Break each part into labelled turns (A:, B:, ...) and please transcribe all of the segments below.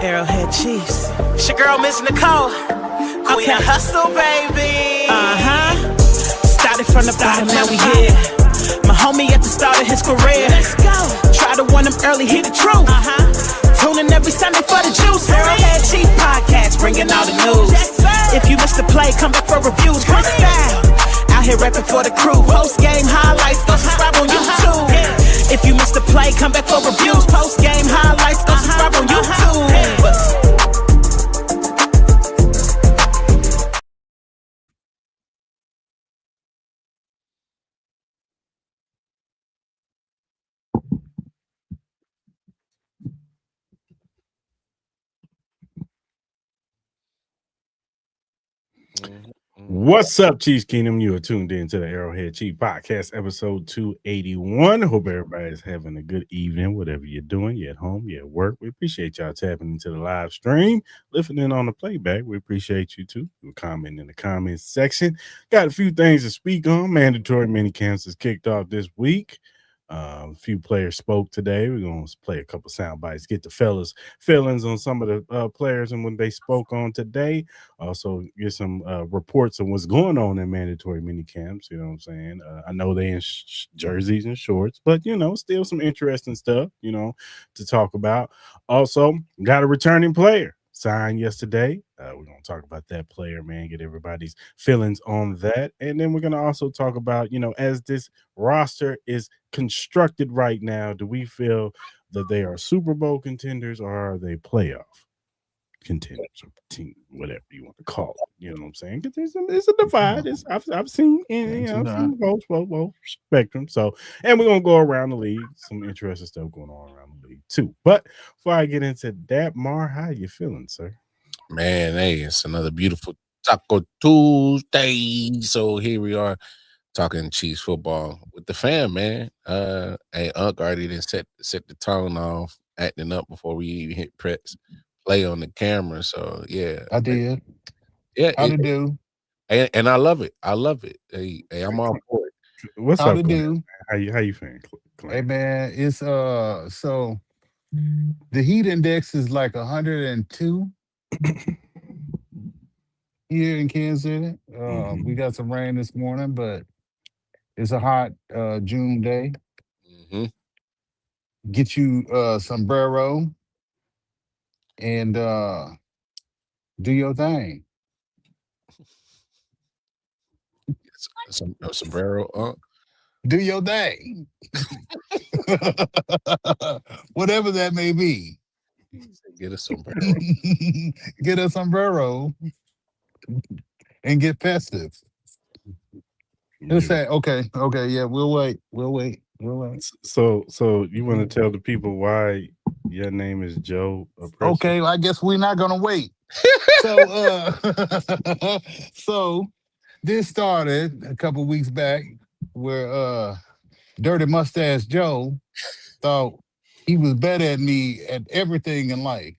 A: Arrowhead Chiefs. It's your girl, Miss Nicole. Queen of Hustle, baby. Started from the bottom, now we here. My homie at the start of his career. Let's go. Try to win him early, hear the truth. Tune in every Sunday for the juice. Arrowhead Chiefs podcast, bringing all the news. If you missed the play, come back for reviews. Quick style. Out here rapping for the crew. Post game highlights, go subscribe on YouTube. If you missed the play, come back for reviews. Post game highlights, go subscribe on YouTube.
B: What's up, Chiefs Kingdom? You are tuned in to the Arrowhead Chief Podcast, episode 281. Hope everybody's having a good evening, whatever you're doing. You're at home, you're at work. We appreciate y'all tapping into the live stream, listening in on the playback. We appreciate you too. You comment in the comments section. Got a few things to speak on. Mandatory mini camps is kicked off this week. A few players spoke today. We're going to play a couple sound bites, get the fellas' feelings on some of the players and when they spoke on today. Also, get some reports on what's going on in mandatory mini camps. You know what I'm saying? I know they in jerseys and shorts, but, you know, still some interesting stuff, you know, to talk about. Also, got a returning player signed yesterday. We're going to talk about that player, man, get everybody's feelings on that. And then we're going to also talk about, you know, as this roster is constructed right now, do we feel that they are Super Bowl contenders or are they playoff contenders or team, whatever you want to call it? You know what I'm saying? Because it's a divide. I've seen, you know, I've seen both spectrum. So, and we're going to go around the league. Some interesting stuff going on around the league too. But before I get into that, Mar, how you feeling, sir?
C: Man, hey, it's another beautiful Taco Tuesday. So here we are talking Chiefs football with the fam, man. Hey, Unc already didn't set the tone off, acting up before we even hit press play on the camera. So yeah,
D: I did.
C: Yeah,
D: how to do?
C: And I love it. I love it. Hey, I'm all for it.
B: What's
D: how
B: up,
D: to do?
B: How you feeling, Clint?
D: Hey man, it's so the heat index is like 102 here in Kansas City. We got some rain this morning, but it's a hot June day. Get you sombrero and do your thing.
C: Sombrero,
D: do your thing. Whatever that may be.
C: Get a sombrero.
D: Get a sombrero and get festive. Just say, okay, yeah, we'll wait.
B: So you want to tell the people why your name is Joe?
D: Okay, I guess we're not gonna wait. So this started a couple weeks back where Dirty Mustache Joe thought he was better than me at everything in life.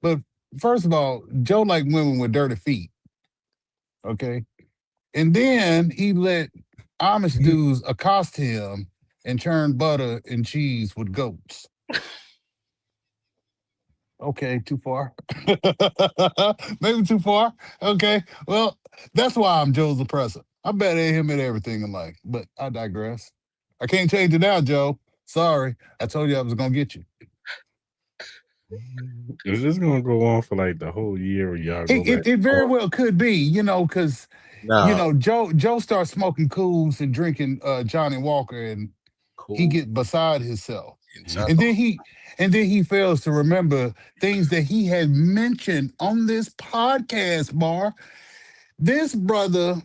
D: But first of all, Joe liked women with dirty feet. Okay. And then he let Amish dudes accost him and churn butter and cheese with goats. Okay, too far. Maybe too far. Okay. Well, that's why I'm Joe's oppressor. I'm better than him at everything in life. But I digress. I can't change it now, Joe. Sorry. I told you I was going to get you.
B: Is this going to go on for like the whole year? Or y'all
D: it very well could be, you know, because, you know, Joe starts smoking cools and drinking Johnny Walker and he get beside himself. And then he fails to remember things that he had mentioned on this podcast, Bar. This brother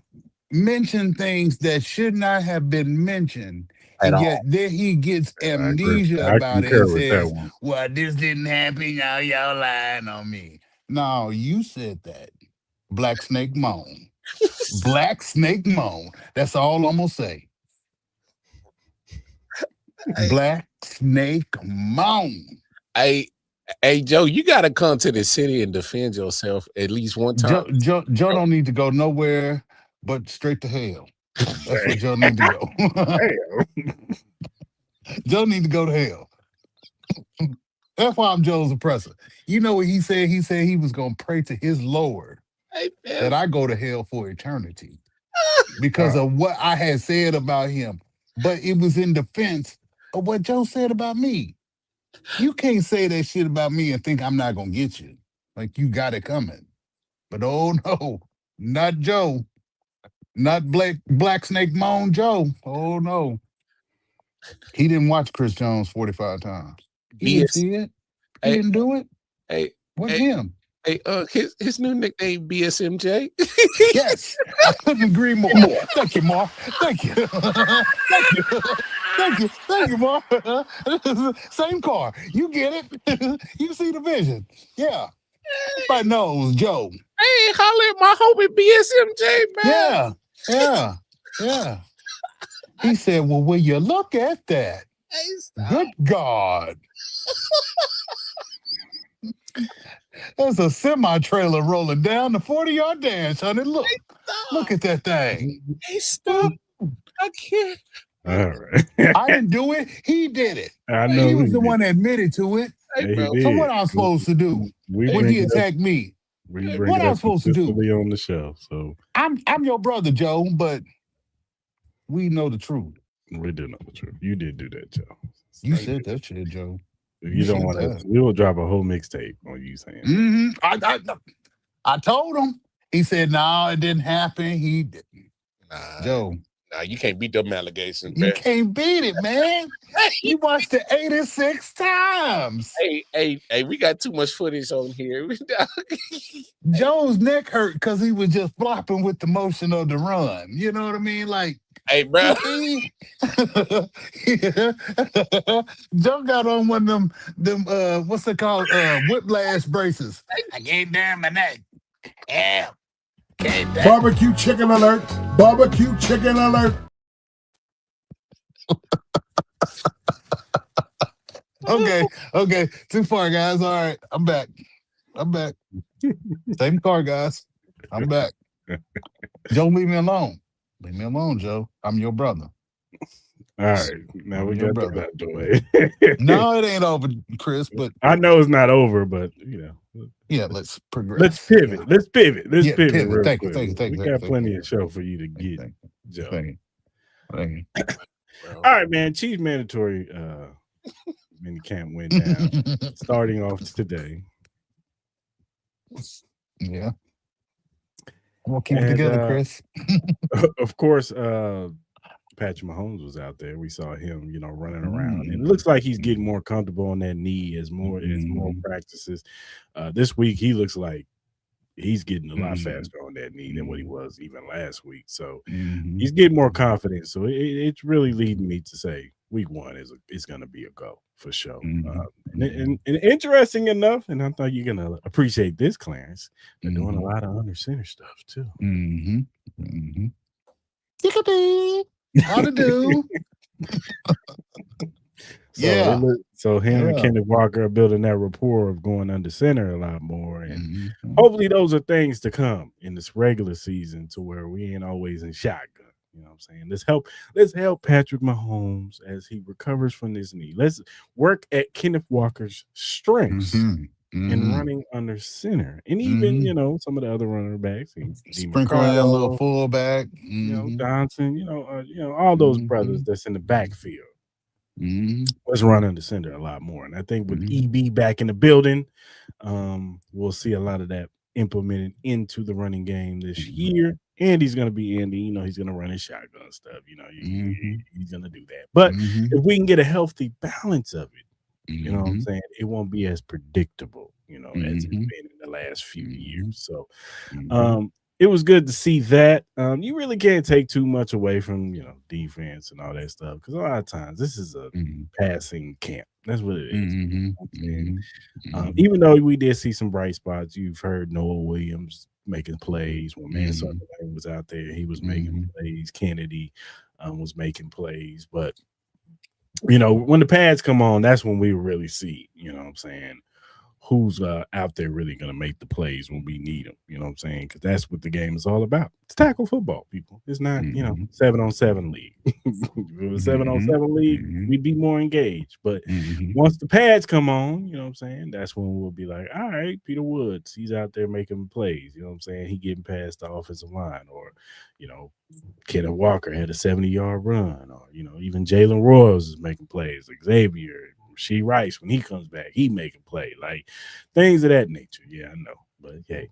D: mentioned things that should not have been mentioned. And yet then he gets amnesia about it and says, well, this didn't happen. Now y'all lying on me. No, you said that. Black Snake Moan. Black Snake Moan. That's all I'm going to say. Black Snake Moan.
C: Hey, Joe, you got to come to the city and defend yourself at least one time.
D: Joe don't need to go nowhere but straight to hell. That's where Joe need to go. Joe need to go to hell. That's why I'm Joe's oppressor. You know what he said? He said he was going to pray to his Lord that I go to hell for eternity because of what I had said about him. But it was in defense of what Joe said about me. You can't say that shit about me and think I'm not going to get you. Like you got it coming. But oh no, not Joe. Not Black Snake Moan Joe. Oh no. He didn't watch Chris Jones 45 times. He didn't see it. He didn't do it.
C: Hey,
D: what him?
C: Hey, his new nickname BSMJ.
D: Yes, I couldn't agree more. Thank you, Mark. Thank you. Thank you. Thank you. Thank you, Mark. Same car. You get it. You see the vision. Yeah. My nose, Joe.
C: Hey, holler at my homie BSMJ, man.
D: Yeah. Yeah. He said, well, will you look at that?
C: Hey,
D: good God. There's a semi-trailer rolling down the 40-yard dash, honey. Look at that thing.
C: Hey, stop. I can't.
B: All right.
D: I didn't do it. He did it.
B: I know
D: he was the one that admitted to it.
C: Hey, bro.
D: So what I'm supposed to do when he attacked me? What I'm supposed to do?
B: On the show. So
D: I'm your brother, Joe, but we know the truth.
B: We do know the truth. You did do that, Joe.
D: You said that shit, Joe.
B: If you don't want to, we will drop a whole mixtape on you saying.
D: I told him. He said, "No, it didn't happen." He didn't. Joe.
C: Nah, you can't beat them allegations.
D: You can't beat it, man. You watched it 86 times.
C: Hey, we got too much footage on here.
D: Joe's neck hurt because he was just flopping with the motion of the run. You know what I mean? Like,
C: hey, bro.
D: Joe got on one of them what's it called? Whiplash braces. I gave down my neck. Yeah.
E: Barbecue chicken alert. Barbecue chicken alert.
D: Okay. Too far, guys. All right. I'm back. Same car, guys. I'm back. Joe, leave me alone. Leave me alone, Joe. I'm your brother.
B: All right. Now we got that out the way.
D: No, it ain't over, Chris, but
B: I know it's not over, but you know.
D: Yeah, let's progress.
B: Let's pivot. Let's pivot.
D: Thank you.
B: We got plenty of show for you to get, Joe.
D: Thank you.
B: All right, man. Chiefs mandatory mini camp went down. Starting off today.
D: Yeah. We'll keep it together, Chris.
B: Of course, Patrick Mahomes was out there. We saw him, running around. And it looks like he's getting more comfortable on that knee as more practices. This week, he looks like he's getting a lot faster on that knee than what he was even last week. So he's getting more confident. So it's really leading me to say week one is going to be a go for sure. And interesting enough, and I thought you're going to appreciate this, Clarence, they're doing a lot of under center stuff too.
D: How to do?
B: So him and Kenneth Walker are building that rapport of going under center a lot more, and hopefully those are things to come in this regular season to where we ain't always in shotgun. You know what I'm saying? Let's help Patrick Mahomes as he recovers from this knee. Let's work at Kenneth Walker's strengths in running under center, and even some of the other running backs,
D: sprinkle in a little fullback,
B: Johnson, all those brothers that's in the backfield. Let's run under center a lot more, and I think with EB back in the building, we'll see a lot of that implemented into the running game this year. And he's going to be Andy, he's going to run his shotgun stuff. He's going to do that. But if we can get a healthy balance of it, you know what I'm saying, it won't be as predictable, as it's been in the last few years. So it was good to see that. You really can't take too much away from, defense and all that stuff, because a lot of times this is a passing camp. That's what it is. Even though we did see some bright spots, you've heard Noah Williams making plays. When Mansour was out there, he was making plays. Kennedy was making plays. But, when the pads come on, that's when we really see, what I'm saying, who's out there really going to make the plays when we need them. You know what I'm saying? Because that's what the game is all about. It's tackle football, people. It's not, 7-on-7 league. If it was 7-on-7 league, we'd be more engaged. But once the pads come on, you know what I'm saying? That's when we'll be like, all right, Peter Woods, he's out there making plays. You know what I'm saying? He getting past the offensive line, or, Kenneth Walker had a 70-yard run, or, even Jalen Royals is making plays. Like Xavier, Rasheed Rice, when he comes back, he making play, like things of that nature. Yeah, I know, but hey.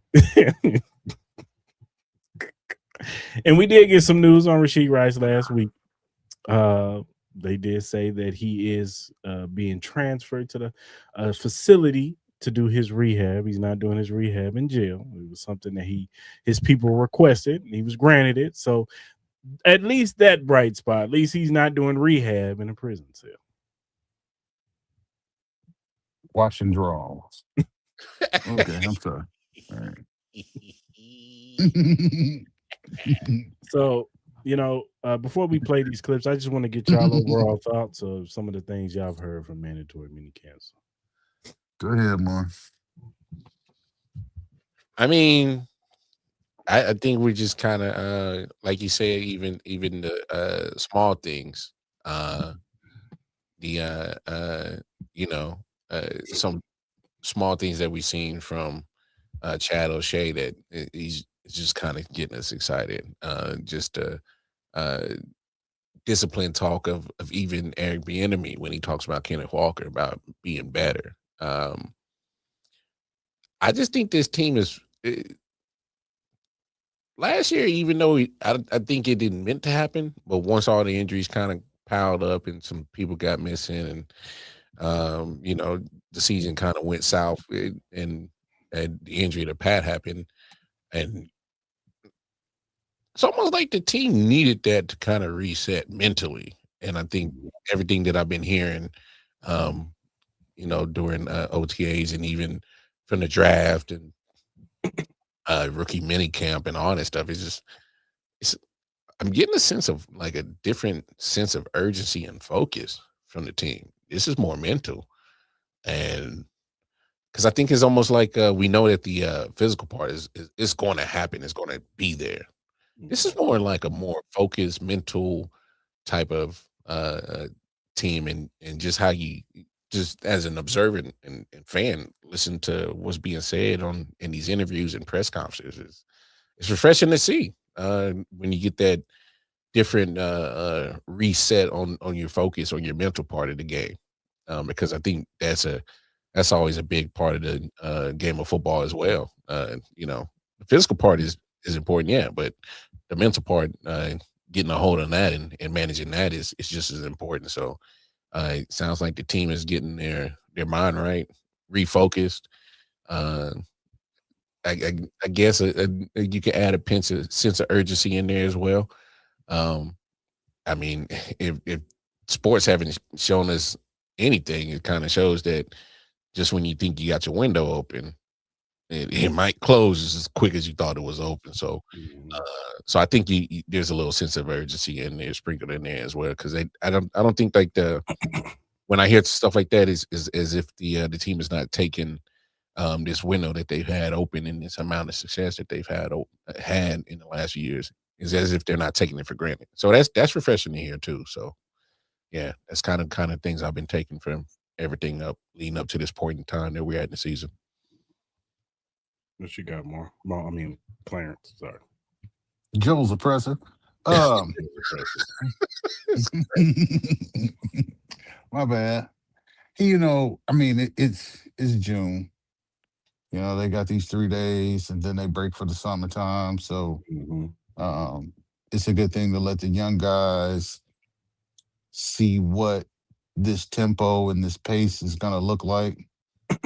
B: And we did get some news on Rasheed Rice last week. They did say that he is being transferred to the facility to do his rehab. He's not doing his rehab in jail. It was something that his people requested, and he was granted it. So at least that bright spot. At least he's not doing rehab in a prison cell.
D: Washing drawers. Okay, I'm sorry. All right.
B: So, before we play these clips, I just want to get y'all overall thoughts of some of the things y'all have heard from mandatory minicamps.
D: Go ahead, man.
C: I mean, I think we just kind of, like you said, even the small things, some small things that we've seen from Chad O'Shea that he's just kind of getting us excited. Just disciplined talk of even Eric Bieniemy when he talks about Kenneth Walker about being better. I just think this team is last year, even though I think it didn't meant to happen, but once all the injuries kind of piled up and some people got missing, and the season kind of went south, and the injury to Pat happened, and it's almost like the team needed that to kind of reset mentally. And I think everything that I've been hearing, during OTAs and even from the draft and rookie mini camp and all that stuff, I'm getting a sense of like a different sense of urgency and focus from the team. This is more mental. And because I think it's almost like we know that the physical part is going to happen. It's going to be there. This is more like a more focused, mental type of team, and just how you, just as an observer and fan, listen to what's being said in these interviews and press conferences. It's refreshing to see when you get that different reset on your focus, on your mental part of the game, because I think that's always a big part of the game of football as well. The physical part is important, yeah, but the mental part, getting a hold on that and managing that is just as important. So it sounds like the team is getting their mind right, refocused. I guess you can add a sense of urgency in there as well. I mean, if sports haven't shown us anything, it kind of shows that just when you think you got your window open, it might close as quick as you thought it was open. So, so I think there's a little sense of urgency in there, sprinkled in there as well. Because I don't think like when I hear stuff like that is as if the team is not taking this window that they've had open and this amount of success that they've had in the last few years, is as if they're not taking it for granted. So that's refreshing to hear too. So yeah, that's kind of things I've been taking from everything leading up to this point in time that we're at in the season.
B: What you got more? Clarence, sorry.
D: Joel's oppressor. My bad. It's June. They got these 3 days and then they break for the summertime. So it's a good thing to let the young guys see what this tempo and this pace is going to look like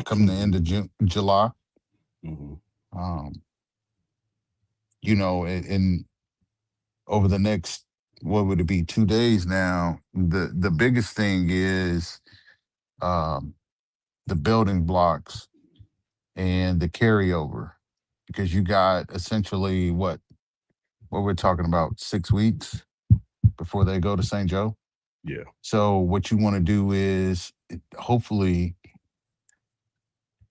D: come the end of July. And over the next, what would it be, 2 days now, the biggest thing is the building blocks and the carryover, because you got essentially what we're talking about, 6 weeks before they go to St. Joe.
B: Yeah.
D: So what you want to do is hopefully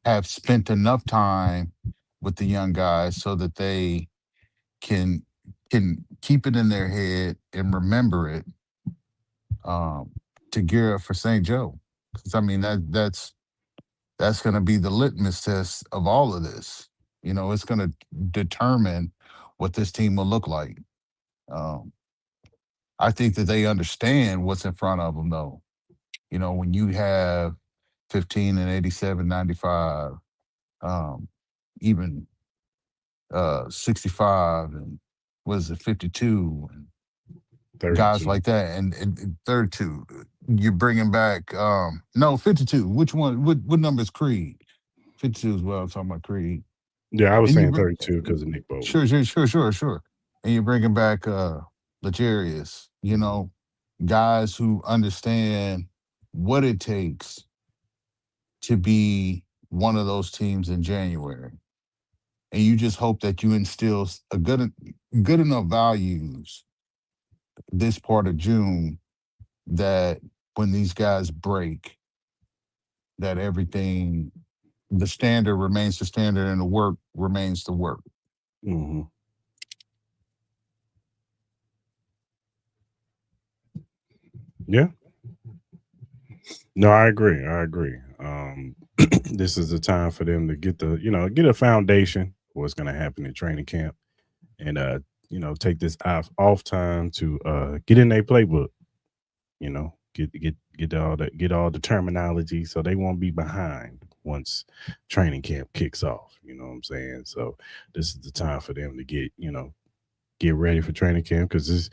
D: have spent enough time with the young guys so that they can keep it in their head and remember it, to gear up for St. Joe. Because I mean that's going to be the litmus test of all of this. It's going to determine what this team will look like. Um, I think that they understand what's in front of them, though. When you have 15 and 87, 95, even 65 and was it 52 and
B: 32.
D: Guys like that, and 32. You're bringing back no 52. Which one? What number is Creed? 52 as well. I'm talking about Creed.
B: Yeah, I was
D: And
B: saying 32 because of Nick Bolton.
D: Sure. And you're bringing back Legarius. Guys who understand what it takes to be one of those teams in January. And you just hope that you instill a good enough values this part of June that when these guys break, that everything, the standard remains the standard and the work remains the work.
B: Mm-hmm. Yeah. No, I agree. This is the time for them to get get a foundation for what's going to happen in training camp, and take this off time to get in their playbook. Get all the terminology so they won't be behind once training camp kicks off. You know what I'm saying? So this is the time for them to get ready for training camp, because this.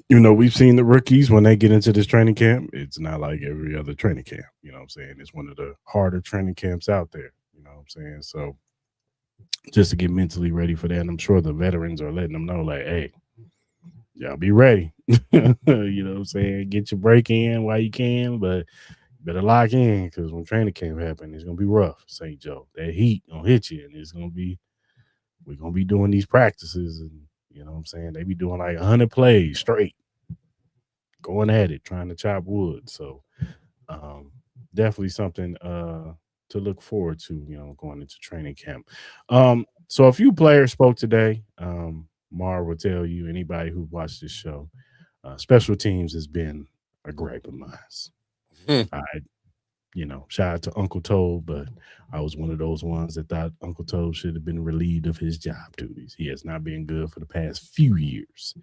B: We've seen the rookies when they get into this training camp. It's not like every other training camp. You know what I'm saying? It's one of the harder training camps out there. You know what I'm saying? So just to get mentally ready for that, I'm sure the veterans are letting them know, like, hey, y'all be ready. You know what I'm saying? Get your break in while you can, but better lock in, because when training camp happens, it's going to be rough, St. Joe. That heat going to hit you, and we're going to be doing these practices, and you know what I'm saying? They be doing like 100 plays straight, going at it, trying to chop wood. So definitely something to look forward to, going into training camp. So a few players spoke today. Mar will tell you, anybody who watched this show, special teams has been a gripe of mine. Shout out to Uncle Toad, but I was one of those ones that thought Uncle Toad should have been relieved of his job duties. He has not been good for the past few years.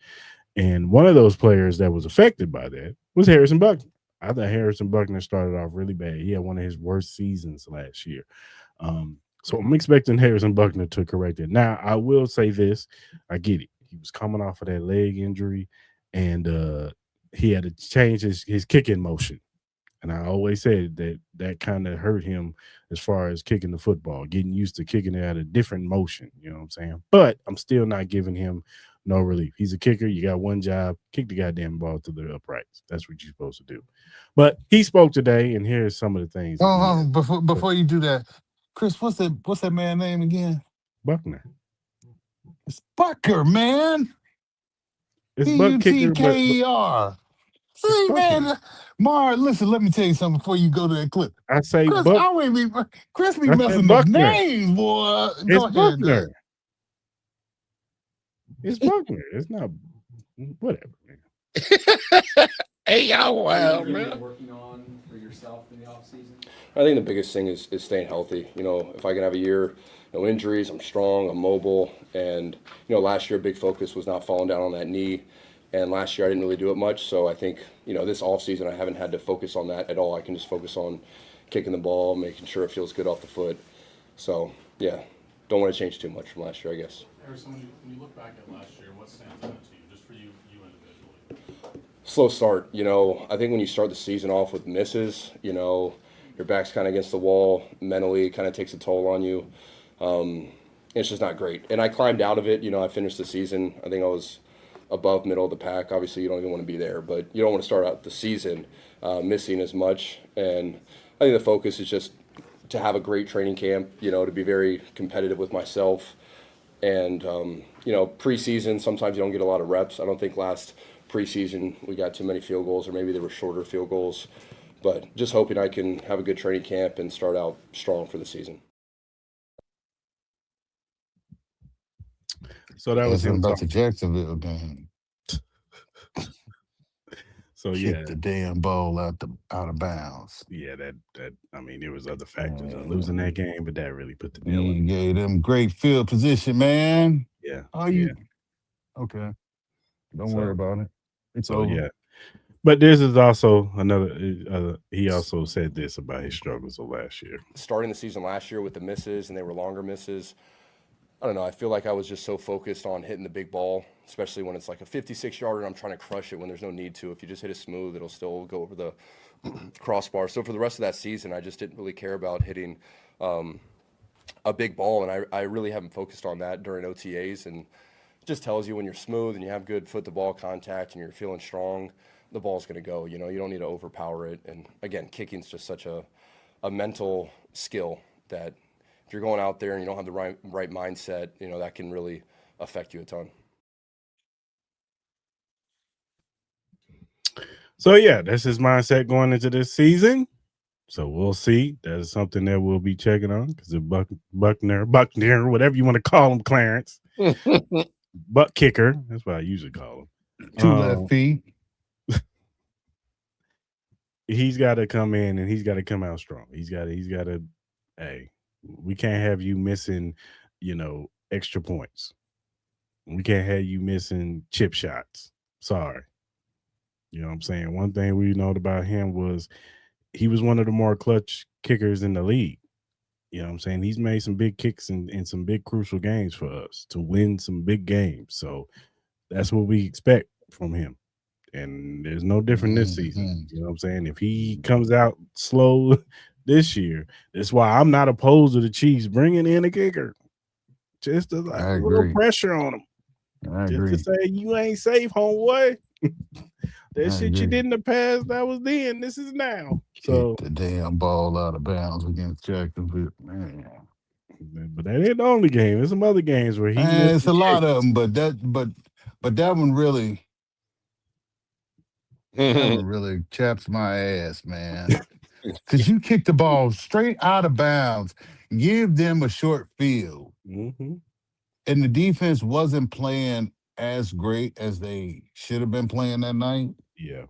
B: And one of those players that was affected by that was Harrison Buckner. I thought Harrison Buckner started off really bad. He had one of his worst seasons last year. So I'm expecting Harrison Buckner to correct it. Now, I will say this. I get it. He was coming off of that leg injury, and he had to change his kicking motion. And I always said that kind of hurt him as far as kicking the football, getting used to kicking it at a different motion. You know what I'm saying? But I'm still not giving him no relief. He's a kicker. You got one job. Kick the goddamn ball to the uprights. That's what you're supposed to do. But he spoke today, and here's some of the things.
D: Before you do that, Chris, what's that man's name again?
B: Buckner.
D: It's Bucker, man.
B: It's
D: Bucker. See, man, Mar, listen, let me tell you something before you go to that clip.
B: I say
D: Chris be messing up names, boy. Go ahead.
B: Buckner. It's Buckner. It's not whatever, man.
C: Hey, y'all, wow,
F: man. Working on for yourself in the offseason?
G: I think the biggest thing is staying healthy. If I can have a year, no injuries, I'm strong, I'm mobile, and last year a big focus was not falling down on that knee. And last year I didn't really do it much, so I think, this offseason I haven't had to focus on that at all. I can just focus on kicking the ball, making sure it feels good off the foot. So, yeah, don't want to change too much from last year, I guess.
H: Harrison, when you look back at last year, what stands out to you, just for you individually?
G: Slow start. I think when you start the season off with misses, your back's kind of against the wall mentally, it kind of takes a toll on you. It's just not great. And I climbed out of it. I finished the season. I think I was above middle of the pack. Obviously, you don't even want to be there, but you don't want to start out the season missing as much. And I think the focus is just to have a great training camp, to be very competitive with myself. And, preseason, sometimes you don't get a lot of reps. I don't think last preseason we got too many field goals, or maybe they were shorter field goals. But just hoping I can have a good training camp and start out strong for the season.
B: So that was him
D: about the
B: talking.
D: Jacksonville game.
B: So
D: Kick the damn ball out of bounds.
B: Yeah, that I mean, there was other factors of losing that game, but that really put the nail
D: You
B: in.
D: gave them great field position, man.
B: Yeah.
D: Oh, you okay? Don't worry about it. It's over.
B: Yeah. But this is also another. He also said this about his struggles of last year.
G: Starting the season last year with the misses, and they were longer misses. I don't know. I feel like I was just so focused on hitting the big ball, especially when it's like a 56-yarder and I'm trying to crush it when there's no need to. If you just hit it smooth, it'll still go over the crossbar. So for the rest of that season, I just didn't really care about hitting a big ball, and I really haven't focused on that during OTAs. And it just tells you when you're smooth and you have good foot-to-ball contact and you're feeling strong, the ball's going to go. You know, you don't need to overpower it. And again, kicking's just such a mental skill that if you're going out there and you don't have the right mindset, you know, that can really affect you a ton.
B: So yeah, that's his mindset going into this season. So we'll see. That is something that we'll be checking on because the Buckner, whatever you want to call him, Clarence, butt kicker. That's what I usually call him.
D: 2 left feet.
B: He's got to come in and he's got to come out strong. He's got to. Hey, we can't have you missing, extra points. We can't have you missing chip shots. Sorry. You know what I'm saying? One thing we know about him was he was one of the more clutch kickers in the league. You know what I'm saying? He's made some big kicks in some big crucial games for us to win some big games. So that's what we expect from him. And there's no different this season. You know what I'm saying? If he comes out slow this year, that's why I'm not opposed to the Chiefs bringing in a kicker. Just to a little pressure on him.
D: I agree.
B: To say you ain't safe, homeboy. That shit you did in the past, that was then. This is now. So
D: the damn ball out of bounds against Jacksonville, man.
B: But that ain't the only game. There's some other games where he.
D: It's a lot of them, but that one really, that one really chaps my ass, man. Because you kick the ball straight out of bounds, give them a short field, and the defense wasn't playing as great as they should have been playing that night.
B: Yeah.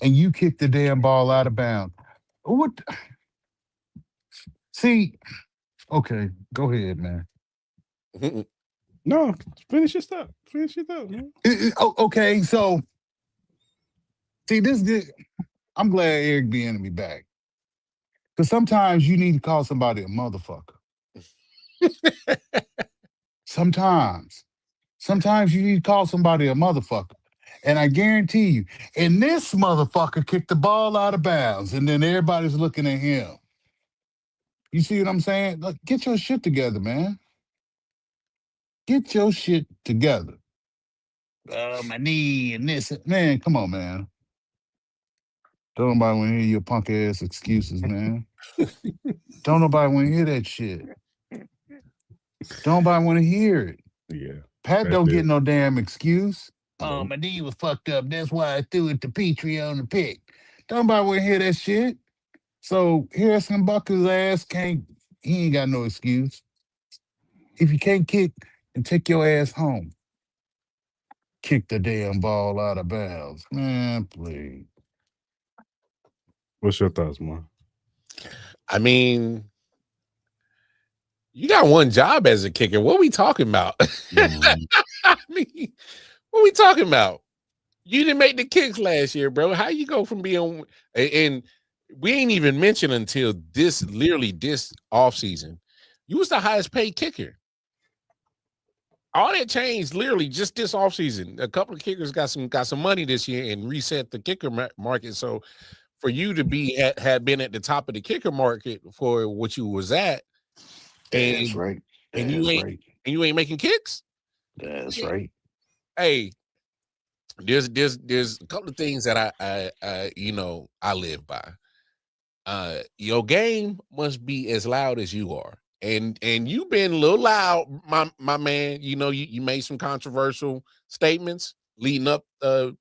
D: And you kick the damn ball out of bounds. What? See, okay, go ahead, man.
B: No, finish your stuff. Man.
D: Okay, so see this. I'm glad Eric Bieniemy back, because sometimes you need to call somebody a motherfucker. Sometimes you need to call somebody a motherfucker. And I guarantee you, and this motherfucker kicked the ball out of bounds, and then everybody's looking at him. You see what I'm saying? Like, get your shit together, man. Get your shit together. My knee and this. Man, come on, man. Don't nobody want to hear your punk ass excuses, man. Don't nobody want to hear that shit. Don't nobody want to hear it.
B: Yeah.
D: Pat don't get no damn excuse. Oh, my knee was fucked up. That's why I threw it to Petrie on the pick. Don't nobody want to hear that shit. So Harrison Butker's ass he ain't got no excuse. If you can't kick, then take your ass home. Kick the damn ball out of bounds. Man, please.
B: What's your thoughts, Mark?
C: I mean, you got one job as a kicker. What are we talking about? I mean, what are we talking about? You didn't make the kicks last year, bro. How you go from being and we ain't even mentioned until this offseason, you was the highest paid kicker. All that changed literally just this offseason. A couple of kickers got some money this year and reset the kicker market. So for you to be had been at the top of the kicker market for what you was at,
D: that's right.
C: And you ain't making kicks.
D: That's right.
C: Hey, there's a couple of things that I live by. Your game must be as loud as you are. And you've been a little loud, my man. You know, you made some controversial statements leading up to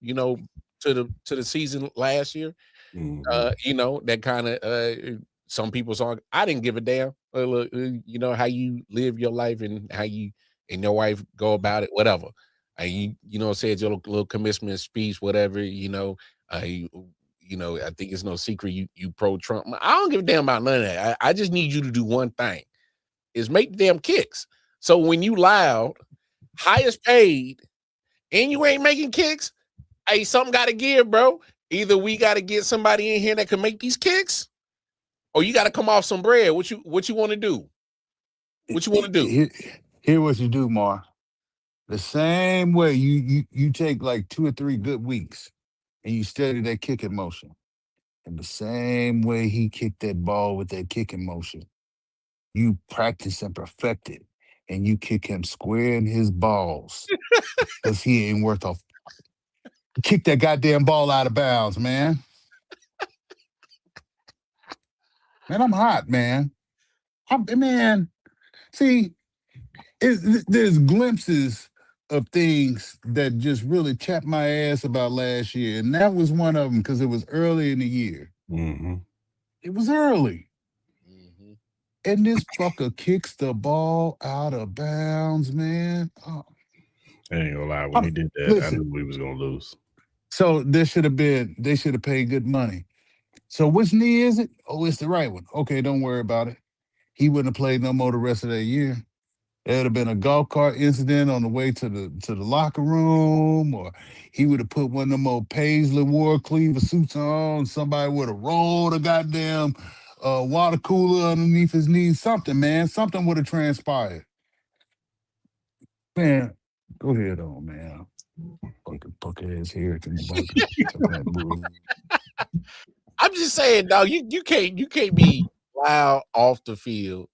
C: the season last year. That kind of some people saw. I didn't give a damn. How you live your life and how you and your wife go about it, whatever. You know, said your little commencement speech, whatever, I think it's no secret you pro Trump. I don't give a damn about none of that. I just need you to do one thing, is make the damn kicks. So when you loud, highest paid, and you ain't making kicks, hey, something got to give, bro. Either we got to get somebody in here that can make these kicks, or you got to come off some bread. What you want to do? What you want to do?
D: Here what you do, Mar. The same way you take like 2 or 3 good weeks and you study that kicking motion. And the same way he kicked that ball with that kicking motion, you practice and perfect it, and you kick him square in his balls. Because he ain't worth a kick that goddamn ball out of bounds, man. Man, I'm hot, man. See, there's glimpses of things that just really chapped my ass about last year, and that was one of them because it was early in the year.
B: Mm-hmm.
D: It was early. Mm-hmm. And this fucker kicks the ball out of bounds, man. Oh.
B: I ain't gonna lie, when he did that, I knew we was gonna lose.
D: So they should have paid good money. So which knee is it? Oh, it's the right one. Okay, don't worry about it. He wouldn't have played no more the rest of that year. There would have been a golf cart incident on the way to the locker room, or he would have put one of them old Paisley War Cleaver suits on. Somebody would have rolled a goddamn water cooler underneath his knees. Something, man. Something would have transpired. Man, go ahead on, man. Fucking punk ass here.
C: I'm just saying, dog. You can't be loud off the field,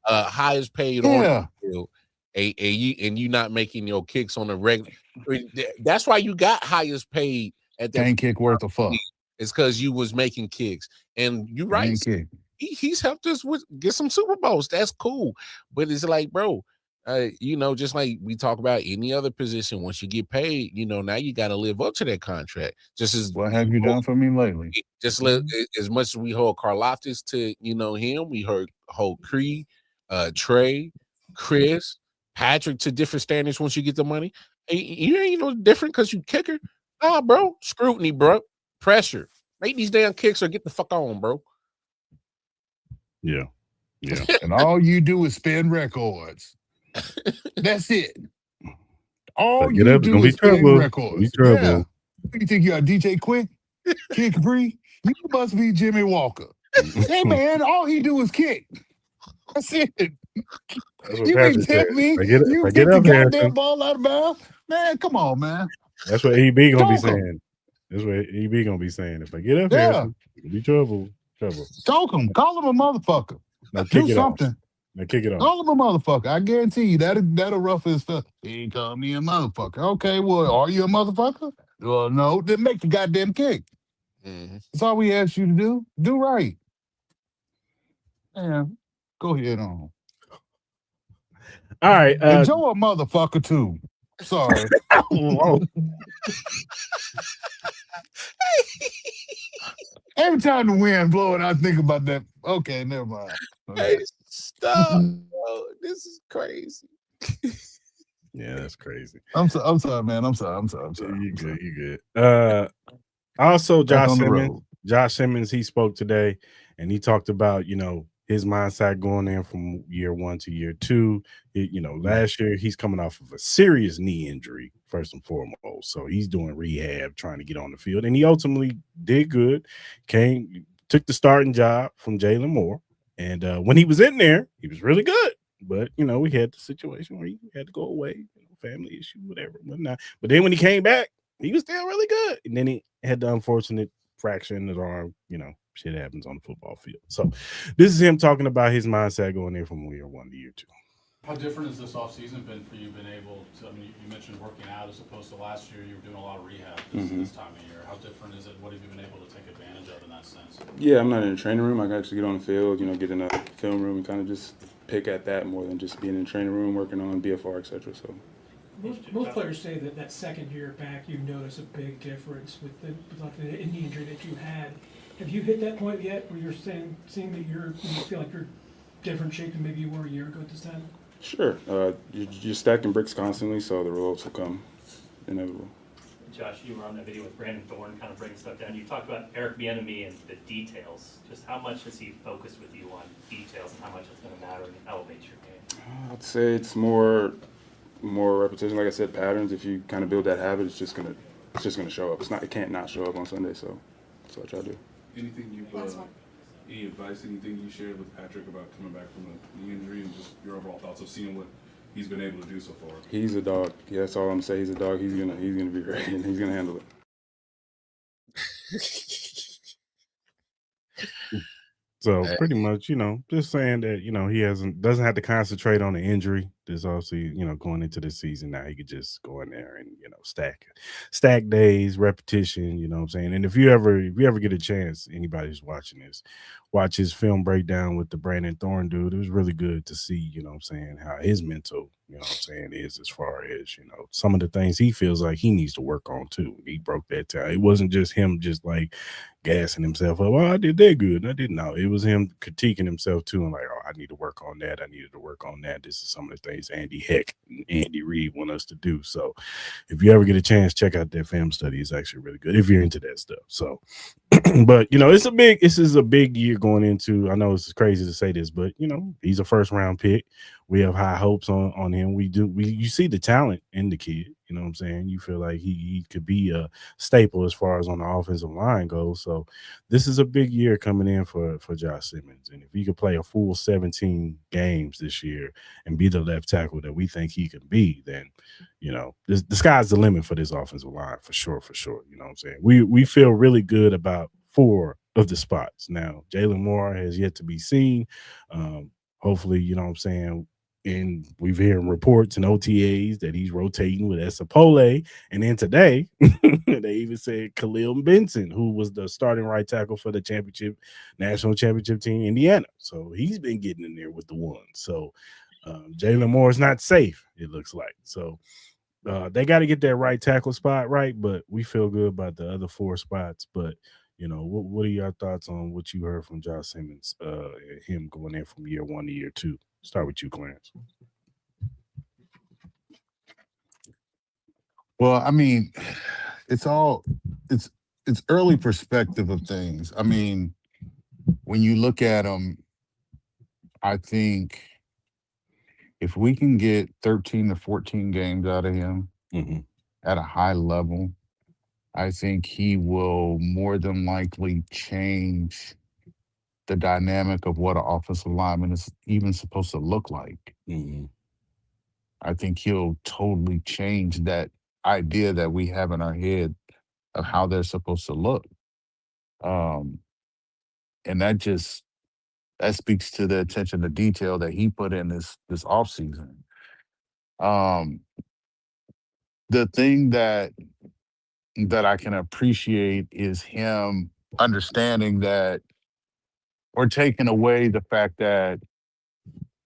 C: highest paid on the field, and you not making your kicks on the regular. That's why you got highest paid at that.
D: Can't kick worth a fuck.
C: It's because you was making kicks, and you right. He's helped us get some Super Bowls. That's cool, but it's like, bro, just like we talk about any other position, once you get paid, now you got to live up to that contract. Just as
D: what have you done for me lately?
C: Just as much as we hold Karlaftis to him, we hold Creed, Trey, Chris, Patrick to different standards. Once you get the money, you ain't no different because you kicker. Nah, bro, scrutiny, bro, pressure. Make these damn kicks or get the fuck on, bro.
B: Yeah.
D: And all you do is spin records. That's it. All you do is spin records. Yeah. You think you are DJ Quick? Kick free? You must be Jimmy Walker. Hey, man, all he do is kick. That's it. You ain't tell me you kick the goddamn ball out of bounds? Man, come on, man.
B: That's what EB gonna be saying. That's what EB gonna be saying. If I get up here, it'll be trouble.
D: Choke him. Call him a motherfucker.
B: Now
D: do something.
B: Now kick it off.
D: Call him a motherfucker. I guarantee you that'll rough his stuff. He ain't call me a motherfucker. Okay, well, are you a motherfucker? Well, no. Then make the goddamn kick. Mm-hmm. That's all we ask you to do. Do right. Yeah. Go ahead on.
B: All right.
D: And Joe a motherfucker too. Sorry. Every time the wind blowing, I think about that. Okay, never mind.
C: Hey, stop. Bro. This is crazy.
B: Yeah, that's crazy.
D: I'm sorry, man. I'm sorry.
B: You good. Also, Josh Simmons, he spoke today, and he talked about, his mindset going in from year 1 to year 2. Last year he's coming off of a serious knee injury, first and foremost. So he's doing rehab, trying to get on the field, and he ultimately did good. Took the starting job from Jalen Moore, and when he was in there, he was really good. But we had the situation where he had to go away, family issue, whatever, whatnot. But then when he came back, he was still really good, and then he had the unfortunate fracture in his arm. Shit happens on the football field. So this is him talking about his mindset going in from year 1 to year 2.
H: How different has this offseason been for you, been able to, you mentioned working out as opposed to last year, you were doing a lot of rehab this time of year. How different is it? What have you been able to take advantage of in that sense?
I: Yeah, I'm not in a training room. I can actually get on the field, get in a film room and kind of just pick at that more than just being in the training room, working on BFR, et cetera. So.
F: Most players say that second year back, you notice a big difference with the knee injury that you had. Have you hit that point yet where you're seeing that you feel like you're different shape than maybe you were a year ago at this time?
I: Sure. You're stacking bricks constantly, so the results will come inevitable.
J: Josh, you were on that video with Brandon Thorne, kind of breaking stuff down. You talked about Eric Bieniemy and the details. Just how much has he focused with you on details, and how much it's going to matter and elevate your game?
I: I'd say it's more repetition. Like I said, patterns. If you kind of build that habit, it's just gonna show up. It can't not show up on Sunday. So that's what I try to do.
K: Anything any advice, anything you shared with Patrick about coming back from the injury, and just your overall thoughts of seeing what he's been able to do so far?
I: He's a dog. Yeah, that's all I'm saying. He's a dog. He's gonna be ready, and he's gonna handle it.
B: So pretty much, just saying that, he doesn't have to concentrate on the injury. This obviously, going into the season now, he could just go in there and, stack days, repetition, you know what I'm saying? And if you ever get a chance, anybody who's watching this, watch his film breakdown with the Brandon Thorne dude. It was really good to see, you know what I'm saying, how his mental, is as far as, some of the things he feels like he needs to work on too. He broke that down. It wasn't just him just like gassing himself up. Oh, I did that good. I didn't know. It was him critiquing himself too and like, oh, I need to work on that. I needed to work on that. This is some of the things Andy Heck and Andy Reid want us to do. So if you ever get a chance, check out that film study. It's actually really good if you're into that stuff. So but this is a big year going into. I know it's crazy to say this, but he's a first round pick. We have high hopes on him. You see the talent in the kid. You know what I'm saying? You feel like he could be a staple as far as on the offensive line goes. So this is a big year coming in for Josh Simmons. And if he could play a full 17 games this year and be the left tackle that we think he can be, then the sky's the limit for this offensive line for sure. You know what I'm saying? We feel really good about 4 of the spots. Now, Jalen Moore has yet to be seen. Hopefully, you know what I'm saying, and we've heard reports and OTAs that he's rotating with Esapole. And then today, they even said Khalil Benson, who was the starting right tackle for the national championship team, Indiana. So he's been getting in there with the ones. So Jalen Moore is not safe, it looks like. So they got to get that right tackle spot right, but we feel good about the other 4 spots. But what are your thoughts on what you heard from Josh Simmons, him going in from year 1 to year 2? Start with you, Clarence.
D: Well, I mean, it's early perspective of things. I mean, when you look at him, I think if we can get 13 to 14 games out of him at a high level, I think he will more than likely change the dynamic of what an offensive lineman is even supposed to look like. I think he'll totally change that idea that we have in our head of how they're supposed to look. And that speaks to the attention to detail that he put in this offseason. The thing that I can appreciate is him understanding that, or taking away the fact that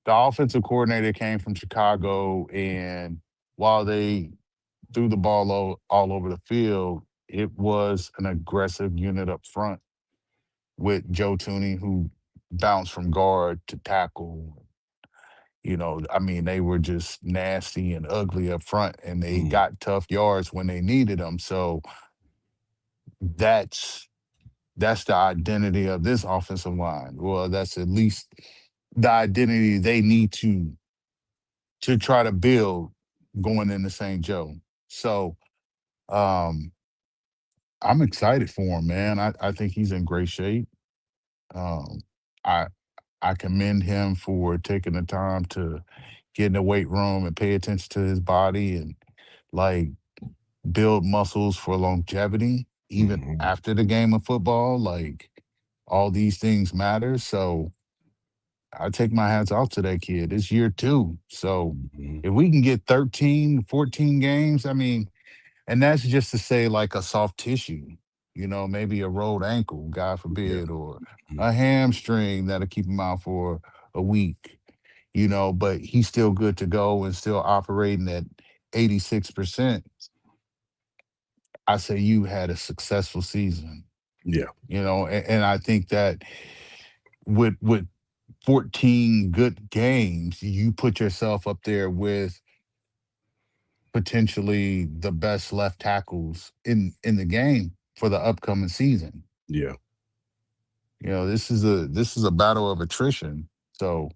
D: the offensive coordinator came from Chicago, and while they threw the ball all over the field, it was an aggressive unit up front with Joe Tooney, who bounced from guard to tackle. I mean, they were just nasty and ugly up front, and they got tough yards when they needed them. So that's the identity of this offensive line. Well, that's at least the identity they need to try to build going into St. Joe. So I'm excited for him, man. I think he's in great shape. I I commend him for taking the time to get in the weight room and pay attention to his body and like build muscles for longevity, even after the game of football. Like all these things matter. So I take my hats off to that kid. It's year 2. So if we can get 13, 14 games, I mean, and that's just to say like a soft tissue, maybe a rolled ankle, God forbid, or a hamstring that'll keep him out for a week, but he's still good to go and still operating at 86%. I say you had a successful season.
B: Yeah.
D: And I think that with 14 good games, you put yourself up there with potentially the best left tackles in the game for the upcoming season.
B: Yeah.
D: This is a battle of attrition. So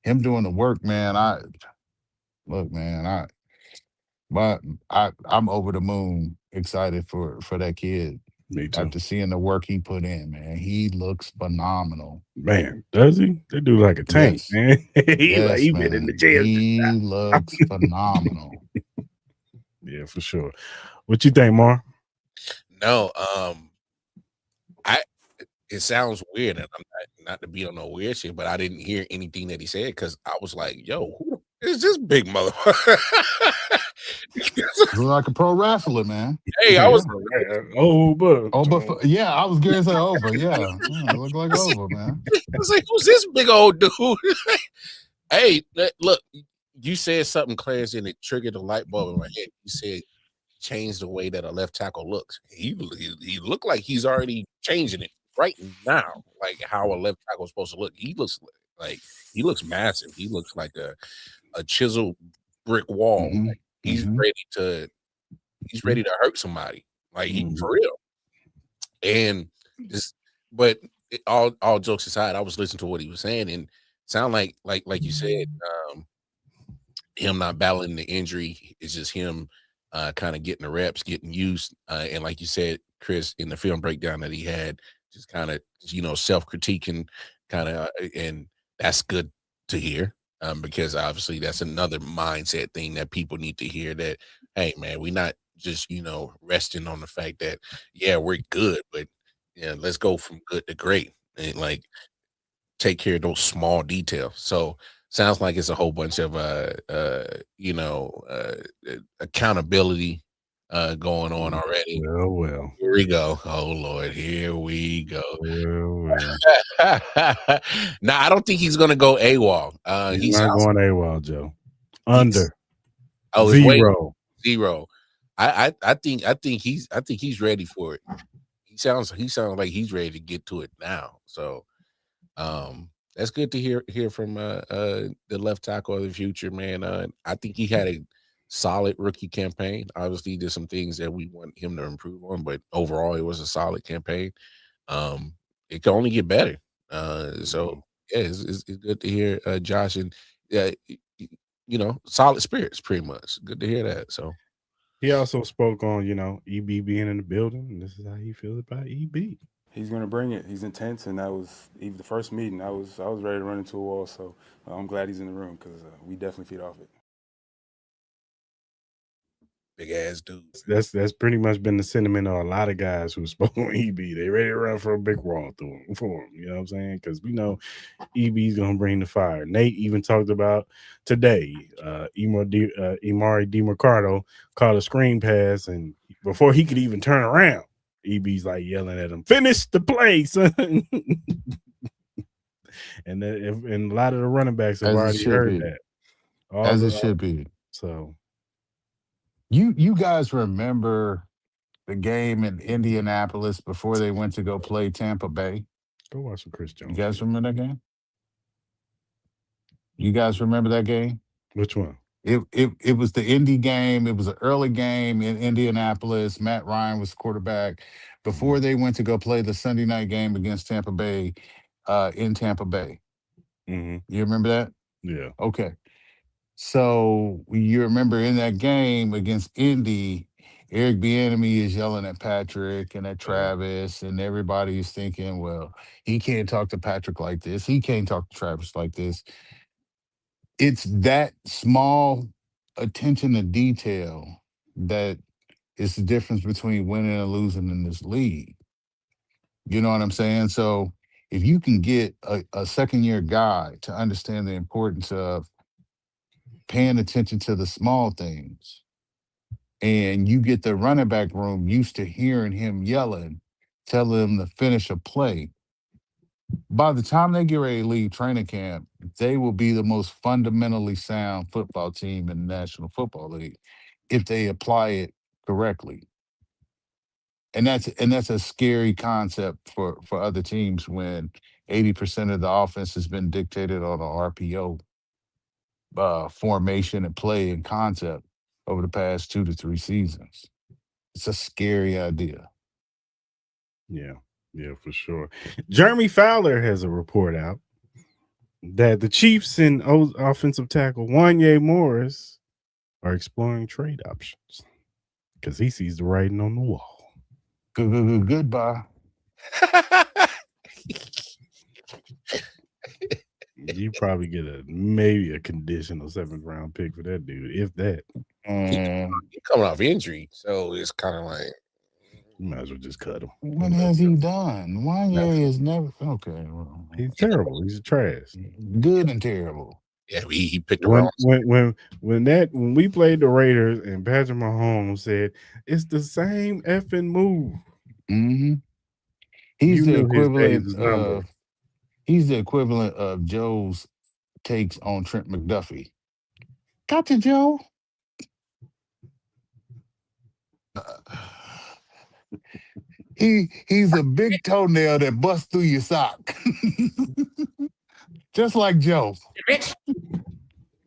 D: him doing the work, man, but I'm over the moon excited for that kid.
B: Me too.
D: After seeing the work he put in, man, he looks phenomenal.
B: Man, does he? They do like a tank,
D: Yes.
B: man.
D: Yes,
B: he been in the
D: man.
B: jail.
D: He looks phenomenal.
B: Yeah, for sure. What you think, Mar?
C: No, it sounds weird, and I'm not to be on no weird shit, but I didn't hear anything that he said because I was like, "Yo, who is this big motherfucker?"
D: Look like a pro wrestler, man.
C: Hey, I was
D: but yeah, I was going to say over. Yeah, look like over, man.
C: I was like, "Who's this big old dude?" Hey, look, you said something, Clarence, and it triggered a light bulb in my head. You said change the way that a left tackle looks. He looked like he's already changing it right now, like how a left tackle is supposed to look. He looks massive. He looks like a chiseled brick wall.
D: Mm-hmm.
C: Like he's ready to hurt somebody. Like he for real. And just, but all jokes aside, I was listening to what he was saying, and sound like you said, him not battling the injury is just him kind of getting the reps, getting used, and like you said, Chris, in the film breakdown that he had, just kind of self-critiquing, kind of, and that's good to hear, because obviously that's another mindset thing that people need to hear. That hey, man, we're not just resting on the fact that we're good, but let's go from good to great, and like take care of those small details. So sounds like it's a whole bunch of accountability going on already.
B: Well.
C: Here we go. Oh Lord, here we go.
B: Well.
C: Now I don't think he's gonna go AWOL.
B: He's not going AWOL, Joe.
C: Zero. I think he's ready for it. He sounds like he's ready to get to it now. So that's good to hear from the left tackle of the future, man. I think he had a solid rookie campaign. Obviously, there's some things that we want him to improve on, but overall, it was a solid campaign. It can only get better. So it's good to hear Josh, and solid spirits, pretty much. Good to hear that. So
B: he also spoke on EB being in the building, and this is how he feels about EB.
I: He's going to bring it. He's intense, and that was even the first meeting. I was ready to run into a wall, so I'm glad he's in the room because we definitely feed off it.
C: Big ass dude.
B: That's pretty much been the sentiment of a lot of guys who spoke on EB. They ready to run for a big wall for him. You know what I'm saying? Because we know EB's gonna bring the fire. Nate even talked about today. Emari DeMarcado caught a screen pass, and before he could even turn around, EB's like yelling at him, "Finish the play, son!" and a lot of the running backs have already heard that.
D: As it should be.
B: So.
D: You guys remember the game in Indianapolis before they went to go play Tampa Bay?
B: Go watch some Chris Jones.
D: You guys remember that game? You guys remember that game?
B: Which one?
D: It was the Indy game. It was an early game in Indianapolis. Matt Ryan was quarterback before they went to go play the Sunday night game against Tampa Bay in Tampa Bay.
B: Mm-hmm.
D: You remember that?
B: Yeah.
D: Okay. So you remember in that game against Indy, Eric Bieniemy is yelling at Patrick and at Travis, and everybody is thinking, well, he can't talk to Patrick like this. He can't talk to Travis like this. It's that small attention to detail that is the difference between winning and losing in this league. You know what I'm saying? So if you can get a second-year guy to understand the importance of paying attention to the small things, and you get the running back room used to hearing him yelling, telling him to finish a play, by the time they get ready to leave training camp, they will be the most fundamentally sound football team in the National Football League if they apply it correctly. And that's a scary concept for other teams when 80% of the offense has been dictated on the RPO formation and play and concept over the past 2 to 3 seasons. It's a scary idea.
B: Yeah, for sure. Jeremy Fowler has a report out that the Chiefs and offensive tackle Wanye Morris are exploring trade options because he sees the writing on the wall.
D: Goodbye.
B: You probably get maybe a conditional 7th round pick for that dude, if that.
C: He coming off injury, so it's kind of like
B: you might as well just cut him.
D: What has he done? Wanye is never okay. Well,
B: he's terrible. He's trash.
D: Good and terrible.
C: Yeah, he picked the wrong.
B: When we played the Raiders and Patrick Mahomes said it's the same effing move.
D: Mm-hmm. He's the equivalent of Joe's takes on Trent McDuffie. Gotcha, Joe. He's a big toenail that busts through your sock. Just like Joe.
C: Bitch.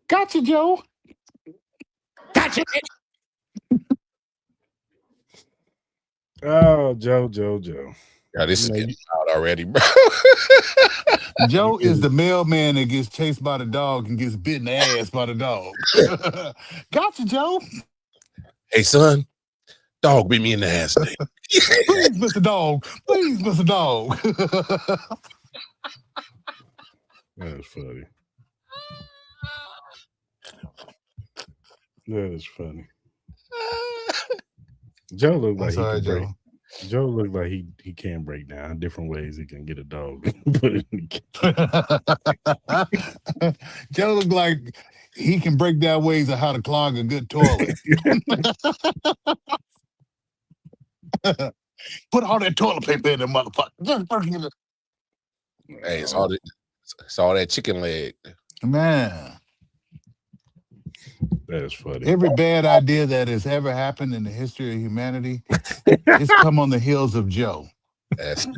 D: Gotcha, Joe.
C: Gotcha, bitch.
B: Oh, Joe.
C: Yeah, this is getting out already, bro.
D: Joe is the mailman that gets chased by the dog and gets bit in the ass by the dog. Gotcha, Joe.
C: Hey, son. Dog bit me in the ass today.
D: Please, Mr. Dog. Please, Mr. Dog.
B: That's funny. That is funny. Joe looked like he can break. Joe looked like he can break down different ways he can get a dog.
D: Joe looked like he can break down ways of how to clog a good toilet. Put all that toilet paper in the motherfucker.
C: Hey, it's all that chicken leg.
D: Man.
B: That is funny.
D: Every bad idea that has ever happened in the history of humanity, it's come on the heels of Joe.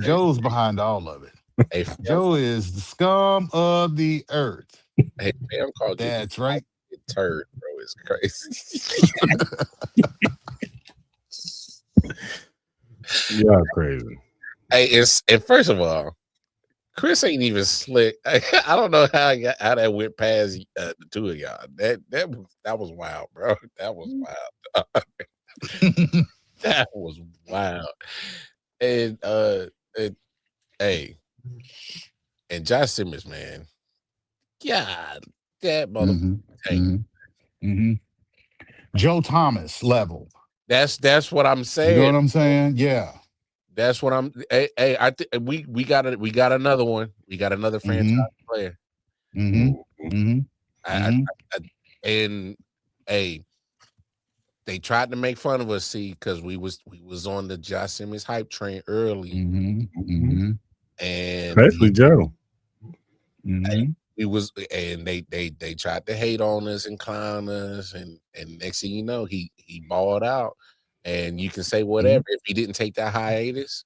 D: Joe's behind all of it.
C: Hey,
D: Joe is the scum of the earth.
C: Hey, I'm called
D: That's right.
C: Turd, bro. It's crazy.
B: Y'all crazy.
C: Hey, and first of all, Chris ain't even slick. I don't know how that went past the two of y'all. That was wild, bro. That was wild. That was wild. And and Josh Simmons, man. God, that motherfucker.
D: Joe Thomas level.
C: That's what I'm saying.
D: You know what I'm saying? Yeah.
C: That's what I'm. Hey, I think we got another one. We got another franchise player. And hey, they tried to make fun of us, see, because we was on the Josh Simmons hype train early,
B: and
C: especially
B: Joe.
C: They tried to hate on us and clown us, and next thing you know, he balled out. And you can say whatever if he didn't take that hiatus,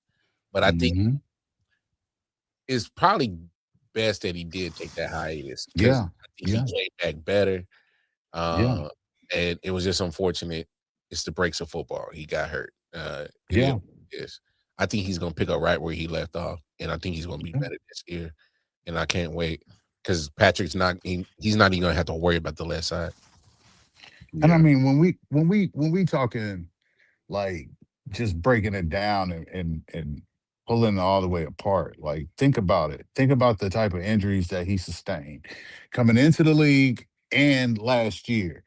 C: but I think it's probably best that he did take that hiatus.
D: Yeah,
C: he came back better. And it was just unfortunate. It's the breaks of football. He got hurt. Yes, I think he's gonna pick up right where he left off, and I think he's gonna be better this year. And I can't wait because Patrick's not. He's not even gonna have to worry about the left side.
D: And I mean, when we talking. Like just breaking it down and pulling it all the way apart. Like think about it. Think about the type of injuries that he sustained coming into the league and last year.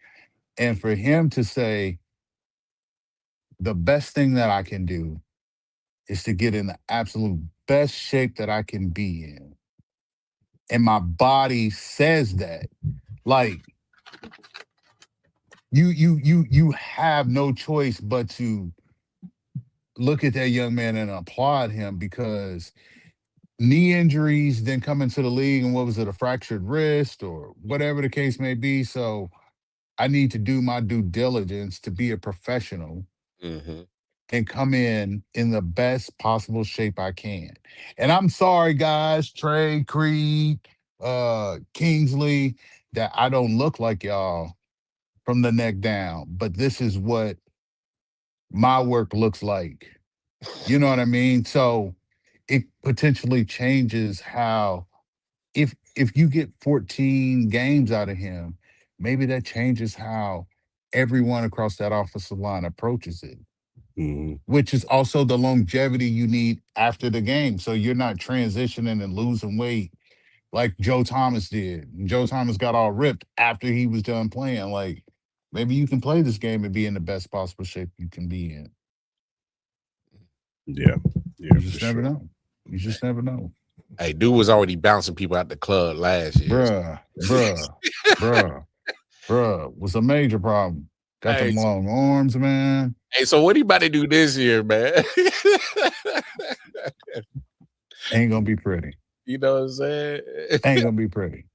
D: And for him to say the best thing that I can do is to get in the absolute best shape that I can be in. And my body says that. Like you have no choice but to look at that young man and applaud him because knee injuries then come into the league and what was it, a fractured wrist or whatever the case may be. So I need to do my due diligence to be a professional and come in the best possible shape I can. And I'm sorry, guys, Trey, Creed, Kingsley, that I don't look like y'all from the neck down, but this is what my work looks like. You know what I mean? So it potentially changes how if you get 14 games out of him, maybe that changes how everyone across that offensive line approaches it. Which is also the longevity you need after the game. So you're not transitioning and losing weight like Joe Thomas did. Joe Thomas got all ripped after he was done playing. Like, maybe you can play this game and be in the best possible shape you can be in.
B: Yeah.
D: You just never know. You just never know.
C: Hey, dude was already bouncing people out the club last year.
D: Bruh, was a major problem. Got them long arms, man.
C: Hey, so what he about to do this year, man?
D: Ain't gonna be pretty.
C: You know what I'm saying?
D: Ain't gonna be pretty.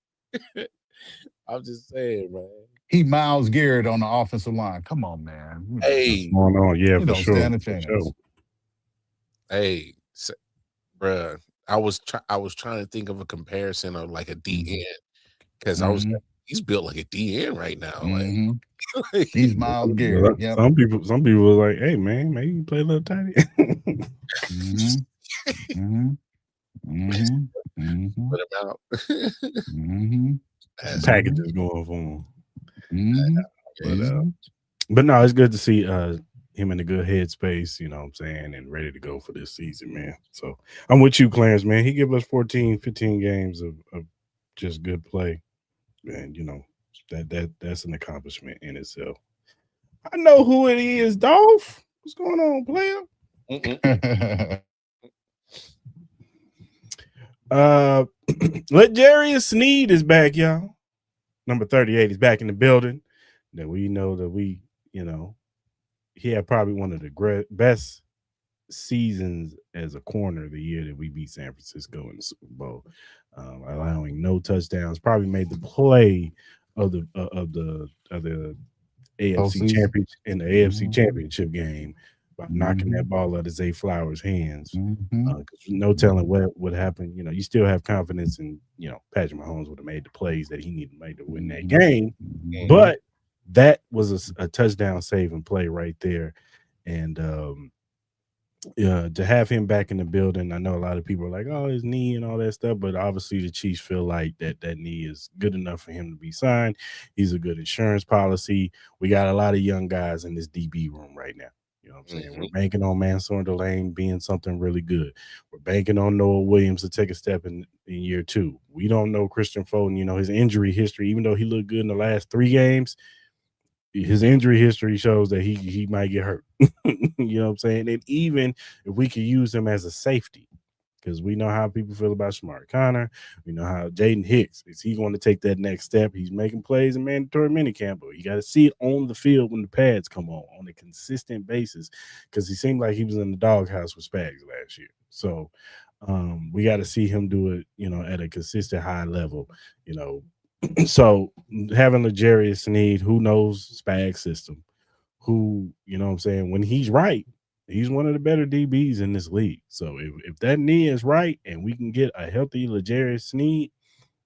C: I'm just saying, man.
D: He Miles Garrett on the offensive line. Come on, man.
C: Hey,
B: what's going on? Yeah,
D: you
B: for
D: don't
B: sure.
D: stand a chance.
B: Sure.
C: Hey, bruh, I was trying to think of a comparison of like a DN because I was he's built like a DN right now. Like,
D: he's Miles Garrett. Yep.
B: Some people were like, "Hey, man, maybe you play a little tight end."
C: Put him out.
B: Packages going for him. But no, it's good to see him in a good headspace, you know what I'm saying, and ready to go for this season, man. So I'm with you, Clarence, man. He give us 14, 15 games of just good play. And you know, that's an accomplishment in itself. I know who it is, Dolph. What's going on, player? Legarius Sneed is back, y'all. Number 38 is back in the building. That we know that he had probably one of the best seasons as a corner the year that we beat San Francisco in the Super Bowl, allowing no touchdowns. Probably made the play of the AFC championship in the AFC championship game by knocking that ball out of Zay Flowers' hands. No telling what would happen. You know, you still have confidence in, Patrick Mahomes would have made the plays that he needed to make to win that game. But that was a touchdown saving play right there. And to have him back in the building, I know a lot of people are like, "Oh, his knee and all that stuff," but obviously the Chiefs feel like that knee is good enough for him to be signed. He's a good insurance policy. We got a lot of young guys in this DB room right now. You know what I'm saying? We're banking on Mansour Delane being something really good. We're banking on Noah Williams to take a step in year 2. We don't know Christian Fulton, his injury history, even though he looked good in the last 3 games. His injury history shows that he might get hurt. You know what I'm saying? And even if we could use him as a safety, because we know how people feel about Shamari Connor. We know how Jaden Hicks, is he going to take that next step? He's making plays in mandatory minicamp, but you got to see it on the field when the pads come on a consistent basis, because he seemed like he was in the doghouse with Spags last year. So we got to see him do it, at a consistent high level, So having Legarius Sneed, who knows Spag system, who, when he's right, he's one of the better DBs in this league. So if that knee is right and we can get a healthy Legarius Sneed,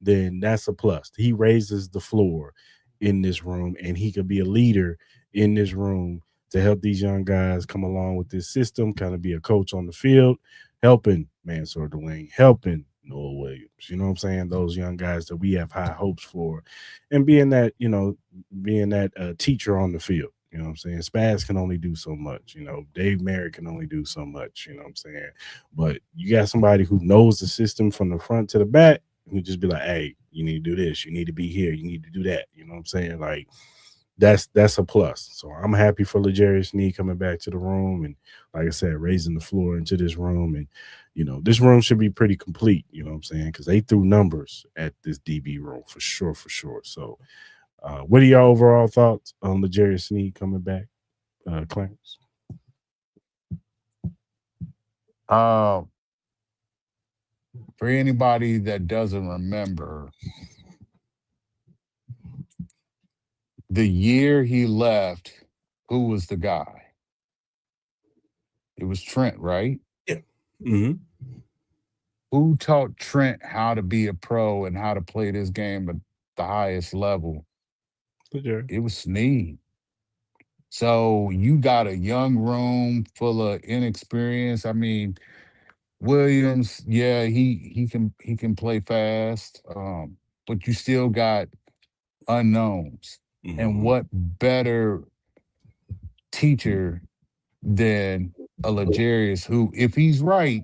B: then that's a plus. He raises the floor in this room, and he could be a leader in this room to help these young guys come along with this system, kind of be a coach on the field, helping Mansour Delane, helping Noah Williams, you know what I'm saying? Those young guys that we have high hopes for, and being that teacher on the field. You know what I'm saying? Spaz can only do so much. Dave Merritt can only do so much. You know what I'm saying? But you got somebody who knows the system from the front to the back, who just be like, "Hey, you need to do this. You need to be here. You need to do that." You know what I'm saying? Like, that's a plus. So I'm happy for Legarius Sneed coming back to the room, and like I said, raising the floor into this room. And this room should be pretty complete. You know what I'm saying? Because they threw numbers at this DB room for sure. So. What are your overall thoughts on Legarius Sneed coming back, Clarence?
D: For anybody that doesn't remember, the year he left, who was the guy? It was Trent, right?
B: Yeah. Mm-hmm.
D: Who taught Trent how to be a pro and how to play this game at the highest level? It was Sneed. So you got a young room full of inexperience. I mean, Williams, yeah, he can play fast, but you still got unknowns. And what better teacher than a Legarius who, if he's right,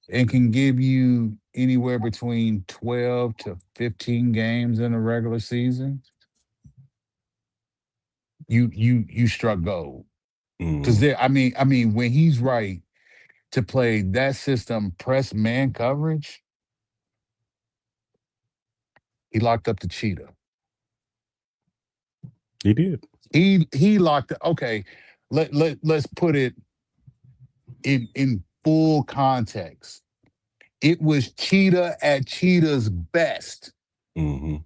D: and can give you anywhere between 12 to 15 games in a regular season, you struck gold. Because I mean, when he's right to play that system, press man coverage, he locked up the cheetah.
B: He did.
D: He locked. Okay, let's put it in full context. It was Cheetah at Cheetah's best.
B: Mm-hmm.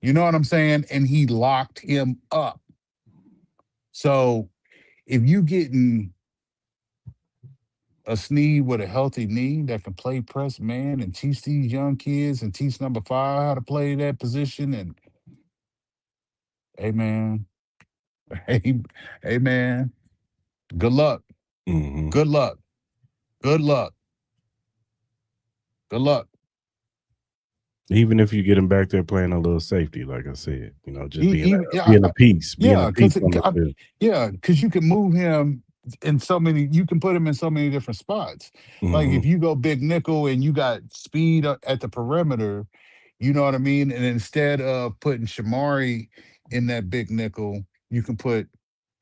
D: You know what I'm saying? And he locked him up. So if you getting a Sneed with a healthy knee that can play press man and teach these young kids and teach number 5 how to play that position, and hey man, hey man, good luck.
B: Mm-hmm.
D: Good luck. Good luck. Good luck.
B: Even if you get him back there playing a little safety, like I said, just being a piece.
D: Because you can move him in so many. You can put him in so many different spots. Like if you go big nickel and you got speed at the perimeter, you know what I mean. And instead of putting Shamari in that big nickel, you can put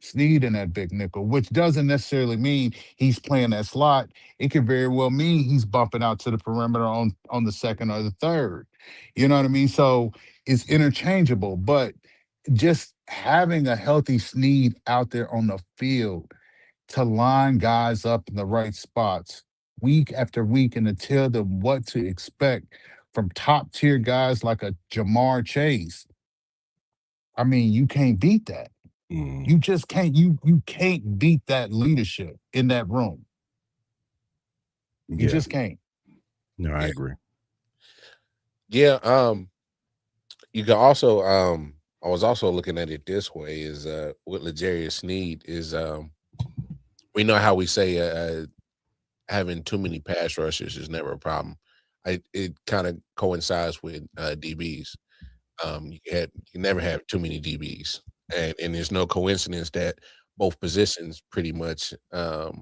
D: Sneed in that big nickel, which doesn't necessarily mean he's playing that slot. It could very well mean he's bumping out to the perimeter on the second or the third. You know what I mean? So it's interchangeable, but just having a healthy Sneed out there on the field to line guys up in the right spots week after week and to tell them what to expect from top tier guys like a Jamar Chase. I mean, you can't beat that. You just can't. You can't beat that leadership in that room. You just can't.
B: No, I agree.
C: Yeah. You can also. I was also looking at it this way: is with L'Jarius Sneed is we know how we say having too many pass rushers is never a problem. It kind of coincides with DBs. You never have too many DBs, and there's no coincidence that both positions pretty much are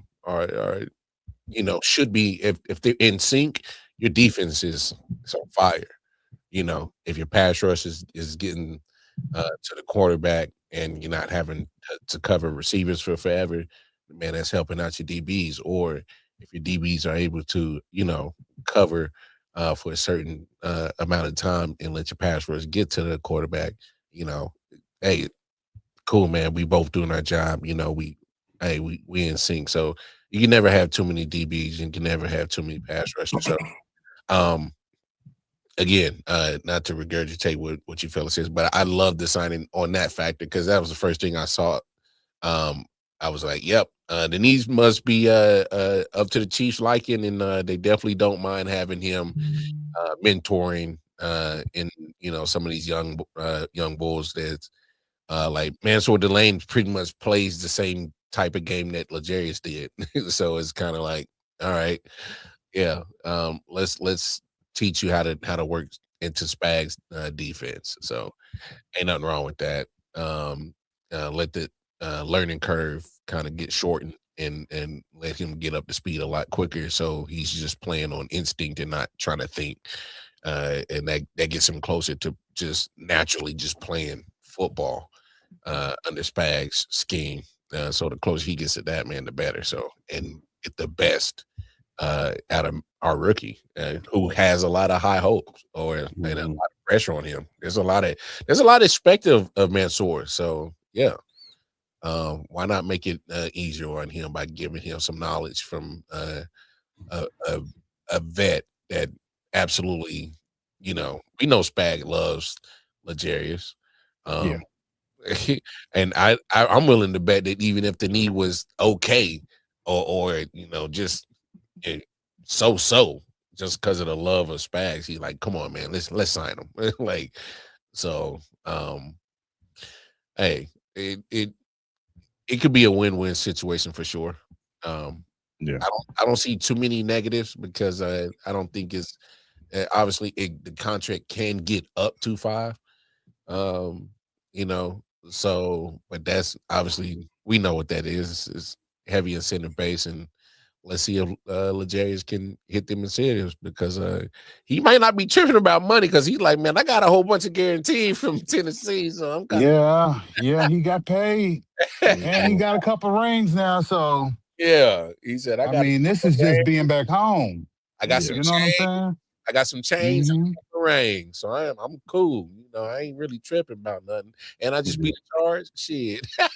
C: should be if they're in sync, your defense is on fire. If your pass rush is getting to the quarterback and you're not having to cover receivers for forever, man, that's helping out your DBs. Or if your DBs are able to, cover for a certain amount of time and let your pass rush get to the quarterback, hey, cool, man. We both doing our job. We in sync. So you can never have too many DBs and you can never have too many pass rushers. So, again, not to regurgitate what you fellas says, but I love the signing on that factor because that was the first thing I saw. I was like, yep, the knees must be up to the Chiefs' liking, and they definitely don't mind having him mentoring in some of these young bulls that's like Mansour Delane pretty much plays the same type of game that L'Jarius did. So it's kind of like, all right, yeah, let's teach you how to work into Spags defense. So ain't nothing wrong with that. Let the learning curve kind of get shortened and let him get up to speed a lot quicker. So he's just playing on instinct and not trying to think. And that gets him closer to just naturally just playing football under Spags' scheme. So the closer he gets to that, man, the better. So and get the best out of our rookie, who has a lot of high hopes and a lot of pressure on him. There's a lot of expected of Mansour. So yeah, why not make it easier on him by giving him some knowledge from a vet that absolutely, we know Spag loves L'Jarius. And I'm willing to bet that even if the knee was okay, or just so just because of the love of Spags, he's like, come on, man, let's sign him. Like, so hey, it could be a win-win situation for sure.
B: Yeah,
C: I don't see too many negatives because I don't think it's obviously the contract can get up to 5. So but that's obviously we know what that is. It's heavy incentive base, and let's see if Legarius can hit them incentives because he might not be tripping about money because he's like, man, I got a whole bunch of guarantees from Tennessee, so I'm kind
D: Yeah, he got paid,
C: of
D: and he got a couple rings now. So
C: yeah. He said,
D: I mean, this is just being back home.
C: I got some
D: You know what I'm
C: change.
D: saying?
C: I got some chains and
D: Mm-hmm.
C: a ring, so I'm cool. I ain't really tripping about nothing, and I just beat the charge. Shit, I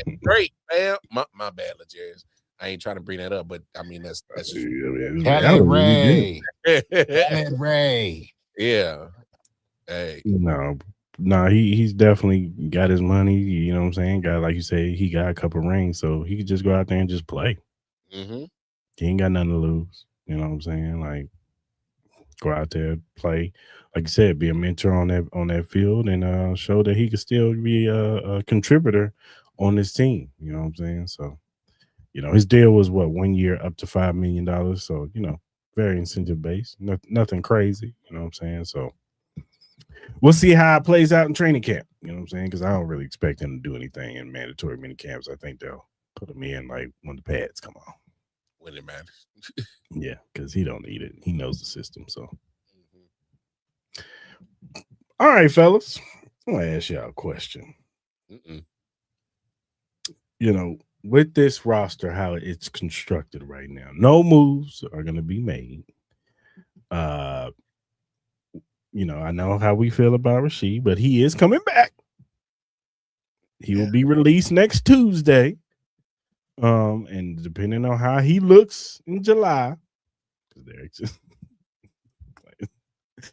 C: am great, man. My bad, Legarius. I ain't trying to bring that up, but I mean that's just
D: Kelly Ray. Kelly Ray.
C: Yeah. Hey.
B: No, he's definitely got his money. You know what I'm saying? Got, like you say, he got a couple rings, so he could just go out there and just play.
C: Mm-hmm.
B: He ain't got nothing to lose. You know what I'm saying? Like, go out there, play, like you said, be a mentor on that field, and show that he could still be a contributor on this team. You know what I'm saying? So, his deal was what, 1 year up to $5 million. So, very incentive based, nothing crazy. You know what I'm saying? So we'll see how it plays out in training camp. You know what I'm saying? Because I don't really expect him to do anything in mandatory mini camps. I think they'll put him in like when the pads come on.
C: When it matters.
B: Yeah, because he don't need it. He knows the system. So, all right, fellas, I'm gonna ask y'all a question. With this roster, how it's constructed right now, no moves are gonna be made. I know how we feel about Rasheed, but he is coming back. He will be released next Tuesday. And depending on how he looks in July,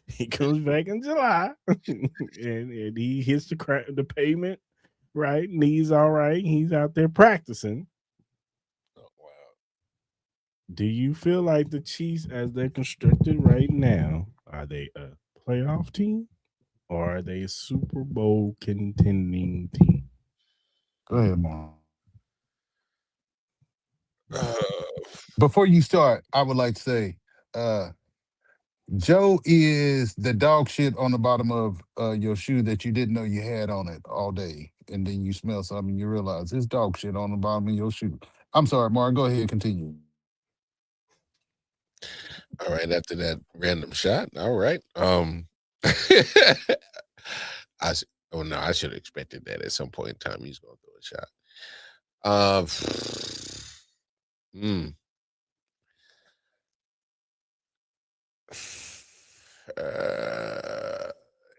B: he comes back in July, and he hits the pavement right. Knees all right. He's out there practicing.
C: Oh, wow.
B: Do you feel like the Chiefs, as they're constructed right now, are they a playoff team or are they a Super Bowl contending team?
D: Go ahead, Mom. Before you start, I would like to say, Joe is the dog shit on the bottom of your shoe that you didn't know you had on it all day. And then you smell something and you realize it's dog shit on the bottom of your shoe. I'm sorry, Mark. Go ahead and continue.
C: All right, after that random shot. All right. I should have expected that at some point in time he's gonna throw a shot.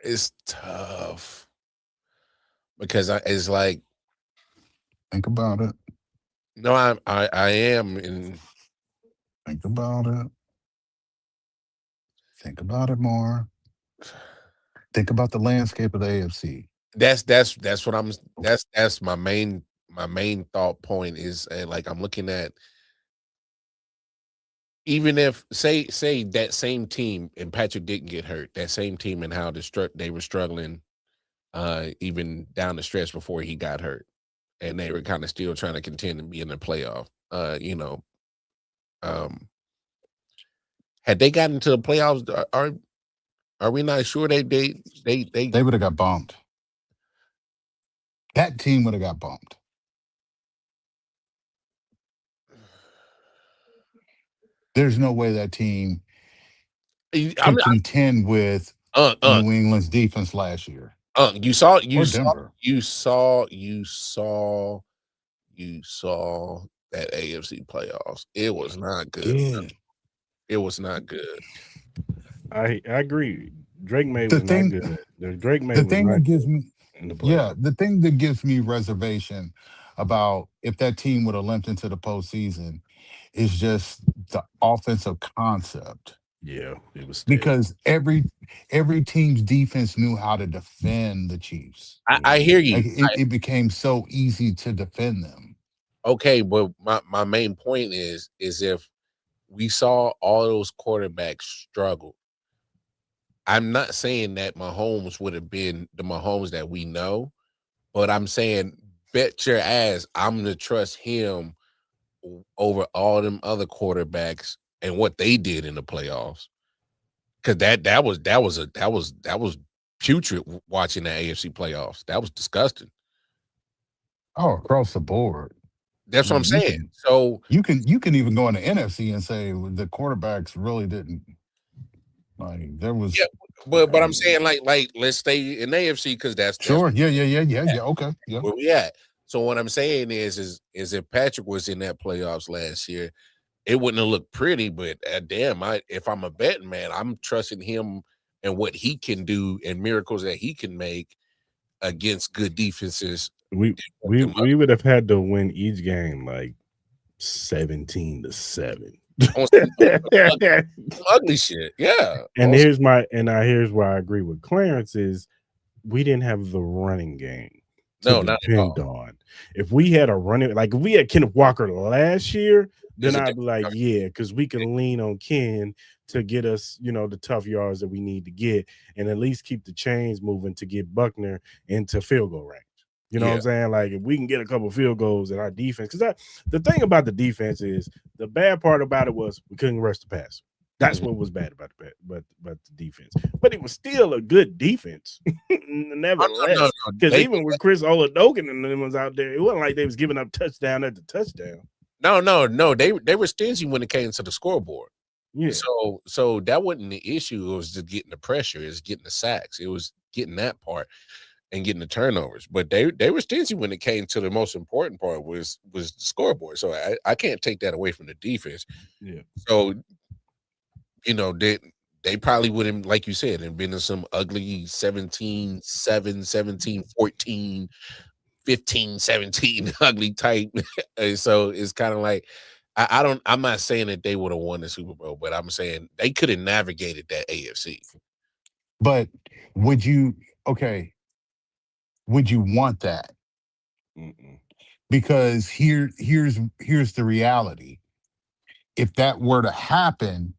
C: It's tough because it's like,
D: think about it.
C: No, I am in.
D: Think about it. Think about it more. Think about the landscape of the AFC.
C: That's what I'm. That's my main thought point is like I'm looking at. Even if say that same team and Patrick didn't get hurt, that same team and how they were struggling, even down the stretch before he got hurt, and they were kind of still trying to contend and be in the playoff. Had they gotten to the playoffs, are we not sure they
D: would have got bumped? That team would have got bumped. There's no way that team could contend with New England's defense last year.
C: You saw that AFC playoffs. It was not good.
D: Yeah.
C: It was not good.
B: I agree. Drake May was not good. Drake May
D: the thing that gives me
B: the
D: thing that gives me reservation about if that team would have limped into the postseason is just the offensive concept.
B: Yeah, it was stale.
D: because every team's defense knew how to defend the Chiefs.
C: I hear you.
D: Like it became so easy to defend them.
C: Okay, but my main point is if we saw all those quarterbacks struggle, I'm not saying that Mahomes would have been the Mahomes that we know, but I'm saying bet your ass I'm gonna trust him over all them other quarterbacks and what they did in the playoffs. Cause that was putrid watching the AFC playoffs. That was disgusting.
D: Oh, across the board.
C: That's what I'm saying. So
D: you can even go in the NFC and say the quarterbacks really didn't like there was.
C: Yeah, but I'm saying like let's stay in AFC because that's
D: sure. Yeah. Okay. Yeah.
C: Where we at. So what I'm saying is if Patrick was in that playoffs last year, it wouldn't have looked pretty. But damn, if I'm a betting man, I'm trusting him and what he can do and miracles that he can make against good defenses.
B: We would have had to win each game like 17-7.
C: Ugly shit. Yeah.
B: And here's why I agree with Clarence is we didn't have the running game to depend on. If we had a running, like if we had Kenneth Walker last year, then I'd be like, yeah, because we can lean on Ken to get us, the tough yards that we need to get, and at least keep the chains moving to get Buckner into field goal range. You know what I'm saying? Like if we can get a couple field goals in our defense, because the thing about the defense is the bad part about it was we couldn't rush the passer. That's what was bad about the defense. But it was still a good defense, nevertheless. Because even with Chris Oladokin and them was out there, it wasn't like they was giving up touchdown at the touchdown.
C: No. They were stingy when it came to the scoreboard.
B: Yeah.
C: So that wasn't the issue. It was just getting the pressure. It was getting the sacks. It was getting that part and getting the turnovers. But they were stingy when it came to the most important part was the scoreboard. So I can't take that away from the defense.
B: Yeah.
C: So they probably wouldn't, like you said, and been in some ugly 17-7, 17-14, 15-17 ugly type. And so it's kind of like I'm not saying that they would have won the Super Bowl, but I'm saying they could have navigated that AFC.
D: But would you want that?
B: Mm-mm.
D: Because here's the reality. If that were to happen,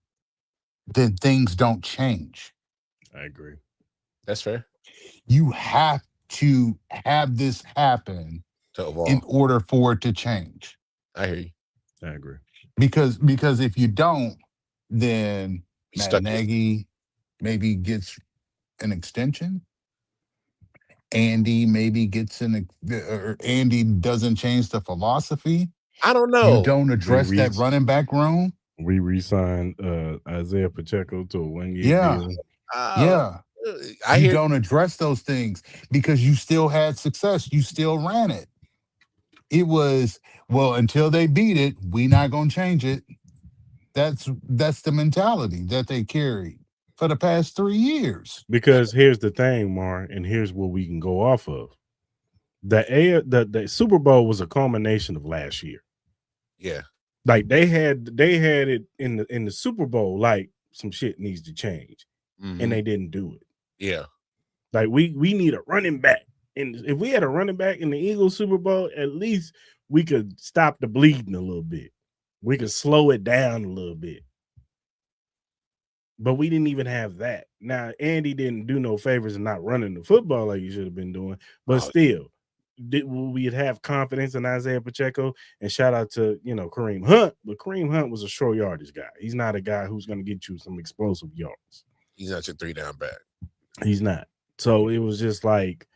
D: then things don't change.
B: I agree.
C: That's fair.
D: You have to have this happen
C: to evolve
D: in order for it to change.
C: I hear you.
B: I agree.
D: Because if you don't, then Matt Nagy maybe gets an extension. Andy maybe gets or Andy doesn't change the philosophy.
C: I don't know.
D: You don't address that running back room.
B: We re-signed Isaiah Pacheco to a 1-year deal.
D: You don't address those things because you still had success. You still ran it. It was, well, until they beat it, we not going to change it. That's the mentality that they carried for the past 3 years.
B: Because here's the thing, Mar, and here's what we can go off of. The Super Bowl was a culmination of last year.
C: Yeah.
B: Like they had it in the Super Bowl, like some shit needs to change.
C: Mm-hmm.
B: And they didn't do it.
C: Yeah.
B: Like we need a running back. And if we had a running back in the Eagles Super Bowl, at least we could stop the bleeding a little bit. We could slow it down a little bit. But we didn't even have that. Now, Andy didn't do no favors in not running the football like he should have been doing. But still, we'd have confidence in Isaiah Pacheco. And shout out to, Kareem Hunt. But Kareem Hunt was a short yardage guy. He's not a guy who's going to get you some explosive yards.
C: He's not your 3-down back.
B: He's not. So it was just like,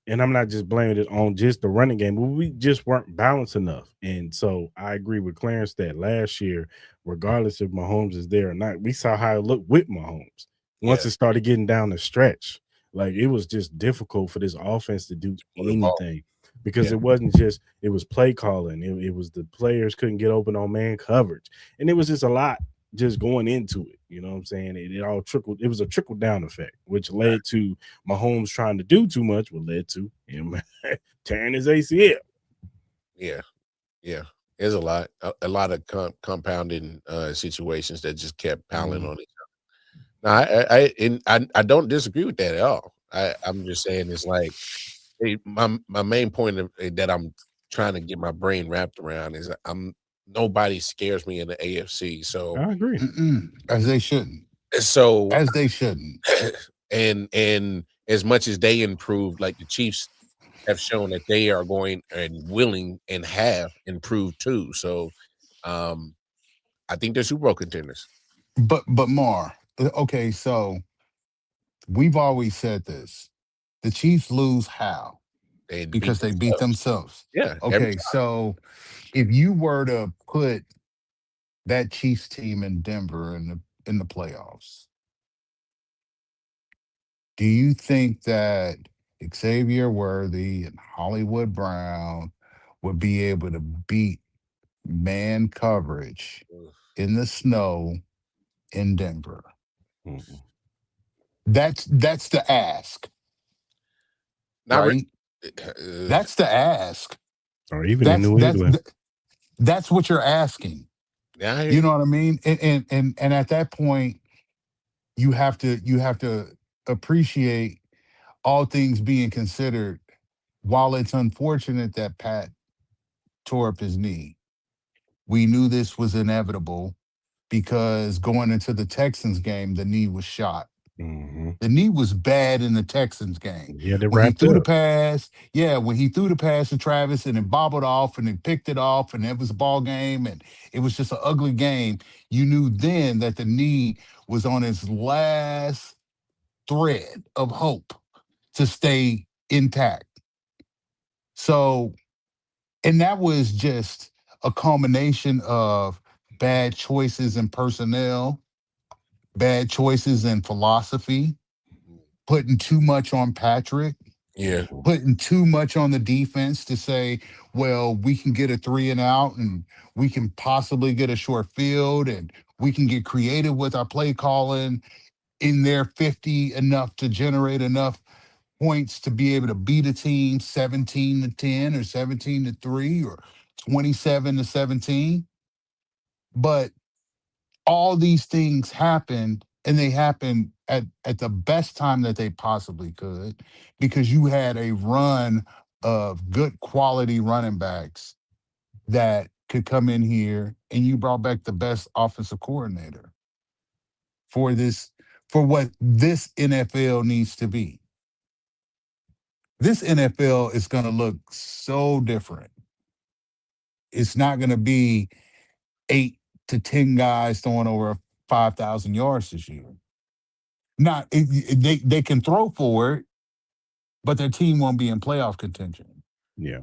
B: and I'm not just blaming it on just the running game, but we just weren't balanced enough. And so I agree with Clarence that last year, regardless if Mahomes is there or not, we saw how it looked with Mahomes. Once it started getting down the stretch, like it was just difficult for this offense to do anything because it wasn't just, it was play calling. It was the players couldn't get open on man coverage. And it was just a lot just going into it. You know what I'm saying? It all trickled. It was a trickle down effect, which led to Mahomes trying to do too much, what led to him tearing his ACL.
C: Yeah. There's a lot of compounding situations that just kept piling on each other. No, I don't disagree with that at all. I'm just saying it's like my main point that I'm trying to get my brain wrapped around is nobody scares me in the AFC. So
B: I agree.
D: As they shouldn't.
C: So
D: As they shouldn't.
C: And as much as they improved, like the Chiefs have shown that they are going and willing and have improved too. So I think they're Super Bowl contenders.
D: But Mar, okay, so we've always said this. The Chiefs lose how? Because they beat themselves.
C: Yeah.
D: Okay, so if you were to put that Chiefs team in Denver in the playoffs, do you think that Xavier Worthy and Hollywood Brown would be able to beat man coverage in the snow in Denver?
B: Mm-mm.
D: That's the ask.
C: Not
D: right? That's the ask.
B: Or even in New England.
D: That's what you're asking.
C: Yeah,
D: you know what I mean? And at that point, you have to appreciate all things being considered. While it's unfortunate that Pat tore up his knee, we knew this was inevitable because going into the Texans game, the knee was shot.
B: Mm-hmm.
D: The knee was bad in the Texans game.
B: Yeah, they
D: when he
B: wrapped
D: threw the
B: up.
D: pass, when he threw the pass to Travis and it bobbled off and then picked it off and it was a ball game and it was just an ugly game, you knew then that the knee was on its last thread of hope to stay intact. So, and that was just a culmination of bad choices in personnel, bad choices in philosophy, putting too much on Patrick,
C: Yeah.
D: putting too much on the defense to say, well, we can get a 3 and out and we can possibly get a short field and we can get creative with our play calling in their 50 enough to generate enough points to be able to beat a team 17-10 or 17-3 or 27-17. But all these things happened and they happened at the best time that they possibly could because you had a run of good quality running backs that could come in here and you brought back the best offensive coordinator for what this NFL needs to be. This NFL is going to look so different. It's not going to be 8 to 10 guys throwing over 5,000 yards this year. They can throw for it, but their team won't be in playoff contention.
B: Yeah.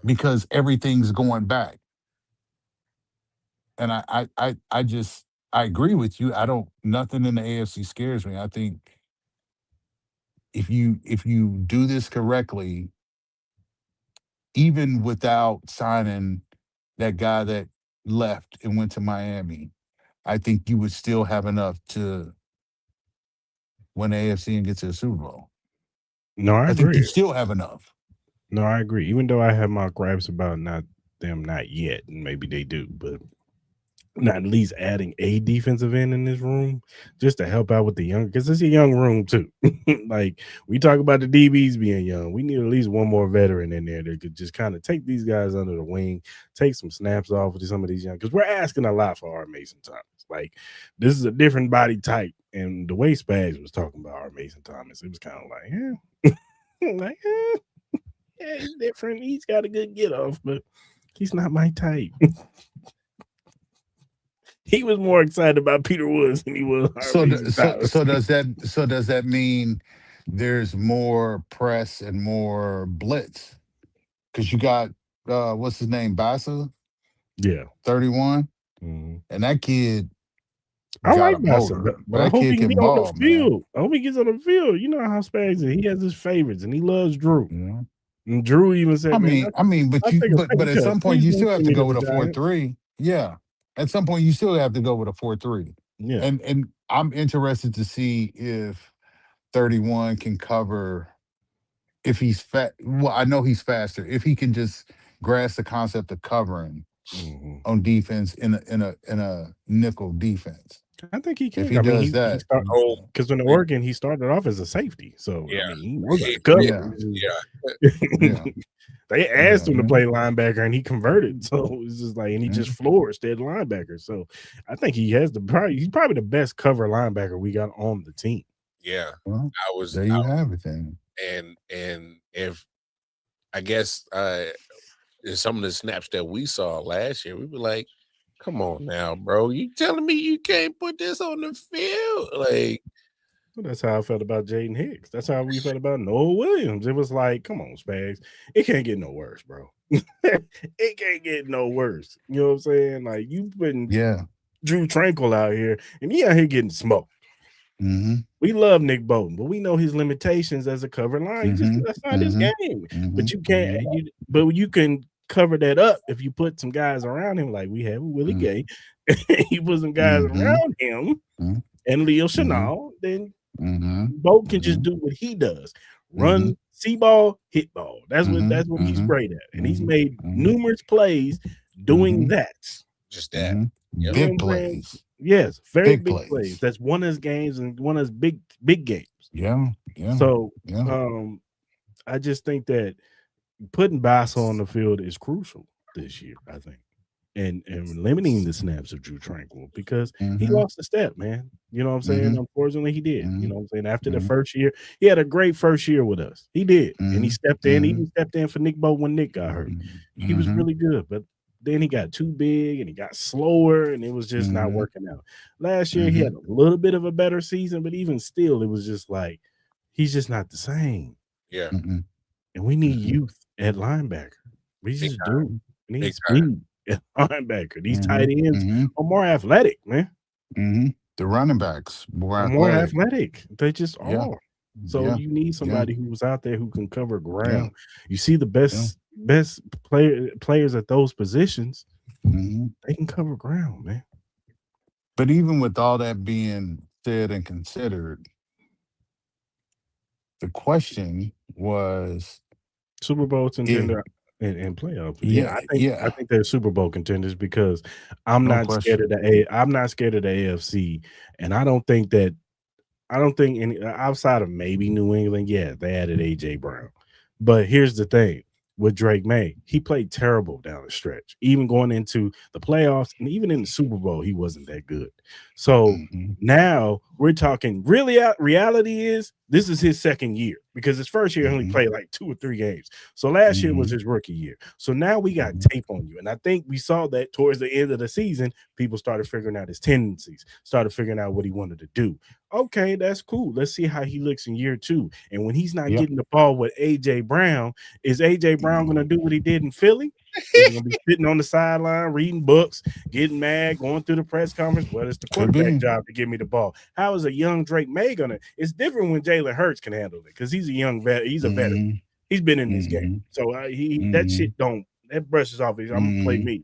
D: Because everything's going back. And I agree with you. Nothing in the AFC scares me. I think if you do this correctly, even without signing that guy that left and went to Miami, I think you would still have enough to win the AFC and get to the Super Bowl.
B: No, I
D: think
B: agree.
D: you still have enough.
B: No, I agree. Even though I have my gripes about not yet, and maybe they do, but not at least adding a defensive end in this room just to help out with the young, because it's a young room too. Like we talk about the DBs being young, we need at least one more veteran in there that could just kind of take these guys under the wing, take some snaps off with some of these young, because we're asking a lot for our Mason Thomas. Like this is a different body type, and the way Spags was talking about our Mason Thomas, it was kind of like, yeah, he's different. He's got a good get off, but he's not my type. He was more excited about Peter Woods than he was.
D: So does that mean there's more press and more blitz? Because you got what's his name, Bassa?
B: Yeah,
D: 31,
B: mm-hmm.
D: And that kid.
B: I like Bassa, but I hope he can get on the field. I hope he gets on the field. You know how Spags is. He has his favorites, and he loves Drew.
D: Yeah.
B: And Drew even said,
D: but at some point you still have to go with a 4-3. Yeah. At some point you still have to go with a 4-3.
B: Yeah.
D: And I'm interested to see if 31 can cover, if he's fat. Well, I know he's faster. If he can just grasp the concept of covering on defense in a nickel defense.
B: I think he can.
D: If he does that,
B: because in Oregon he started off as a safety, so
C: Yeah.
B: I mean he knows how to cover.
C: Yeah.
B: They asked him to play linebacker and he converted, so it's just like, and he just flourished at linebacker. So I think he has he's probably the best cover linebacker we got on the team.
C: Yeah,
D: well, there you have it then.
C: And if I guess in some of the snaps that we saw last year, we were like, come on now, bro. You telling me you can't put this on the field? Like,
B: well, that's how I felt about Jaden Hicks. That's how we felt about Noah Williams. It was like, come on, Spags. It can't get no worse, bro. It can't get no worse. You know what I'm saying? Like, you putting Drew Tranquil out here, and he out here getting smoked. We love Nick Bolton, but we know his limitations as a cover line. That's not his game. But you can't. But you can cover that up if you put some guys around him, like we have with Willie Gay. He put some guys around him and Leo Chenal. Then Bolton can just do what he does: run, see ball, hit ball. That's what he's great at, and he's made numerous plays doing that.
C: Just that.
D: Big plays.
B: Yes, very big plays. That's won us games and won us big games.
D: Yeah.
B: So I just think that putting Bass on the field is crucial this year, I think. And limiting the snaps of Drew Tranquil because he lost a step, man. You know what I'm saying? Unfortunately, he did. You know what I'm saying? After the first year, he had a great first year with us. He did. And he stepped in. He even stepped in for Nick Bolton when Nick got hurt. He was really good, but then he got too big and he got slower and it was just not working out. Last year, he had a little bit of a better season, but even still, it was just like, he's just not the same.
C: Yeah.
B: And we need youth at linebacker. We just do. We need speed at linebacker. These tight ends are more athletic, man.
D: The running backs more
B: athletic. They just are. So you need somebody who's out there who can cover ground. You see the best players at those positions, they can cover ground, man.
D: But even with all that being said and considered, the question was
B: Super Bowl contender and playoff. I think they're Super Bowl contenders because I'm not scared of the AFC, and I don't think any outside of maybe New England, they added AJ Brown. But here's the thing. With Drake May, he played terrible down the stretch, even going into the playoffs and even in the Super Bowl, he wasn't that good. So now we're talking reality is this is his second year because his first year he only played like 2 or 3 games. So last year was his rookie year. So now we got tape on you. And I think we saw that towards the end of the season, people started figuring out his tendencies, started figuring out what he wanted to do. Okay, that's cool. Let's see how he looks in year 2. And when he's not getting the ball with AJ Brown, is AJ Brown going to do what he did in Philly? He's going to be sitting on the sideline, reading books, getting mad, going through the press conference. Well, it's the quarterback job to give me the ball. How is a young Drake May going to? It's different when Jalen Hurts can handle it because he's a young vet. He's a veteran. He's been in this game. So that shit that brushes off. I'm going to play me.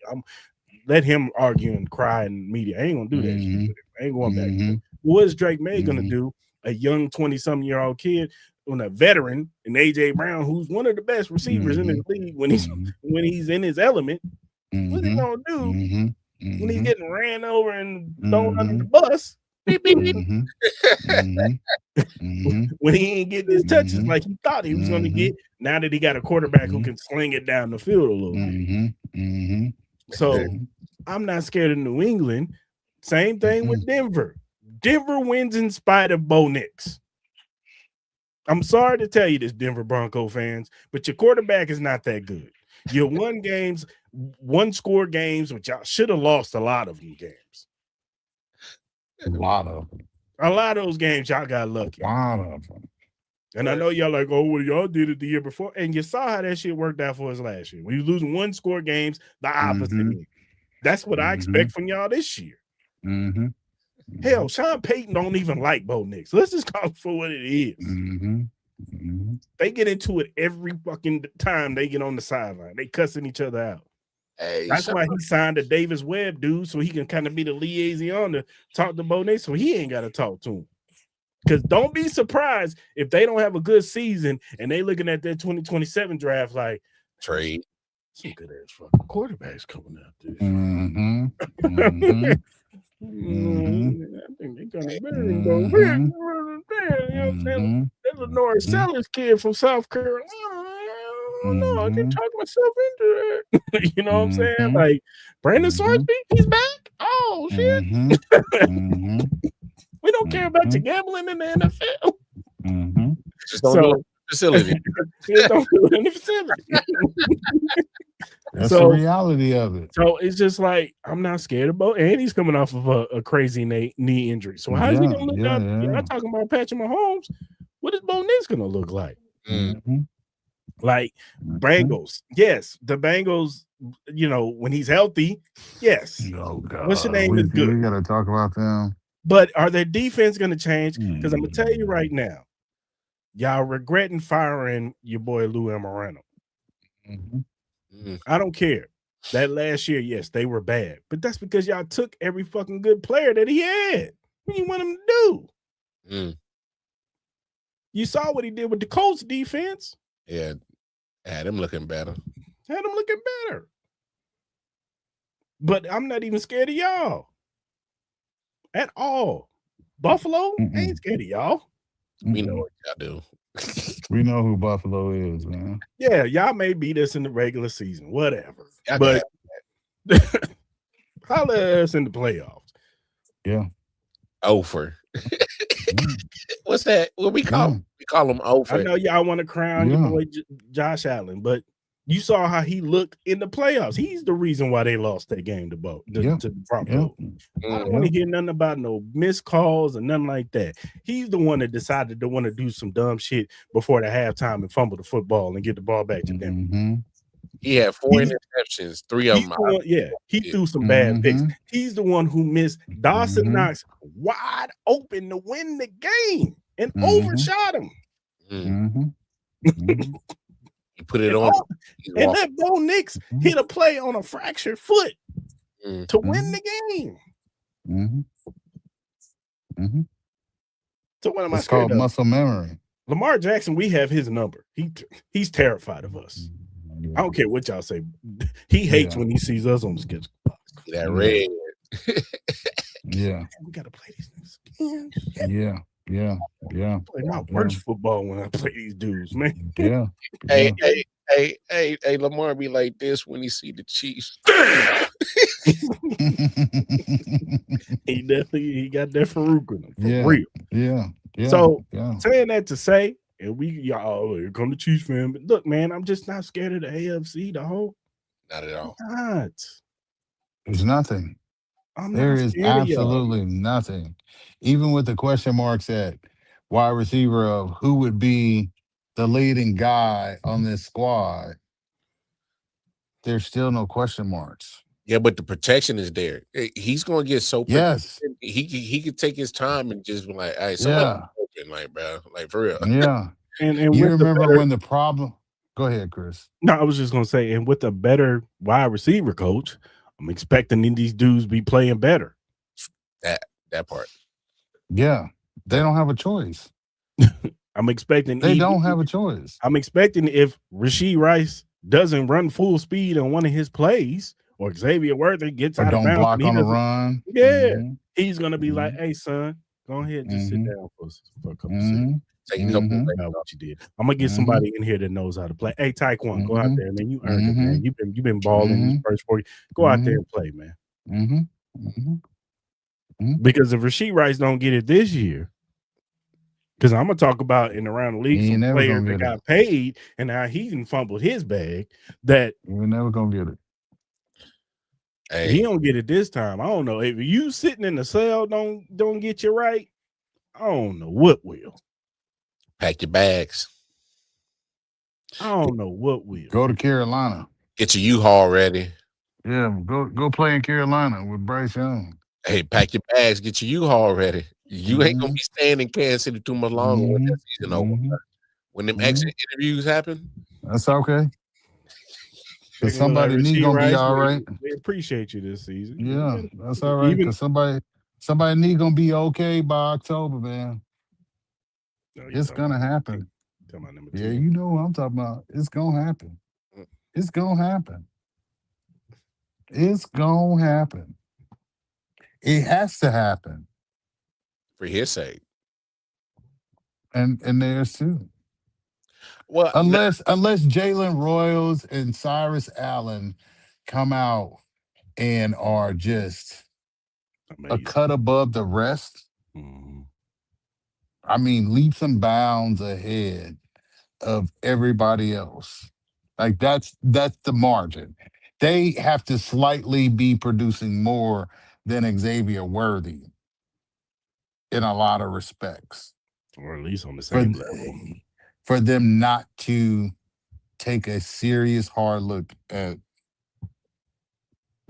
B: Let him argue and cry in media. I ain't going to do that shit with him. I ain't going back. What is Drake May going to do? A young 20-something-year-old kid on a veteran and AJ Brown, who's one of the best receivers in the league when he's in his element. What's he gonna do when he's getting ran over and thrown under the bus? When he ain't getting his touches like he thought he was gonna get. Now that he got a quarterback who can sling it down the field a little bit. So I'm not scared of New England. Same thing with Denver. Denver wins in spite of Bo Nix. I'm sorry to tell you this, Denver Bronco fans, but your quarterback is not that good. You won games, one-score games, which y'all should have lost a lot of them games.
D: A lot of them.
B: A lot of those games, y'all got lucky.
D: A lot of them.
B: And I know y'all like, oh, well, y'all did it the year before. And you saw how that shit worked out for us last year. We was losing one-score games, the opposite. That's what I expect from y'all this year. Hell, Sean Payton don't even like Bo Nix. Let's just call it for what it is. They get into it every fucking time they get on the sideline. They cussing each other out. That's why he signed a Davis Webb dude so he can kind of be the liaison to talk to Bo Nix so he ain't got to talk to him. Because don't be surprised if they don't have a good season and they looking at their 2027 draft like
C: trade.
B: Some good ass fucking quarterbacks coming out there. I think they're gonna better him though. You know what I'm saying? That Lenore Sellers kid from South Carolina. I don't know. I can talk myself into that. You know what I'm saying? Like Brandon Swarsby, he's back. Oh shit. We don't care about you gambling in the NFL.
C: Just don't do it in the facility.
B: Just don't do it in the facility.
D: That's the reality of it.
B: So it's just like I'm not scared of Bo, and he's coming off of a crazy knee injury. So how's he gonna look out? Y'all talking about Patrick Mahomes? What is Bo Nix gonna look like? Like Bengals, yes, the Bengals. You know, when he's healthy, yes.
D: Oh God,
B: what's your name is good.
D: We gotta talk about them.
B: But are their defense gonna change? Because I'm gonna tell you right now, y'all regretting firing your boy Lou Amarano. I don't care. That last year, yes, they were bad, but that's because y'all took every fucking good player that he had. What do you want him to do? You saw what he did with the Colts defense.
C: Yeah, had him looking better.
B: But I'm not even scared of y'all at all. Buffalo ain't scared of y'all.
C: We know what y'all do.
D: We know who Buffalo is, man.
B: Yeah, y'all may beat us in the regular season, whatever.
C: But
B: holler at us in the playoffs.
D: Yeah.
C: Ofer. What's that? What we call him? We call him Ofer.
B: I know y'all want to crown your boy Josh Allen, but you saw how he looked in the playoffs. He's the reason why they lost that game to the Broncos. I don't want to hear nothing about no missed calls or nothing like that. He's the one that decided to want to do some dumb shit before the halftime and fumble the football and get the ball back to them.
C: He had 4 interceptions, 3 of them.
B: He threw some bad picks. He's the one who missed Dawson Knox wide open to win the game and overshot him.
C: He put it on.
B: And let Bo Nix hit a play on a fractured foot to win the game. So what am I scared
D: called
B: of?
D: Muscle memory.
B: Lamar Jackson, we have his number. He's terrified of us. I don't care what y'all say. He hates when he sees us on the schedule.
C: That red.
B: We gotta play these niggas again.
D: Yeah.
B: Play my worst football when I play these dudes, man.
C: Hey, Lamar be like this when he see the Chiefs.
B: He got that Farouk in him for real.
D: Yeah.
B: So saying that to say, and y'all here come the Chiefs fan, but look, man, I'm just not scared of the AFC. The whole,
C: not at all.
D: There's nothing. There is absolutely nothing. Even with the question marks at wide receiver of who would be the leading guy on this squad, there's still no question marks.
C: Yeah, but the protection is there. He's going to get so he could take his time and just be like, hey, somebody open, like, bro, like for real.
D: Yeah. And you remember when the problem – go ahead, Chris.
B: No, I was just going to say, and with a better wide receiver coach, I'm expecting these dudes be playing better.
C: That part.
D: Yeah. They don't have a choice.
B: I'm expecting
D: they don't have a choice.
B: I'm expecting if Rashee Rice doesn't run full speed on one of his plays, or Xavier Worthy gets out of bounds,
D: block on a run.
B: He's gonna be like, "Hey, son, go ahead and just sit down for a couple seconds. Take a couple about what you did. I'm gonna get somebody in here that knows how to play. Hey, Taekwon, go out there, man. You earned it, man. You've been balling these first 4 years. Go out there and play, man. Because if Rashee Rice don't get it this year, because I'm gonna talk about in around the league some players that got paid and now he done fumbled his bag. That
D: we're never gonna get it.
B: Hey. He don't get it this time. I don't know if you sitting in the cell don't get you right. I don't know what will.
C: Pack your bags.
B: I don't know what will.
D: Go to Carolina.
C: Get your U-Haul ready.
D: Yeah, go play in Carolina with Bryce Young.
C: Hey, pack your bags. Get your U-Haul ready. You ain't gonna be staying in Kansas City too much longer when that season over. When them exit interviews happen,
D: that's okay. Because somebody need gonna be all right.
B: We appreciate you this season.
D: Yeah, that's all right. Because somebody need gonna be okay by October, man. It's gonna happen. Yeah, you know what I'm talking about. It's gonna happen. It's gonna happen. It's gonna happen. It has to happen.
C: For his sake.
D: And theirs too.
C: Well,
D: unless Jalen Royals and Cyrus Allen come out and are just a cut above the rest.
B: Mm-hmm.
D: I mean, leaps and bounds ahead of everybody else. Like that's the margin. They have to slightly be producing more than Xavier Worthy in a lot of respects.
B: Or at least on the
D: For
B: same level.
D: for them not to take a serious hard look at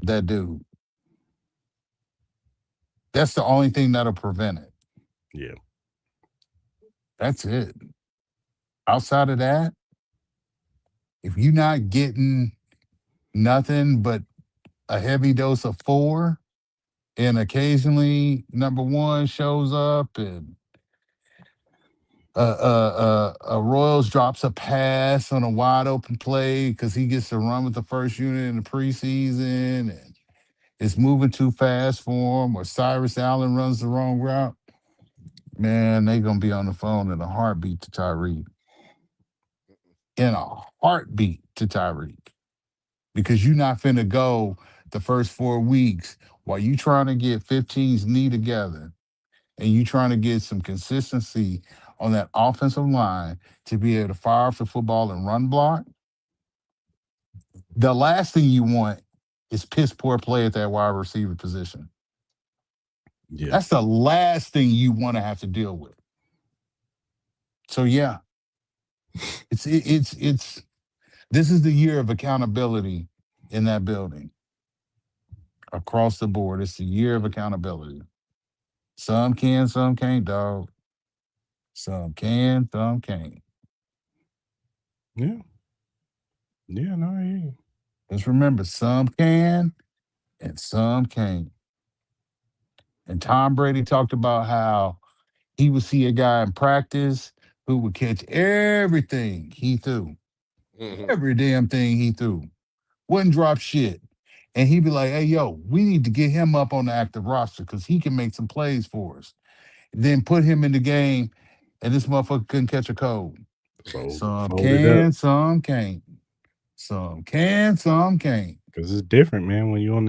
D: that dude. That's the only thing that'll prevent it.
B: Yeah.
D: That's it. Outside of that, if you're not getting nothing but a heavy dose of 4, and occasionally number 1 shows up, and Royals drops a pass on a wide open play because he gets to run with the first unit in the preseason, and it's moving too fast for him, or Cyrus Allen runs the wrong route, man, they gonna be on the phone in a heartbeat to Tyreek. In a heartbeat to Tyreek. Because you're not finna go the first 4 weeks while you trying to get 15's knee together and you trying to get some consistency on that offensive line to be able to fire off the football and run block. The last thing you want is piss poor play at that wide receiver position.
B: Yeah.
D: That's the last thing you want to have to deal with. So yeah, it's this is the year of accountability in that building. Across the board, it's the year of accountability. Some can, some can't, dog. Some can, some can't.
B: Yeah. Yeah, no, I hear you.
D: Just remember, some can and some can't. And Tom Brady talked about how he would see a guy in practice who would catch everything he threw. Every damn thing he threw. Wouldn't drop shit. And he'd be like, hey, yo, we need to get him up on the active roster because he can make some plays for us. Then put him in the game, and this motherfucker couldn't catch a cold. Some can, some can't. Some can, some can't.
B: Because it's different, man, when you're in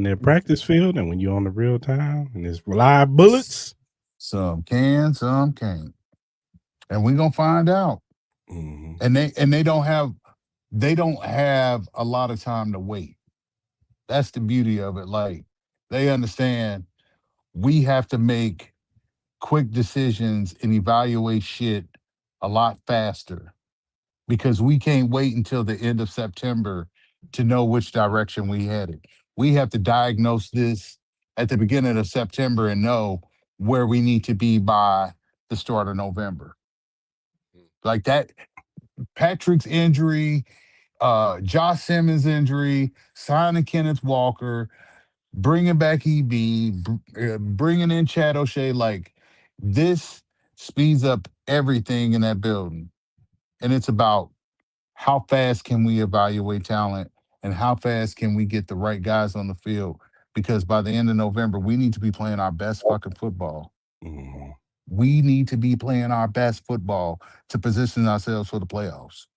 B: that practice field and when you're on the real time and it's live bullets.
D: Some can, some can't. And we're gonna find out.
B: Mm-hmm.
D: And they don't have a lot of time to wait. That's the beauty of it. Like, they understand we have to make quick decisions and evaluate shit a lot faster because we can't wait until the end of September to know which direction we headed. We have to diagnose this at the beginning of September and know where we need to be by the start of November. Like that, Patrick's injury, Josh Simmons' injury, signing Kenneth Walker, bringing back EB, bringing in Chad O'Shea, like this speeds up everything in that building. And it's about how fast can we evaluate talent and how fast can we get the right guys on the field? Because by the end of November, we need to be playing our best fucking football.
B: Mm-hmm.
D: We need to be playing our best football to position ourselves for the playoffs.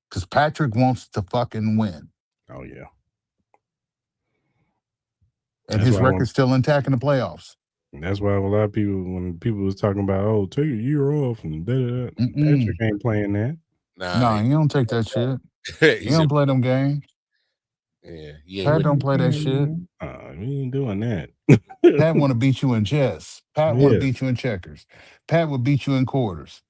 D: Because Patrick wants to fucking win.
B: Oh, yeah.
D: And his record's still intact in the playoffs.
B: And that's why a lot of people, when people was talking about, oh, take a year off and Patrick ain't playing that.
D: Nah, he don't take that shit. He don't play them games.
C: Yeah.
D: Pat don't play that shit.
B: We ain't doing that.
D: Pat want to beat you in chess. Pat want to beat you in checkers. Pat would beat you in quarters.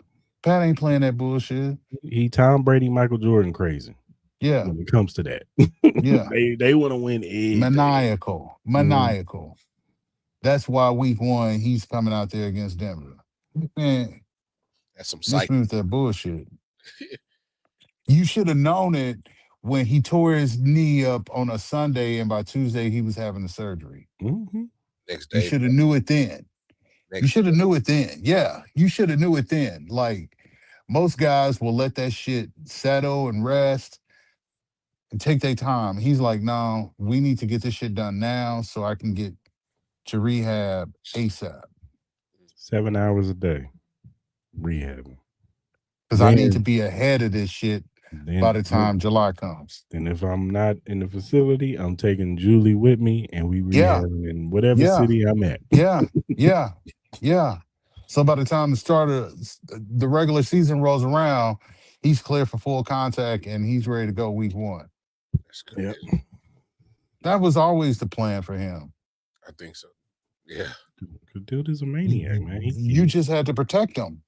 D: Pat ain't playing that bullshit.
B: He Tom Brady, Michael Jordan crazy.
D: Yeah.
B: When it comes to that.
D: Yeah.
B: They want to win everything.
D: Maniacal. Mm-hmm. That's why week 1, he's coming out there against Denver. Man,
C: that's some psych.
D: With that bullshit. You should have known it when he tore his knee up on a Sunday and by Tuesday he was having the surgery.
B: Mm-hmm.
C: Next day.
D: You should have knew it then. You should have knew it then. Yeah, you should have knew it then. Like, most guys will let that shit settle and rest and take their time. He's like, no, we need to get this shit done now so I can get to rehab ASAP.
B: 7 hours a day rehabbing.
D: Because I need to be ahead of this shit by the time July comes.
B: And if I'm not in the facility, I'm taking Julie with me, and we rehabbing in whatever city I'm at.
D: Yeah. So by the time the regular season rolls around, he's clear for full contact and he's ready to go week 1.
C: That's good.
B: Yep.
D: That was always the plan for him.
C: I think so. Yeah.
B: The dude is a maniac, man.
D: You just had to protect him.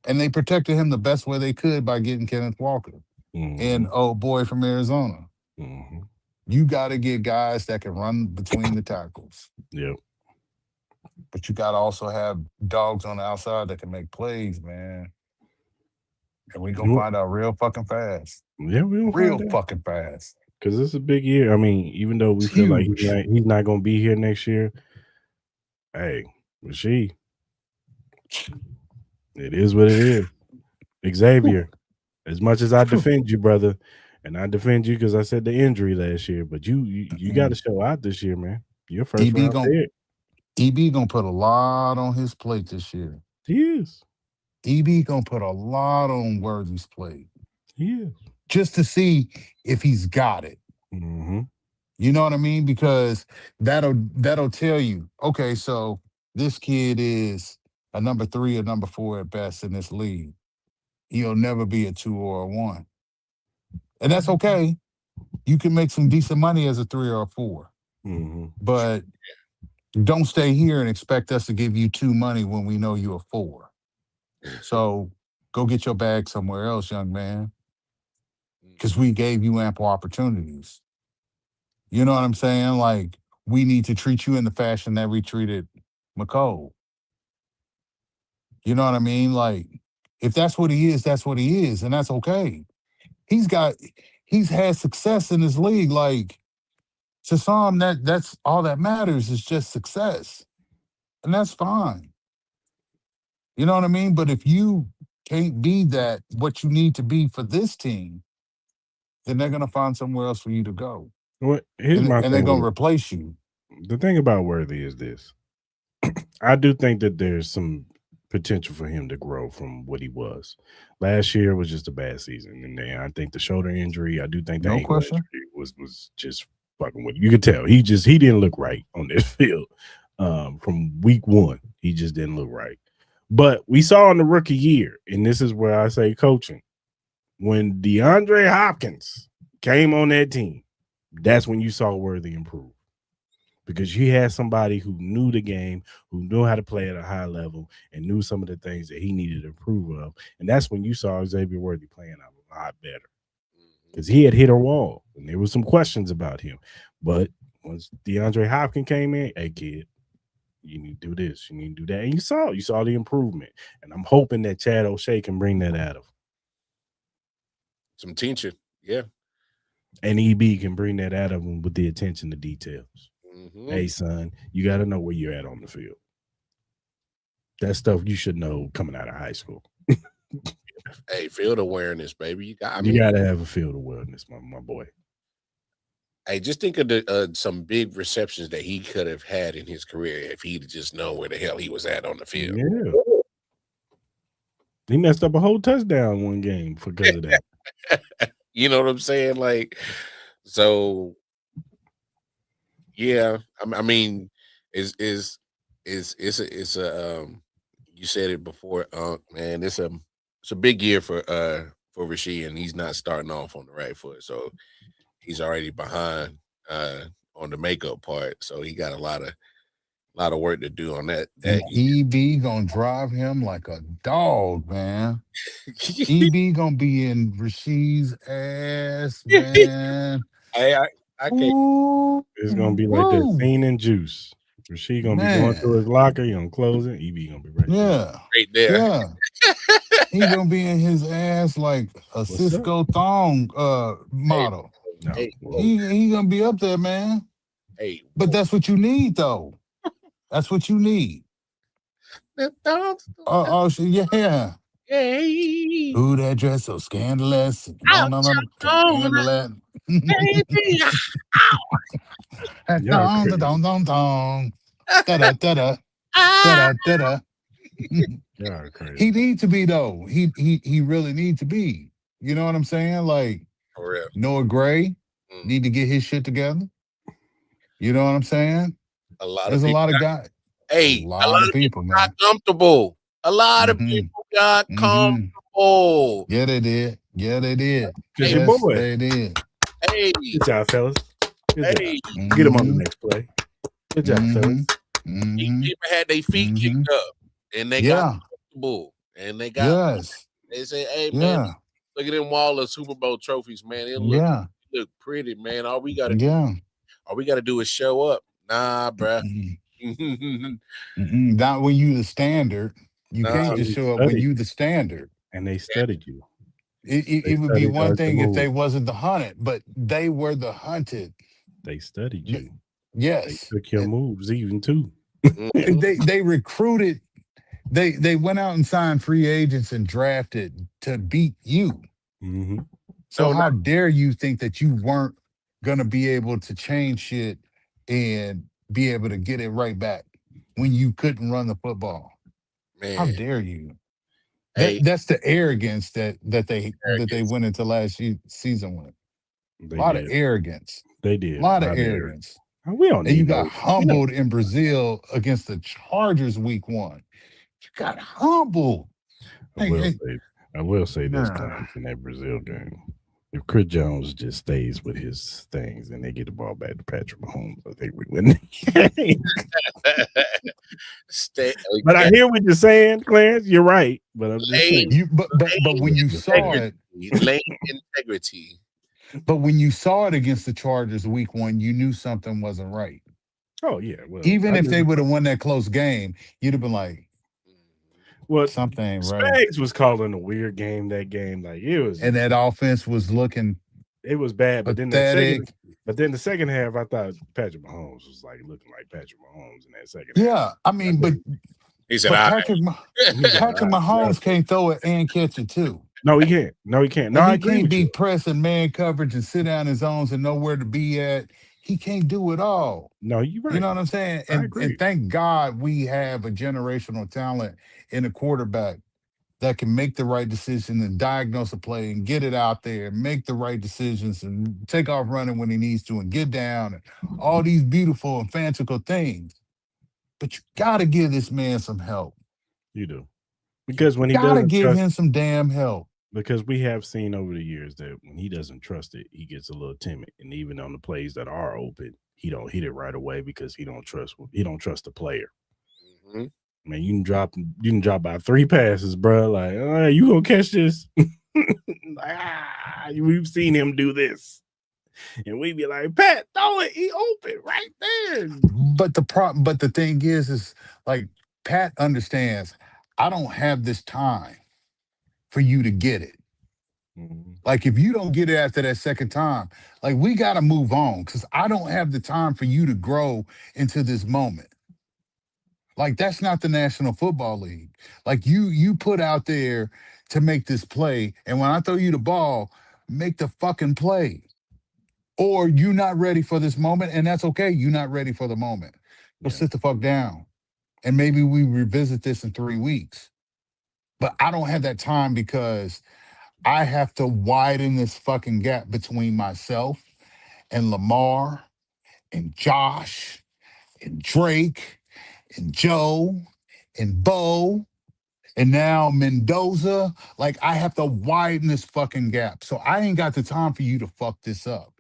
D: And they protected him the best way they could by getting Kenneth Walker and old boy from Arizona. You got to get guys that can run between the tackles.
B: Yep.
D: But you got to also have dogs on the outside that can make plays, man. And we going to find out real fucking fast.
B: Yeah, we'll
D: real fucking fast.
B: Because it's a big year. I mean, even though we feel like he's not going to be here next year, hey, Rasheed, it is what it is. Xavier, as much as I defend you, brother, and I defend you because I said the injury last year, but you got to show out this year, man. You're first round pick.
D: EB gonna put a lot on his plate this year.
B: He is.
D: EB gonna put a lot on Worthy's plate.
B: He is.
D: Just to see if he's got it. You know what I mean? Because that'll tell you, okay, so this kid is a number 3 or number 4 at best in this league. He'll never be a 2 or a 1. And that's okay. You can make some decent money as a 3 or a 4. But don't stay here and expect us to give you 2 money when we know you're a 4. So go get your bag somewhere else, young man. Because we gave you ample opportunities. You know what I'm saying? Like, we need to treat you in the fashion that we treated McCole. You know what I mean? Like, if that's what he is, that's what he is, and that's okay. He's had success in this league. Like, to some, that's all that matters is just success. And that's fine. You know what I mean? But if you can't be what you need to be for this team, then they're gonna find somewhere else for you to go. And they're gonna replace you.
B: The thing about Worthy is this. I do think that there's some potential for him to grow from what he was. Last year was just a bad season. And then I think the shoulder injury, I do think the ankle injury was just fucking with him. You could tell. He didn't look right on this field. From week 1, he just didn't look right. But we saw in the rookie year, and this is where I say coaching, when DeAndre Hopkins came on that team, that's when you saw Worthy improve. Because he had somebody who knew the game, who knew how to play at a high level, and knew some of the things that he needed to improve of. And that's when you saw Xavier Worthy playing a lot better. Because he had hit a wall, and there were some questions about him. But once DeAndre Hopkins came in, hey, kid, you need to do this, you need to do that. And you saw the improvement. And I'm hoping that Chad O'Shea can bring that out of him.
C: Some teaching, yeah.
B: And EB can bring that out of him with the attention to details. Hey, son, you got to know where you're at on the field. That stuff you should know coming out of high school.
C: Hey, field awareness, baby. You got
B: to have a field awareness, my boy.
C: Hey, just think of some big receptions that he could have had in his career if he'd just known where the hell he was at on the field.
B: Yeah. He messed up a whole touchdown one game because of that.
C: You know what I'm saying? Like, so yeah. I mean, it's a you said it before, man. It's a big year for Rasheed, and he's not starting off on the right foot. So he's already behind on the makeup part. So he got a lot of work to do on that.
D: EB gonna drive him like a dog, man. EB gonna be in Rasheed's ass, man.
C: I can't.
B: It's gonna be like that scene in Juice. Rasheed gonna be going through his locker. He gonna close it. EB gonna be right
C: there.
D: Yeah. He gonna be in his ass like a Cisco thong model.
C: Hey,
D: he gonna be up there, man.
C: Hey,
D: but that's what you need, though. That's what you need. Yeah.
C: Hey.
D: Ooh, that dress so scandalous.
C: Ouch,
D: No, can't handle that.
C: baby.
B: Y'all crazy.
D: Dong, dong, dong. Da-da, da-da.
C: Ah.
D: Da-da, da-da.
B: Y'all crazy.
D: He needs to be, though. He really needs to be. You know what I'm saying? Like,
C: For real.
D: Noah Gray need to get his shit together. You know what I'm saying? There's a lot of guys.
C: Hey,
D: a lot of people, man.
C: got comfortable. A lot of people got comfortable.
D: Yeah, they did. Yeah, they did.
B: Just
D: Yes,
B: your boy.
D: they did.
C: Hey.
B: Good job, fellas. Good
C: Hey.
B: job. Get him on the next play. Good job, fellas.
C: These people had their feet kicked up, and they got comfortable, and they got. They say, "Hey, man, look at them wall of Super Bowl trophies, man. It look pretty, man. All we gotta do is show up." Nah, bruh.
D: Not when you the standard. You can't just show up when you the standard.
B: And they studied you.
D: It would be one thing if they wasn't the hunted, but they were the hunted.
B: They studied you.
D: Yes.
B: They took your moves even too.
D: they recruited. They went out and signed free agents and drafted to beat you.
B: Mm-hmm.
D: So how dare you think that you weren't gonna be able to change shit and be able to get it right back when you couldn't run the football? Man. How dare you? That's the arrogance that they went into last season with. A lot of arrogance.
B: They did.
D: A lot of arrogance.
B: We don't
D: and you got humbled in Brazil against the Chargers week 1. You got humbled.
B: I will say this time in that Brazil game. If Chris Jones just stays with his things and they get the ball back to Patrick Mahomes, I think we win. But I hear what you're saying, Clarence. You're right. But I'm just saying.
D: But when you saw it,
C: lane integrity.
D: But when you saw it against the Chargers week 1, you knew something wasn't right.
B: Oh, yeah. Well,
D: even if they would have won that close game, you'd have been like,
B: well,
D: something ain't right.
B: Spags was calling a weird game that game. Like it was,
D: and that offense was looking.
B: It was bad, but
D: pathetic.
B: then the second half, I thought Patrick Mahomes was like looking like Patrick Mahomes in that second half.
D: Yeah, I mean, but
C: he said,
D: Patrick Mahomes can't throw it and catch it too.
B: No, he can't. No, he can't. No,
D: and
B: I
D: he
B: agree
D: can't be
B: you.
D: pressing man coverage and sit down in zones and know where to be at. He can't do it all.
B: No, you're right.
D: You know what I'm saying? And thank God we have a generational talent in a quarterback that can make the right decision and diagnose a play and get it out there and make the right decisions and take off running when he needs to and get down and all these beautiful and fanciful things. But you got to give this man some help.
B: You do. Because when he
D: got to give him some damn help.
B: Because we have seen over the years that when he doesn't trust it, he gets a little timid. And even on the plays that are open, he don't hit it right away because he don't trust the player. Mm-hmm. Man, you can drop by 3 passes, bro. Like, you gonna catch this? We've seen him do this, and we be like, Pat, throw it. He open right there.
D: But the thing is like Pat understands. I don't have this time for you to get it. Mm-hmm. Like if you don't get it after that second time, like we got to move on because I don't have the time for you to grow into this moment. Like that's not the National Football League. Like you put out there to make this play, and when I throw you the ball, make the fucking play. Or you're not ready for this moment, and that's okay. You're not ready for the moment. Well, sit the fuck down, and maybe we revisit this in 3 weeks. But I don't have that time because I have to widen this fucking gap between myself and Lamar and Josh and Drake and Joe and Bo and now Mendoza. Like, I have to widen this fucking gap. So I ain't got the time for you to fuck this up.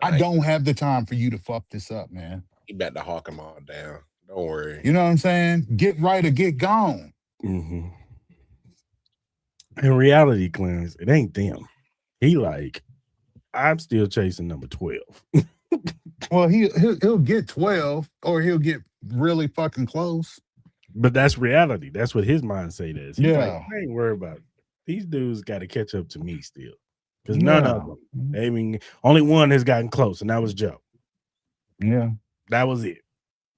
D: I don't have the time for you to fuck this up, man.
C: You better hawk them all down. Don't worry.
D: You know what I'm saying? Get right or get gone.
B: Mm-hmm. In reality, Clarence, it ain't them. He like, I'm still chasing number 12.
D: Well, he'll get 12 or he'll get really fucking close.
B: But that's reality. That's what his mindset is. He's like,
D: Yeah.
B: I ain't worried about it. These dudes got to catch up to me still. Because none of them. I mean, only one has gotten close, and that was Joe.
D: Yeah.
B: That was it.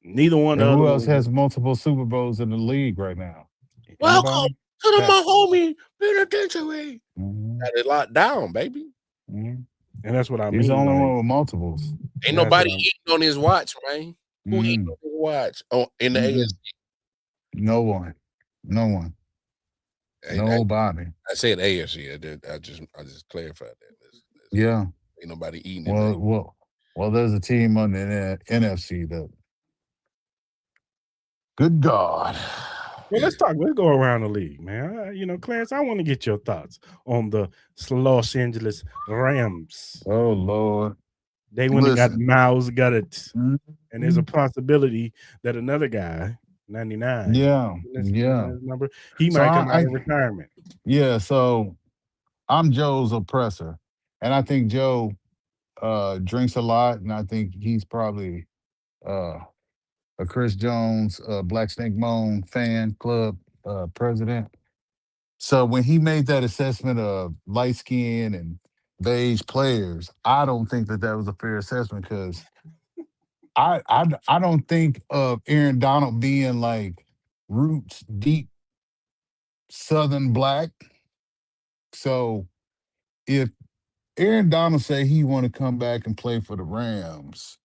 B: Neither one of
D: who
B: them.
D: else has multiple Super Bowls in the league right now?
C: Welcome
D: Anybody?
C: to the
D: Pat.
C: Mahomie Penitentiary.
D: Mhm.
C: Got it locked down, baby.
D: Mhm.
B: And that's what I
D: He's the
B: mean.
D: only
B: Like,
D: one with multiples.
C: Ain't
B: that's
C: nobody
B: what I'm-
C: eating on his watch, man. Who eating
D: Mm.
C: on his watch? Oh, in the
D: Mm-mm.
C: AFC.
D: No one. No one. Nobody.
C: I said AFC. I just clarified that.
D: Yeah.
C: Ain't nobody eating in there.
D: Well, there's a team on the NFC that. Good God.
B: Well, let's talk. Let's go around the league, man. Clarence, I want to get your thoughts on the Los Angeles Rams.
D: Oh, Lord.
B: They went and got Miles Garrett.
D: Mm-hmm.
B: And there's a possibility that another guy, 99,
D: yeah,
B: number, he might come out of retirement.
D: Yeah, so I'm Joe's oppressor. And I think Joe drinks a lot, and I think he's probably a Chris Jones, Black Snake Moan fan club president. So when he made that assessment of light skin and beige players, I don't think that was a fair assessment because I don't think of Aaron Donald being like roots deep Southern black. So if Aaron Donald say he want to come back and play for the Rams,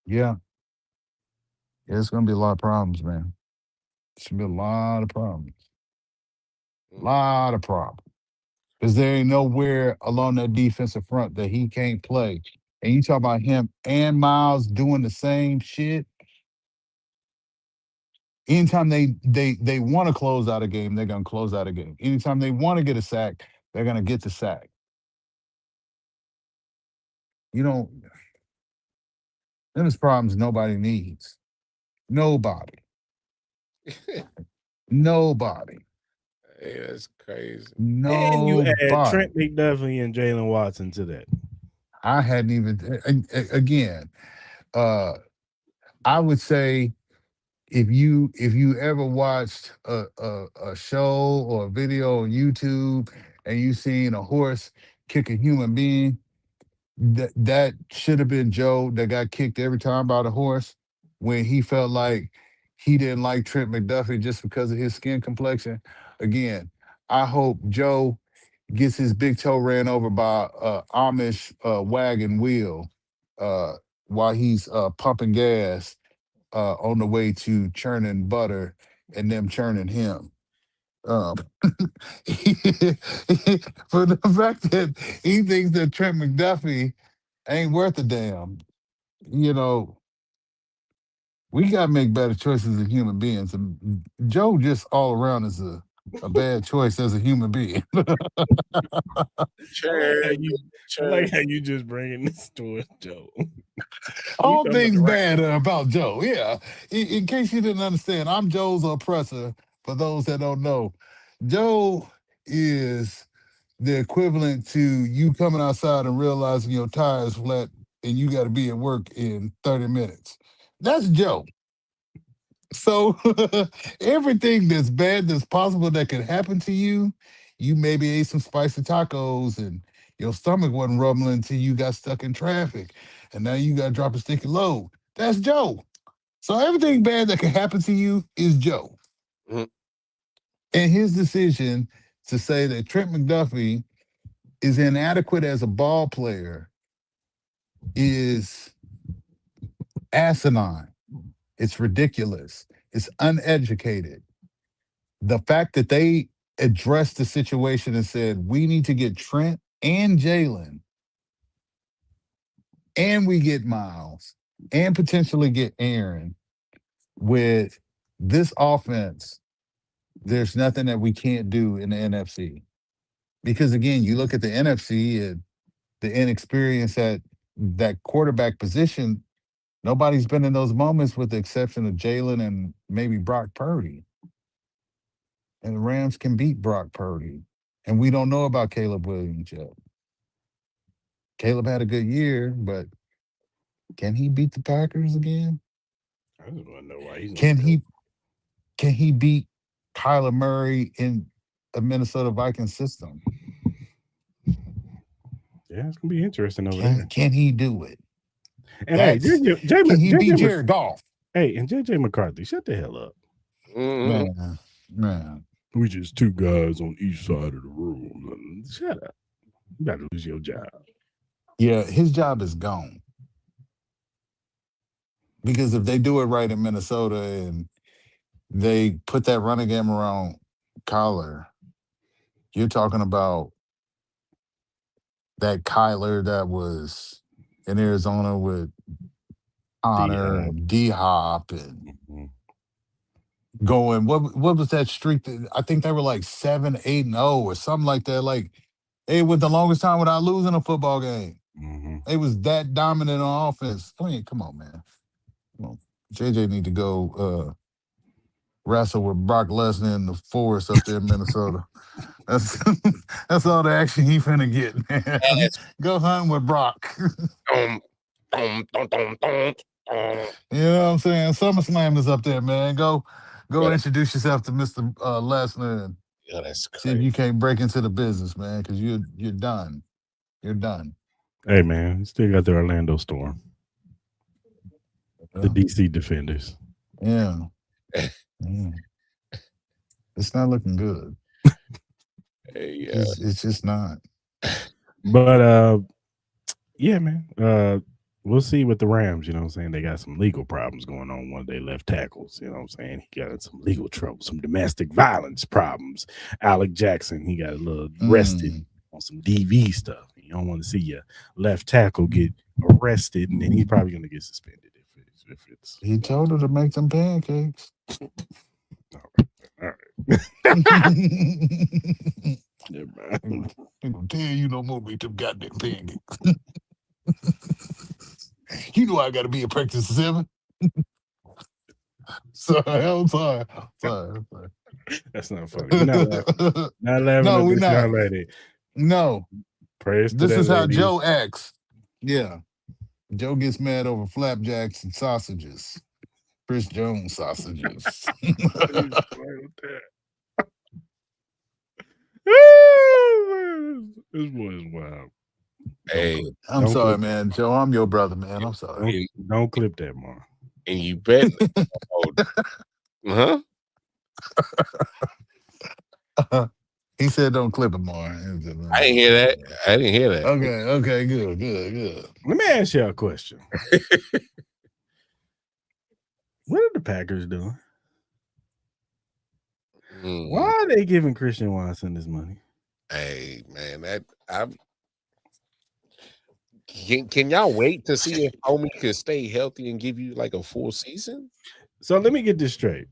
D: yeah, it's gonna be a lot of problems, man. It's gonna be a lot of problems. Lot of problems. Because there ain't nowhere along that defensive front that he can't play. And you talk about him and Miles doing the same shit. Anytime they want to close out a game, they're gonna close out a game. Anytime they want to get a sack, they're gonna get the sack. There's problems nobody needs. Nobody. Nobody.
C: Hey, that's crazy.
B: And you add
D: Nobody.
B: Trent McDuffie and Jalen Watson to that.
D: I hadn't even again. I would say if you ever watched a show or a video on YouTube and you seen a horse kick a human being, that should have been Joe that got kicked every time by the horse when he felt like he didn't like Trent McDuffie just because of his skin complexion. Again, I hope Joe gets his big toe ran over by Amish wagon wheel while he's pumping gas on the way to churning butter and them churning him. For the fact that he thinks that Trent McDuffie ain't worth a damn, we got to make better choices as human beings. And Joe just all around is a bad choice as a human being.
B: I like how you just bringing this to us, Joe.
D: All things bad about Joe. Yeah. In case you didn't understand, I'm Joe's oppressor. For those that don't know, Joe is the equivalent to you coming outside and realizing your tire's flat and you got to be at work in 30 minutes. That's Joe. So everything that's bad that's possible that could happen to you, you maybe ate some spicy tacos and your stomach wasn't rumbling until you got stuck in traffic. And now you got to drop a sticky load. That's Joe. So everything bad that can happen to you is Joe.
C: Mm-hmm.
D: And his decision to say that Trent McDuffie is inadequate as a ball player is asinine. It's ridiculous. It's uneducated. The fact that they addressed the situation and said, we need to get Trent and Jalen, and we get Miles, and potentially get Aaron with this offense, there's nothing that we can't do in the NFC. Because again, you look at the NFC and the inexperience at that quarterback position, nobody's been in those moments with the exception of Jalen and maybe Brock Purdy. And the Rams can beat Brock Purdy. And we don't know about Caleb Williams yet. Caleb had a good year, but can he beat the Packers again?
B: I just want to know why he's
D: Can he beat Kyler Murray in a Minnesota Vikings system?
B: Yeah, it's gonna be interesting over there.
D: Can he do it?
B: And hey,
D: can he beat Jared Goff?
B: Hey, and JJ McCarthy, shut the hell up.
D: Man.
B: We just two guys on each side of the room. Shut up. You got to lose your job.
D: Yeah, his job is gone. Because if they do it right in Minnesota and they put that running game around Kyler, you're talking about that Kyler that was in Arizona with Honor and D-Hop and going, what was that streak? I think they were like 7-8-0 or something like that. Like, it was the longest time without losing a football game. It was that dominant on offense. I mean, come on, man. Come on. JJ need to go wrestle with Brock Lesnar in the forest up there in Minnesota. That's all the action he finna get, man. Go hunt with Brock. You know what I'm saying? SummerSlam is up there, man. Go introduce yourself to Mr. Lesnar and
C: that's crazy.
D: see if you can't break into the business, man, because you're done. You're done.
B: Hey, man, you still got the Orlando Storm. The DC Defenders.
D: Yeah. It's not looking good.
C: Hey,
D: it's just not.
B: But yeah, man. We'll see with the Rams, you know what I'm saying? They got some legal problems going on. One of their left tackles, you know what I'm saying? He got some legal trouble, some domestic violence problems. Alec Jackson, he got a little arrested on some DV stuff. You don't want to see your left tackle get arrested, and then he's probably going to get suspended if it's.
D: He told her to make them pancakes.
B: All right.
D: Yeah, man. I ain't gonna tell you no more about them goddamn pancakes. You know I gotta be at practice at 7. I'm sorry.
B: That's not funny. We're not laughing. Not laughing
D: No,
B: at
D: we're
B: this
D: not.
B: young lady.
D: No.
B: Praise to
D: This
B: that
D: is how
B: lady.
D: Joe acts. Yeah. Joe gets mad over flapjacks and sausages. Chris Jones sausages.
B: This boy is wild.
C: Hey,
D: I'm sorry, man. Joe, I'm your brother, man. I'm sorry.
B: Don't clip that, Mar.
C: And you bet.
D: He said don't clip him more.
C: I didn't hear that.
D: Okay, good.
B: Let me ask you a question. What are the Packers doing? Why are they giving Christian Watson this money?
C: Hey, man, can y'all wait to see if homie could stay healthy and give you like a full season?
B: So let me get this straight.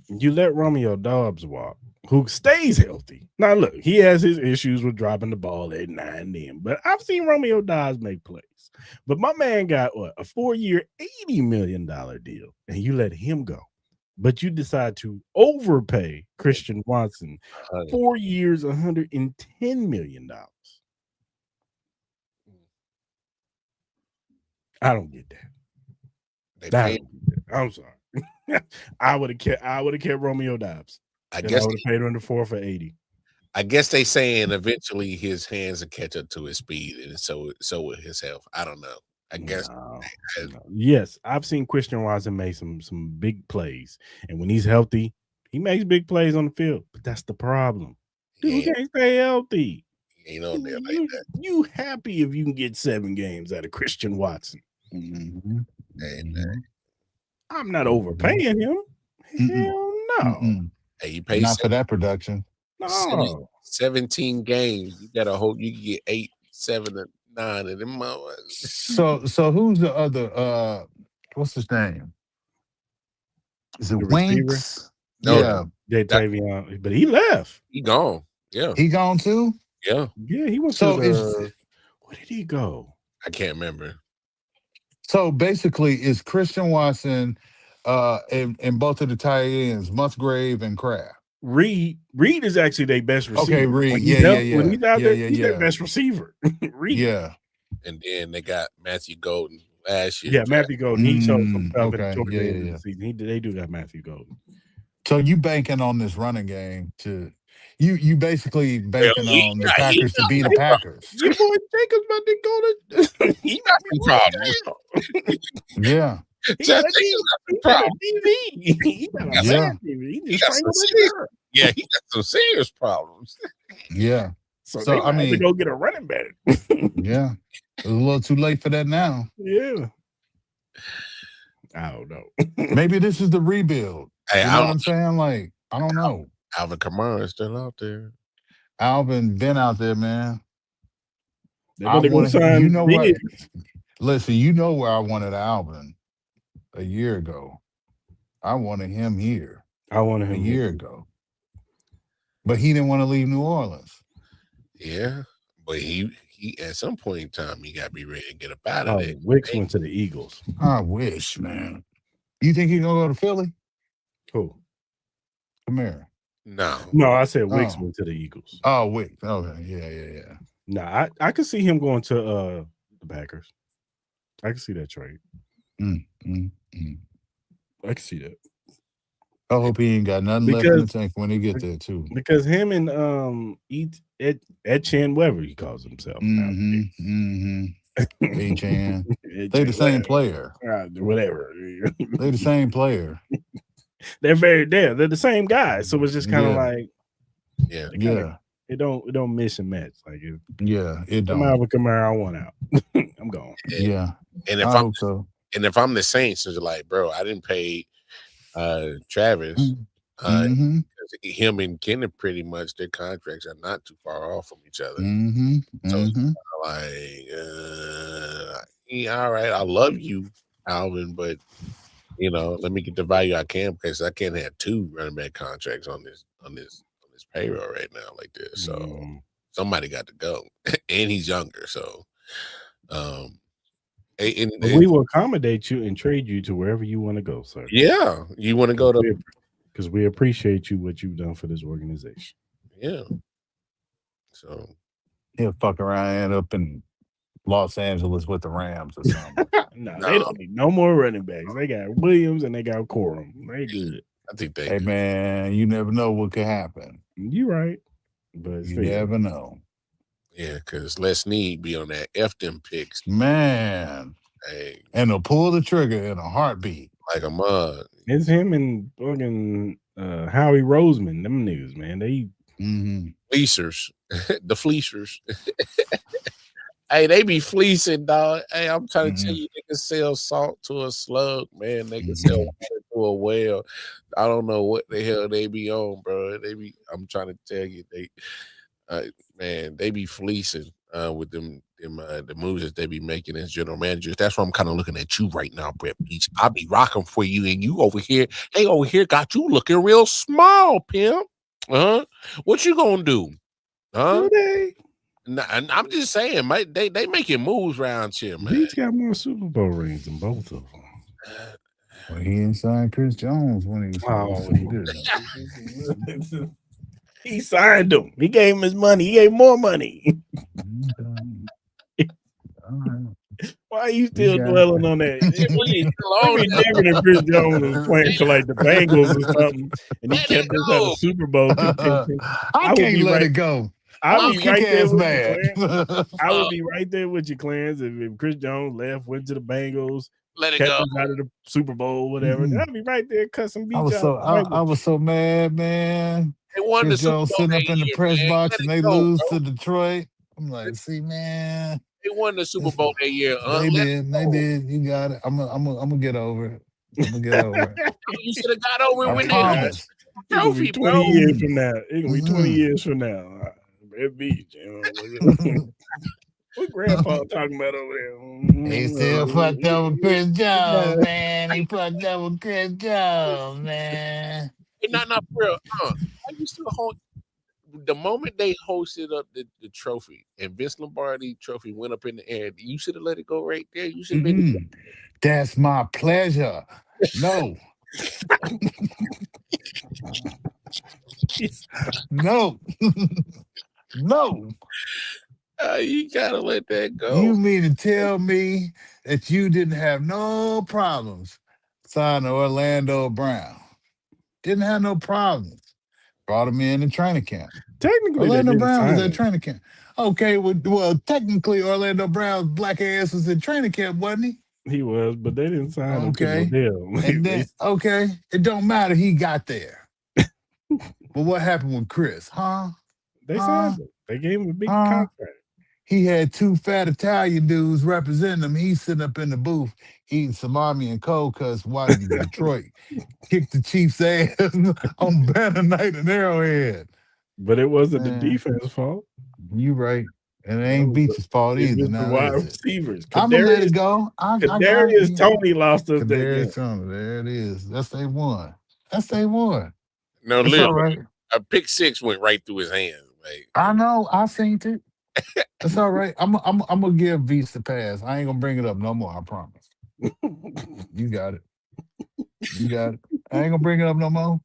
B: You let Romeo Doubs walk, who stays healthy. Now, look, he has his issues with dropping the ball at 9 and 10, but I've seen Romeo Doubs make plays. But my man got a 4-year, $80 million deal, and you let him go. But you decide to overpay Christian Watson 4 years, $110 million. I don't get that. I'm sorry. I would have kept Romeo Doubs. I would have paid him the 4 for 80.
C: I guess they saying eventually his hands will catch up to his speed, and so will his health. I don't know. I guess.
B: No. Yes, I've seen Christian Watson make some big plays, and when he's healthy, he makes big plays on the field. But that's the problem. Dude can't stay healthy.
C: He ain't on there like that.
B: You happy if you can get 7 games out of Christian Watson? I'm not overpaying him. Hell no.
C: Hey, you pay
D: not for that production.
B: No.
C: 17 games. You got a whole. You can get 8, 7, and 9 of them.
D: So who's the other? What's his name? Is it Winks?
C: No,
B: Jatavion, but he left.
C: He gone. Yeah,
D: he gone too.
C: Yeah,
B: he went to where did he go?
C: I can't remember.
D: So basically, it's Christian Watson, and both of the tight ends, Musgrave and Kraft.
B: Reed is actually their best receiver.
D: Okay, Reed.
B: When he's out there, he's their best receiver. Reed.
D: Yeah.
C: And then they got Matthew Golden last year.
B: Yeah, Matthew Golden. He showed some stuff
D: okay.
B: toward the end of the season. They do got Matthew Golden.
D: So you banking on this running game to you basically banking on the Packers to beat the Packers.
B: Your boy Jacobs about to go to he might be
C: problem.
D: Yeah.
B: He
C: problem.
B: He got a bad TV. He just strangled his girl.
C: Yeah, he got some serious problems.
D: Yeah.
B: So they might have to go get a running back.
D: Yeah. It's a little too late for that now.
B: Yeah. I don't know.
D: Maybe this is the rebuild.
C: Hey,
D: you know what I'm saying? Like, I don't know.
C: Alvin Kamara is still out there.
D: Alvin been out there, man.
B: You know
D: what? Listen, you know where I wanted Alvin a year ago. I wanted him here.
B: I wanted him
D: a year ago. But he didn't want to leave New Orleans.
C: Yeah. But he at some point in time, he got to be ready to get up out of there.
B: Wicks went to the Eagles.
D: I wish, man. You think he's going to go to Philly?
B: Who?
D: Kamara.
B: No, I said Wicks went to the Eagles.
D: Oh, Wicks. Okay. Yeah.
B: Nah, I could see him going to the Packers. I can see that trade. I can see that.
D: I hope he ain't got nothing left in the tank when he get there too.
B: Because him and Etienne Weber, he calls himself.
D: Etienne. They the same player.
B: Whatever.
D: They the same player.
B: They're the same guy. So it's just kind of like it don't miss and match. Like it
D: don't.
B: I'm out with Kamara, I want out. I'm gone.
D: Yeah.
C: And if I'm the Saints, it's like, bro, I didn't pay Travis. Him and Kenny pretty much their contracts are not too far off from each other. So all right, I love you, Alvin, but let me get the value I can because I can't have two running back contracts on this payroll right now like this. So somebody got to go, and he's younger. So,
B: we will accommodate you and trade you to wherever you want to go, sir.
C: Yeah, you want to go to
B: because we appreciate what you've done for this organization.
C: Yeah. So
D: he'll fuck around and end up in Los Angeles with the Rams or something.
B: No, they don't need no more running backs. They got Williams and they got Corum. They good.
C: I think they.
D: Hey man, you never know what could happen.
B: You're right, but
D: you never know.
C: Yeah, because let Sneed be on that F them picks,
D: man.
C: Hey,
D: and they'll pull the trigger in a heartbeat
C: like a mug.
B: It's him and fucking Howie Roseman. Them niggas, man. They
C: fleecers, the fleecers. Hey, they be fleecing, dog. Hey, I'm trying to tell you, they can sell salt to a slug, man. They can sell water to a whale. I don't know what the hell they be on, bro. I'm trying to tell you, they be fleecing with them the moves that they be making as general managers. That's why I'm kind of looking at you right now, Brett Beach. I'll be rocking for you, and you over here, they over here got you looking real small, pimp. What you gonna do?
B: Do they?
C: Nah, I'm just saying, they making moves around here, man.
B: He's got more Super Bowl rings than both of them.
D: Well, he inside Chris Jones when he
B: he signed him. He gave him his money. He gave more money. Why are you still dwelling on that? It'd be different if Chris Jones was playing for like the Bengals or something, and he kept us at the Super Bowl contention.
D: I can't let it go.
B: I would be right there with you, I would be right there with you, Clans. If Chris Jones left, went to the Bengals,
C: let it
B: kept
C: go
B: us out of the Super Bowl, whatever, I'd be right there cussing beat
D: I was so mad, man.
C: They won
D: Chris
C: the Super
D: Jones
C: Bowl
D: sitting up in the press box and they lose to Detroit. I'm like, see, man.
C: They won the Super Bowl that year.
D: They did. You got it. I'm gonna get over it. I'm gonna get over it.
C: You should have got over it when they
B: It's gonna be 20 years from now. It's gonna be 20 years from now. Red Beach. What Grandpa talking about over there?
D: He still fucked up with Chris Jones, man. He fucked up with Chris Jones, man.
C: Hey, not for real. I used to hold the moment they hosted up the trophy and Vince Lombardi trophy went up in the air. You should have let it go right there. You should have been.
D: That's my pleasure. No. No. No.
C: You gotta let that go.
D: You mean to tell me that you didn't have no problems signing Orlando Brown? Didn't have no problems. Brought him in training camp.
B: Technically,
D: Orlando Brown was at training camp. Okay, well, technically, Orlando Brown's black ass was in training camp, wasn't he?
B: He was, but they didn't sign him to no deal.
D: And then, it don't matter. He got there. But what happened with Chris?
B: They signed him. They gave him a big contract.
D: He had two fat Italian dudes representing him. He's sitting up in the booth eating salami and cold cuts watching Detroit kick the Chiefs' ass on banner night in Arrowhead.
B: But it wasn't the defense fault.
D: You right. And it ain't Beach's fault either.
B: Now, the wide receivers.
D: I'm going to let it go.
B: Kadarius Toney lost us that game.
D: There it is. That's they won.
C: No,
D: it's
C: Lil,
D: all right.
C: A pick six went right through his hands. Like,
D: I know. I seen it. It's all right. I'm gonna give Beats the pass. I ain't gonna bring it up no more. I promise. You got it. I ain't gonna bring it up no more.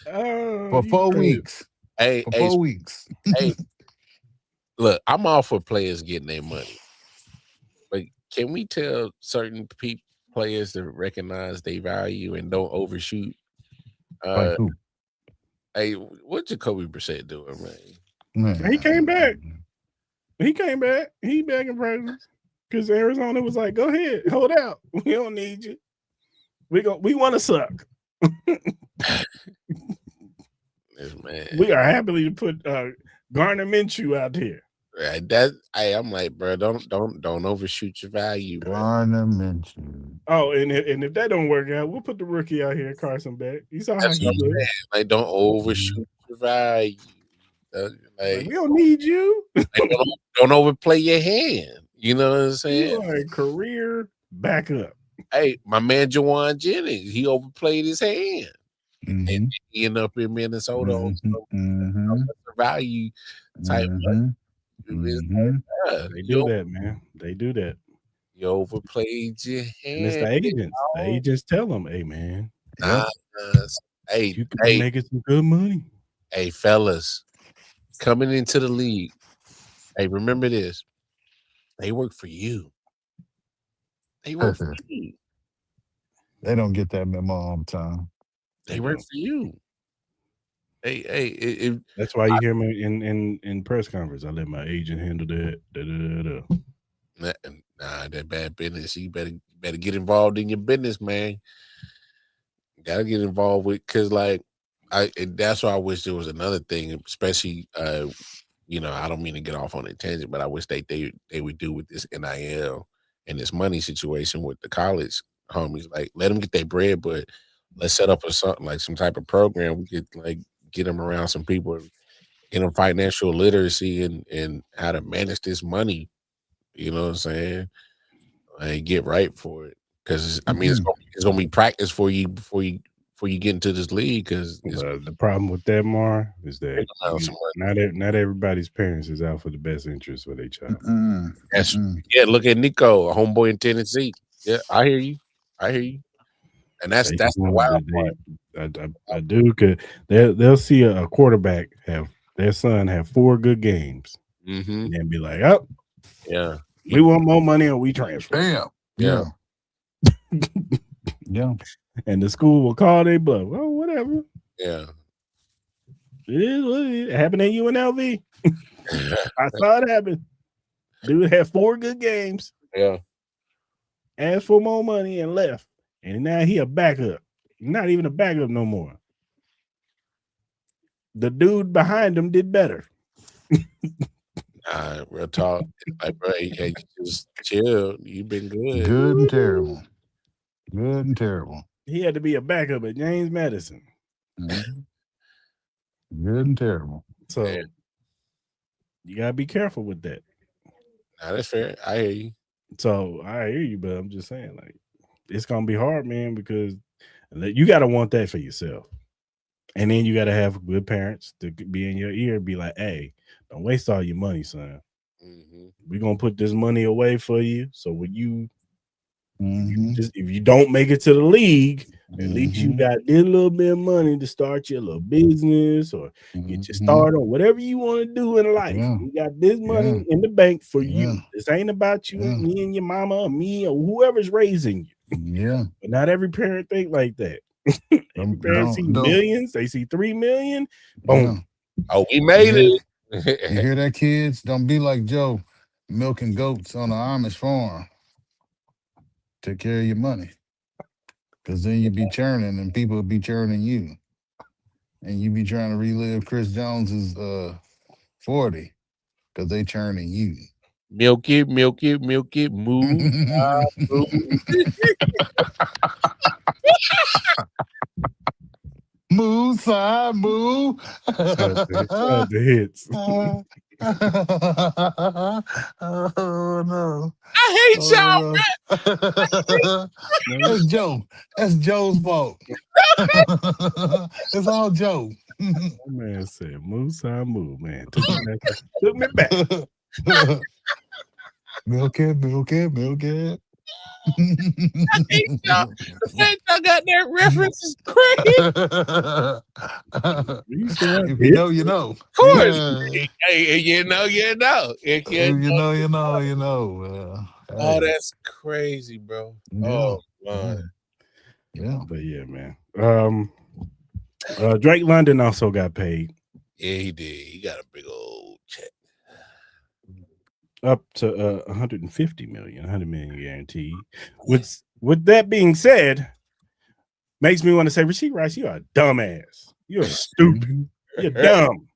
D: For 4 weeks.
C: Hey,
D: 4 weeks.
C: Hey, look, I'm all for players getting their money, but can we tell certain players to recognize their value and don't overshoot?
D: Like who?
C: Hey, what Jacoby Brissett doing, man?
B: He came back. He back in practice because Arizona was like, "Go ahead, hold out. We don't need you. We want to suck."
C: Man.
B: We are happily to put Gardner Minshew out here.
C: Right, I'm like, bro, don't overshoot your value, bro.
D: Gardner Minshew.
B: Oh, and if that don't work out, we'll put the rookie out here, Carson Beck. You saw how he did.
C: Like, don't overshoot your value.
B: Like, we don't need you.
C: Don't overplay your hand. You know what I'm saying?
B: You are a career backup.
C: Hey, my man Jawan Jennings, he overplayed his hand.
D: Mm-hmm.
C: And he ended up in Minnesota on some value type.
B: They do that, man. They do that.
C: You overplayed your hand.
B: And it's the agents. The agents tell them, "Hey, man,
C: hey,
B: you could be making some good money."
C: Hey, fellas, coming into the league. Hey, remember this. They work for you. They work for you.
D: They don't get that memo all the time.
C: They work for you. Hey,
B: that's why you hear me in press conference. I let my agent handle that.
C: Nah, that bad business. You better get involved in your business, man. You gotta get involved with, because that's why I wish there was another thing, especially I don't mean to get off on a tangent, but I wish they would do with this NIL and this money situation with the college homies. Like, let them get their bread, but let's set up some type of program. We could get them around some people, get them financial literacy and how to manage this money. You know what I'm saying? And get right for it, because I mean it's gonna be practice for you before you get into this league. Because
B: the problem with that, Mar, is that not everybody's parents is out for the best interest for their child.
C: Yeah, look at Nico, a homeboy in Tennessee. Yeah, I hear you. And that's the wild part.
B: I do, because they'll see a quarterback have their son have 4 good games, and then be like, "Oh,
C: yeah,
B: we want more money or we transfer."
C: Yeah.
B: And the school will call their bluff. Well, whatever.
C: Yeah.
B: It is what it is. It happened at UNLV. I saw it happen. Dude had 4 good games.
C: Yeah.
B: Asked for more money and left. And now he a backup. Not even a backup no more. The dude behind him did better.
C: Real talk. Like, bro, hey, just chill. You've been good.
D: Good and terrible. Good and terrible.
B: He had to be a backup at James Madison.
D: Mm-hmm. Good and terrible.
B: So you gotta be careful with that.
C: Nah, that's fair. I hear you.
B: So I hear you, but I'm just saying, like, it's gonna be hard, man, because you gotta want that for yourself. And then you gotta have good parents to be in your ear, be like, "Hey, don't waste all your money, son. We're gonna put this money away for you. So when you if you don't make it to the league, at least you got this little bit of money to start your little business or get your start on whatever you want to do in life. You got this money in the bank for you. This ain't about you, me and your mama, or me, or whoever's raising you. But not every parent think like that. Every parent see millions, they see 3 million. Boom.
C: Oh, we made it.
D: You hear that, kids? Don't be like Joe milking goats on an Amish farm. Take care of your money. Because then you be churning and people be churning you. And you be trying to relive Chris Jones's 40 because they churning you.
C: Milk it, move.
D: Move, side, move.
B: The hits.
D: Oh no.
C: I hate y'all,
D: man. That's Joe. That's Joe's fault. It's all Joe.
B: That man said, "Move, side, move." Man, took me back.
D: Milk it.
C: I hate y'all. The fact I got that reference is crazy.
D: If you know, you know.
C: Of course. Hey, you know. If
D: you know.
C: Oh, that's crazy, bro.
D: Yeah.
C: Oh, man.
D: Yeah.
B: But yeah, man. Drake London also got paid.
C: Yeah, he did. He got a big old check.
B: Up to $150 million, $100 million guaranteed. With that being said, makes me want to say, Rasheed Rice, you are a dumbass. You're stupid. You're dumb.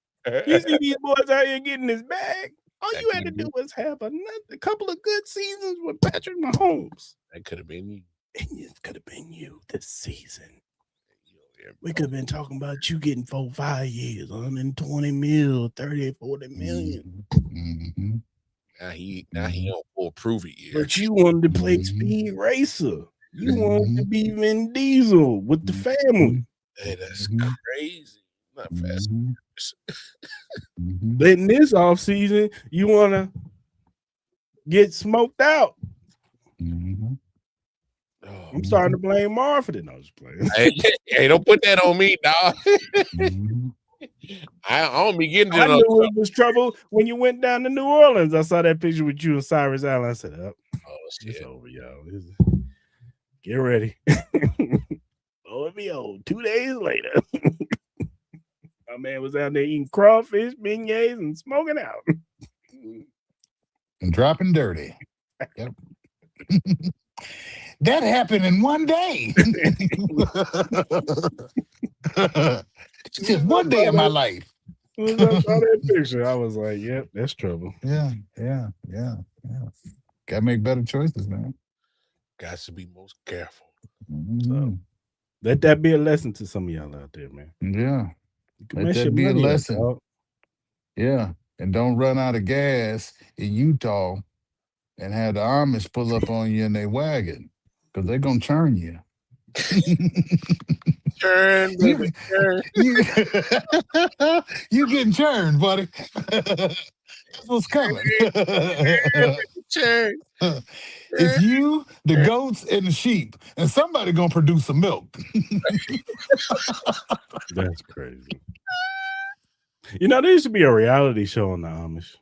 B: You see these boys out here getting this bag. All you had to do was have a couple of good seasons with Patrick Mahomes.
C: That could have been you.
B: And it could have been you this season. We could have been talking about you getting 4-5 years, 120 mil, 30, 40 million.
D: Mm-hmm.
C: Now he on full prove it year.
B: But you wanted to play Speed Racer. You wanted to be Vin Diesel with the family.
C: Hey, that's crazy. Not fast.
B: But in this offseason, you want to get smoked out. I'm starting to blame Marv for that. No, I was playing.
C: Hey, don't put that on me, dog. I don't be getting
B: I knew it was trouble when you went down to New Orleans. I saw that picture with you and Cyrus Allen. I said, oh shit. It's over, y'all. Get ready. Oh, it'll be old 2 days later. My man was out there eating crawfish, beignets, and smoking out.
D: And dropping dirty. Yep. That happened in one day. Just one day of my life.
B: When I saw that picture, I was like, yep, that's trouble.
D: Yeah. Gotta make better choices, man.
C: Got to be most careful.
B: So let that be a lesson to some of y'all out there, man.
D: Yeah. Let that be a lesson. Yeah. And don't run out of gas in Utah and have the Amish pull up on you in their wagon. Because they're going to churn you.
C: Churn, baby, churn.
D: You getting churned, buddy. That's what's coming.
C: Churn.
D: It's you, the goats, and the sheep. And somebody going to produce some milk.
B: That's crazy. You know, there used to be a reality show on the Amish.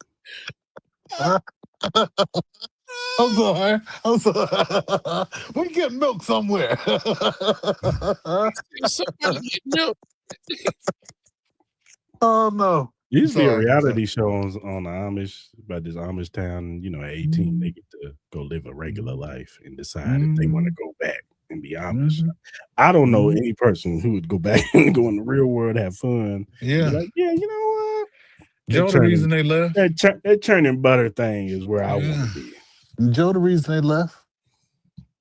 D: I'm sorry. We get milk somewhere.
C: Milk.
D: Oh no.
B: There used to be a reality show on the Amish about this Amish town. You know, at 18, they get to go live a regular life and decide if they want to go back and be Amish. I don't know any person who would go back and go in the real world, have fun.
D: Yeah.
B: Like, yeah, you know what?
D: Joe, the reason they left.
B: That churning butter thing is where I want to be.
D: Joe, the reason they left.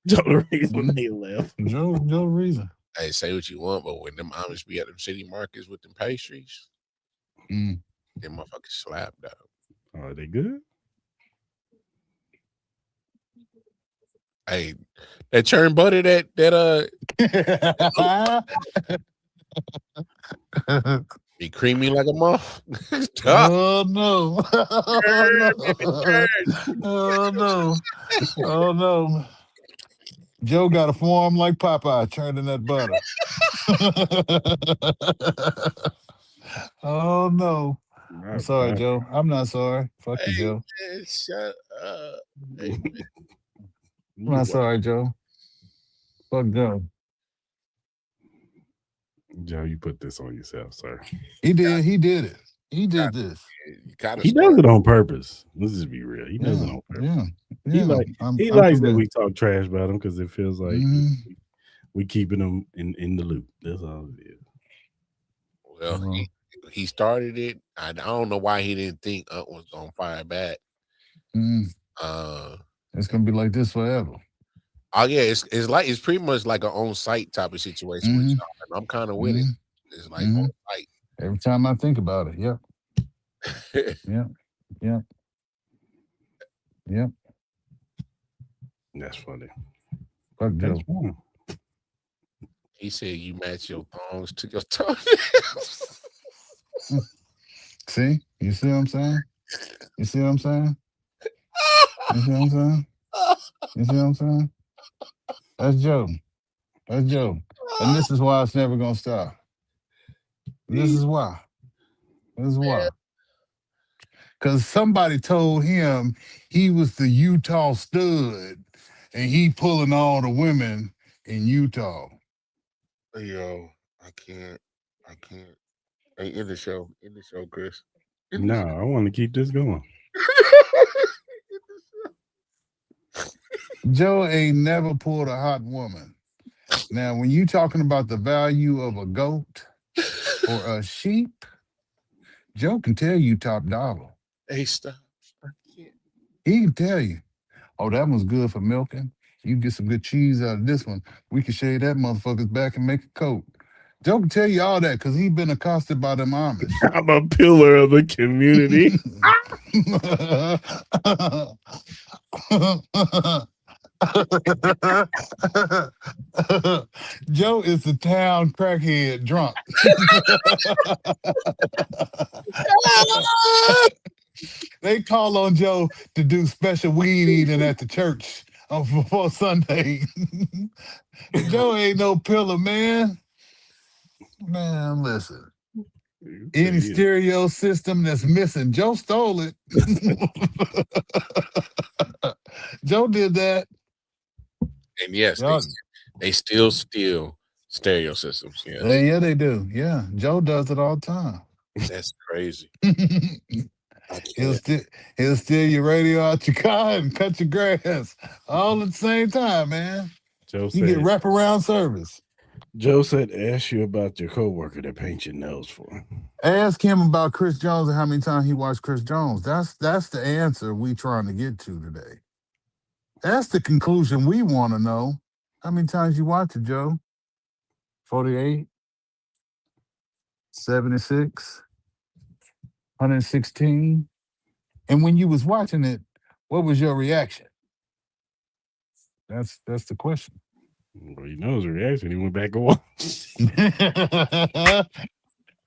B: Joe, the reason they left.
D: Joe, the reason.
C: Hey, say what you want, but when them Amish be at them city markets with them pastries, them motherfuckers slap, dog.
B: Are they good?
C: Hey, that churn butter that be creamy like a muff.
D: Oh no. Oh no. Oh no. Joe got a form like Popeye churning that butter. Oh no. I'm sorry, Joe. I'm not sorry. Fuck you, Joe.
C: Man, shut up. Hey,
D: I'm not sorry, Joe. Fuck Joe.
B: Joe, you put this on yourself, sir.
D: He did. He did it. He did this.
B: He does it on purpose. Let's just be real. He does it on purpose.
D: Yeah.
B: he likes that we talk trash about him because it feels like we keeping him in the loop. That's all it is.
C: Well, he started it. I don't know why he didn't think was gonna fire back.
D: It's gonna be like this forever.
C: Oh yeah, it's pretty much like an on-site type of situation with y'all, and I'm kind of with it. It's like on-site.
D: Every time I think about it, yep.
B: That's funny.
D: Fuck Joe.
C: He said you match your thongs to your toes.
D: See? You see what I'm saying? You see what I'm saying? You see what I'm saying? You see what I'm saying? That's Joe. That's Joe. And this is why it's never gonna stop. This is why. This is why. Because somebody told him he was the Utah stud and he pulling all the women in Utah.
C: Yo, I can't. Hey, end the show, Chris.
B: No, I want to keep this going.
D: Joe ain't never pulled a hot woman. Now, when you talking about the value of a goat or a sheep, Joe can tell you top dollar.
C: Hey, stop.
D: He can tell you, oh, that one's good for milking. You get some good cheese out of this one. We can shave that motherfucker's back and make a coat. Joe can tell you all that because he been accosted by them Amish.
B: I'm a pillar of the community.
D: Joe is the town crackhead drunk. They call on Joe to do special weed eating at the church before Sunday. Joe ain't no pillar, man. Man, listen. Any stereo system that's missing, Joe stole it. Joe did that.
C: And yes, they still steal stereo systems. Yes.
D: Yeah, they do. Yeah, Joe does it all the time.
C: That's crazy.
D: He'll steal your radio out your car and cut your grass all at the same time, man.
B: Joe
D: you get wraparound service.
B: Joe said, ask you about your coworker that paints your nails for him.
D: Ask him about Chris Jones and how many times he watched Chris Jones. That's the answer we trying to get to today. That's the conclusion we want to know. How many times you watch it, Joe? 48? 76? 116? And when you was watching it, what was your reaction? That's the question.
B: Well, you know his reaction. He went back and watched.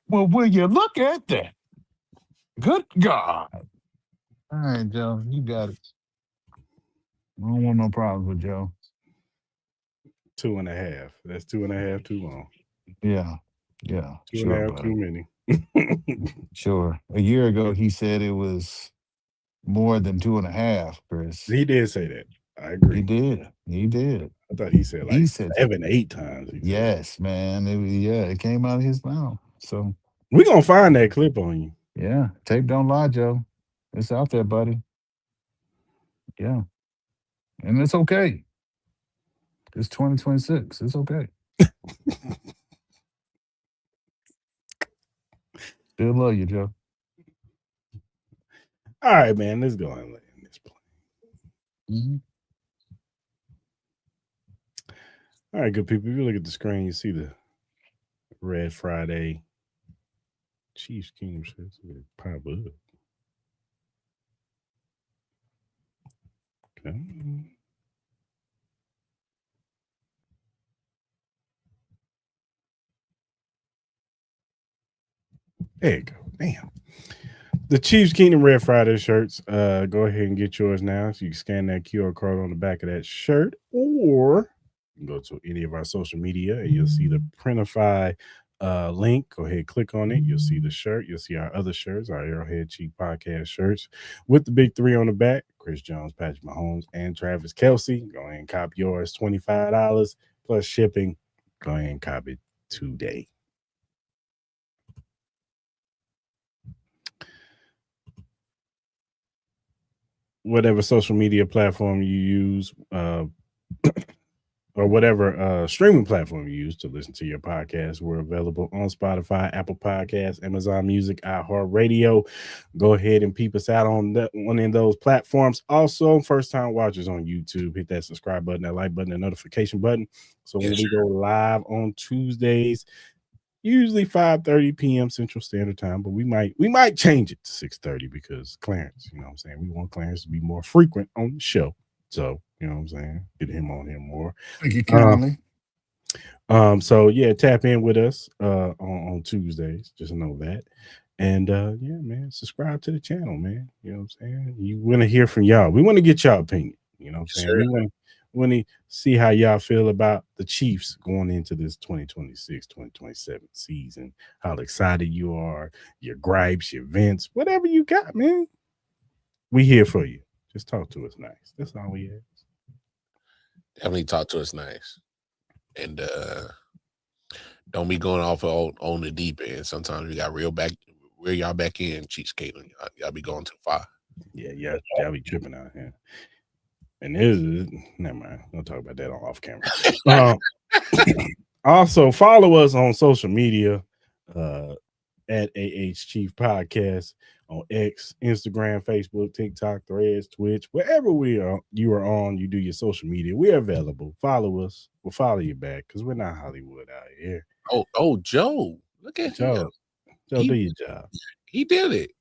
D: Well, will you look at that? Good God. All right, Joe, you got it. I don't want no problems with Joe.
B: 2.5. That's 2.5 too long.
D: Yeah.
B: 2.5 too many.
D: Sure. A year ago, he said it was more than 2.5, Chris.
B: He did say that. I agree.
D: He did.
B: I thought he said like 7, 8 times.
D: Yes, man. It came out of his mouth. So
B: we're going to find that clip on you.
D: Yeah. Tape don't lie, Joe. It's out there, buddy. Yeah. And it's okay. It's 2026. It's okay. Still love you, Joe.
B: All right, man. Let's go and land this plane. All right, good people. If you look at the screen, you see the Red Friday Chiefs Kingdom shirts. Pop up. Okay. There you go. Damn. The Chiefs Kingdom Red Friday shirts. Go ahead and get yours now. So you can scan that QR code on the back of that shirt, or you can go to any of our social media and you'll see the Printify link. Go ahead, click on it. You'll see the shirt. You'll see our other shirts, our Arrowhead Cheek Podcast shirts with the big 3 on the back. Chris Jones, Patrick Mahomes, and Travis Kelce. Go ahead and cop yours. $25 plus shipping. Go ahead and cop it today. whatever social media platform you use, or whatever streaming platform you use to listen to your podcast. We're available on Spotify, Apple Podcasts, Amazon Music, iHeartRadio. Go ahead and peep us out on one of those platforms. Also, first-time watchers on YouTube, hit that subscribe button, that like button, that notification button. So when we go live on Tuesdays, usually 5:30 p.m. Central Standard Time, but we might change it to 6:30 because Clarence, you know what I'm saying? We want Clarence to be more frequent on the show. So, you know what I'm saying? Get him on here more.
D: Thank you kindly.
B: So yeah, tap in with us on Tuesdays. Just know that. And yeah, man, subscribe to the channel, man. You know what I'm saying? You want to hear from y'all. We want to get y'all opinion. You know what I'm saying? We want to see how y'all feel about the Chiefs going into this 2026-2027 season. How excited you are, your gripes, your vents, whatever you got, man. We here for you. Just talk to us nice. That's all we ask.
C: Definitely talk to us nice. And don't be going off on the deep end. Sometimes we got reel y'all back in, cheapskate. Y'all be going too far.
B: Yeah, y'all be tripping out here. And this never mind. We'll talk about that off camera. Also, follow us on social media at AH Chief Podcast on X, Instagram, Facebook, TikTok, Threads, Twitch, wherever you are on, you do your social media. We're available. Follow us. We'll follow you back because we're not Hollywood out here.
C: Oh, Joe. Look at
B: Joe.
C: him.
B: Joe, do your job.
C: He did it.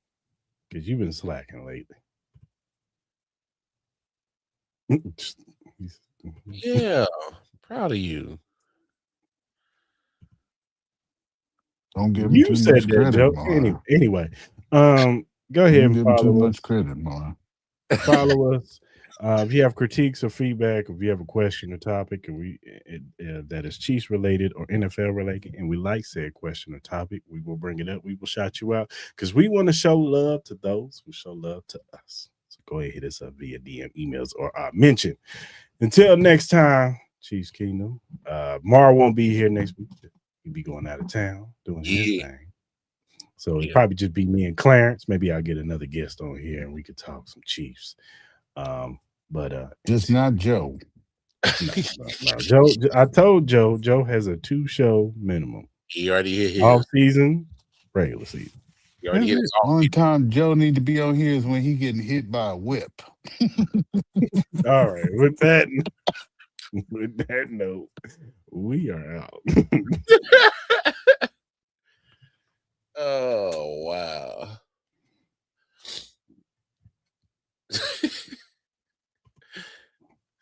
B: Because you've been slacking lately.
C: Yeah, proud of you.
D: Don't give him
B: You
D: too
B: said
D: much
B: that,
D: credit,
B: Joe.
D: Mark.
B: Anyway, go ahead and
D: Don't give him too
B: follow
D: much
B: us.
D: credit, Mark.
B: Follow us. If you have critiques or feedback, if you have a question or topic, and that is Chiefs related or NFL related, and we like said question or topic, we will bring it up. We will shout you out because we want to show love to those who show love to us. So go ahead, hit us up via DM, emails, or mention. Until next time, Chiefs Kingdom. Mar won't be here next week. He'll be going out of town doing his thing. So it'll probably just be me and Clarence. Maybe I'll get another guest on here and we could talk some Chiefs. But
D: just not Joe.
B: No. Joe, I told Joe has a 2-show minimum.
C: He already hit his
B: off season, regular season.
C: He already hit his
D: Only time Joe need to be on here is when he getting hit by a whip.
B: All right, with that note, we are out.
C: Oh wow.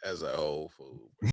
C: As a whole food.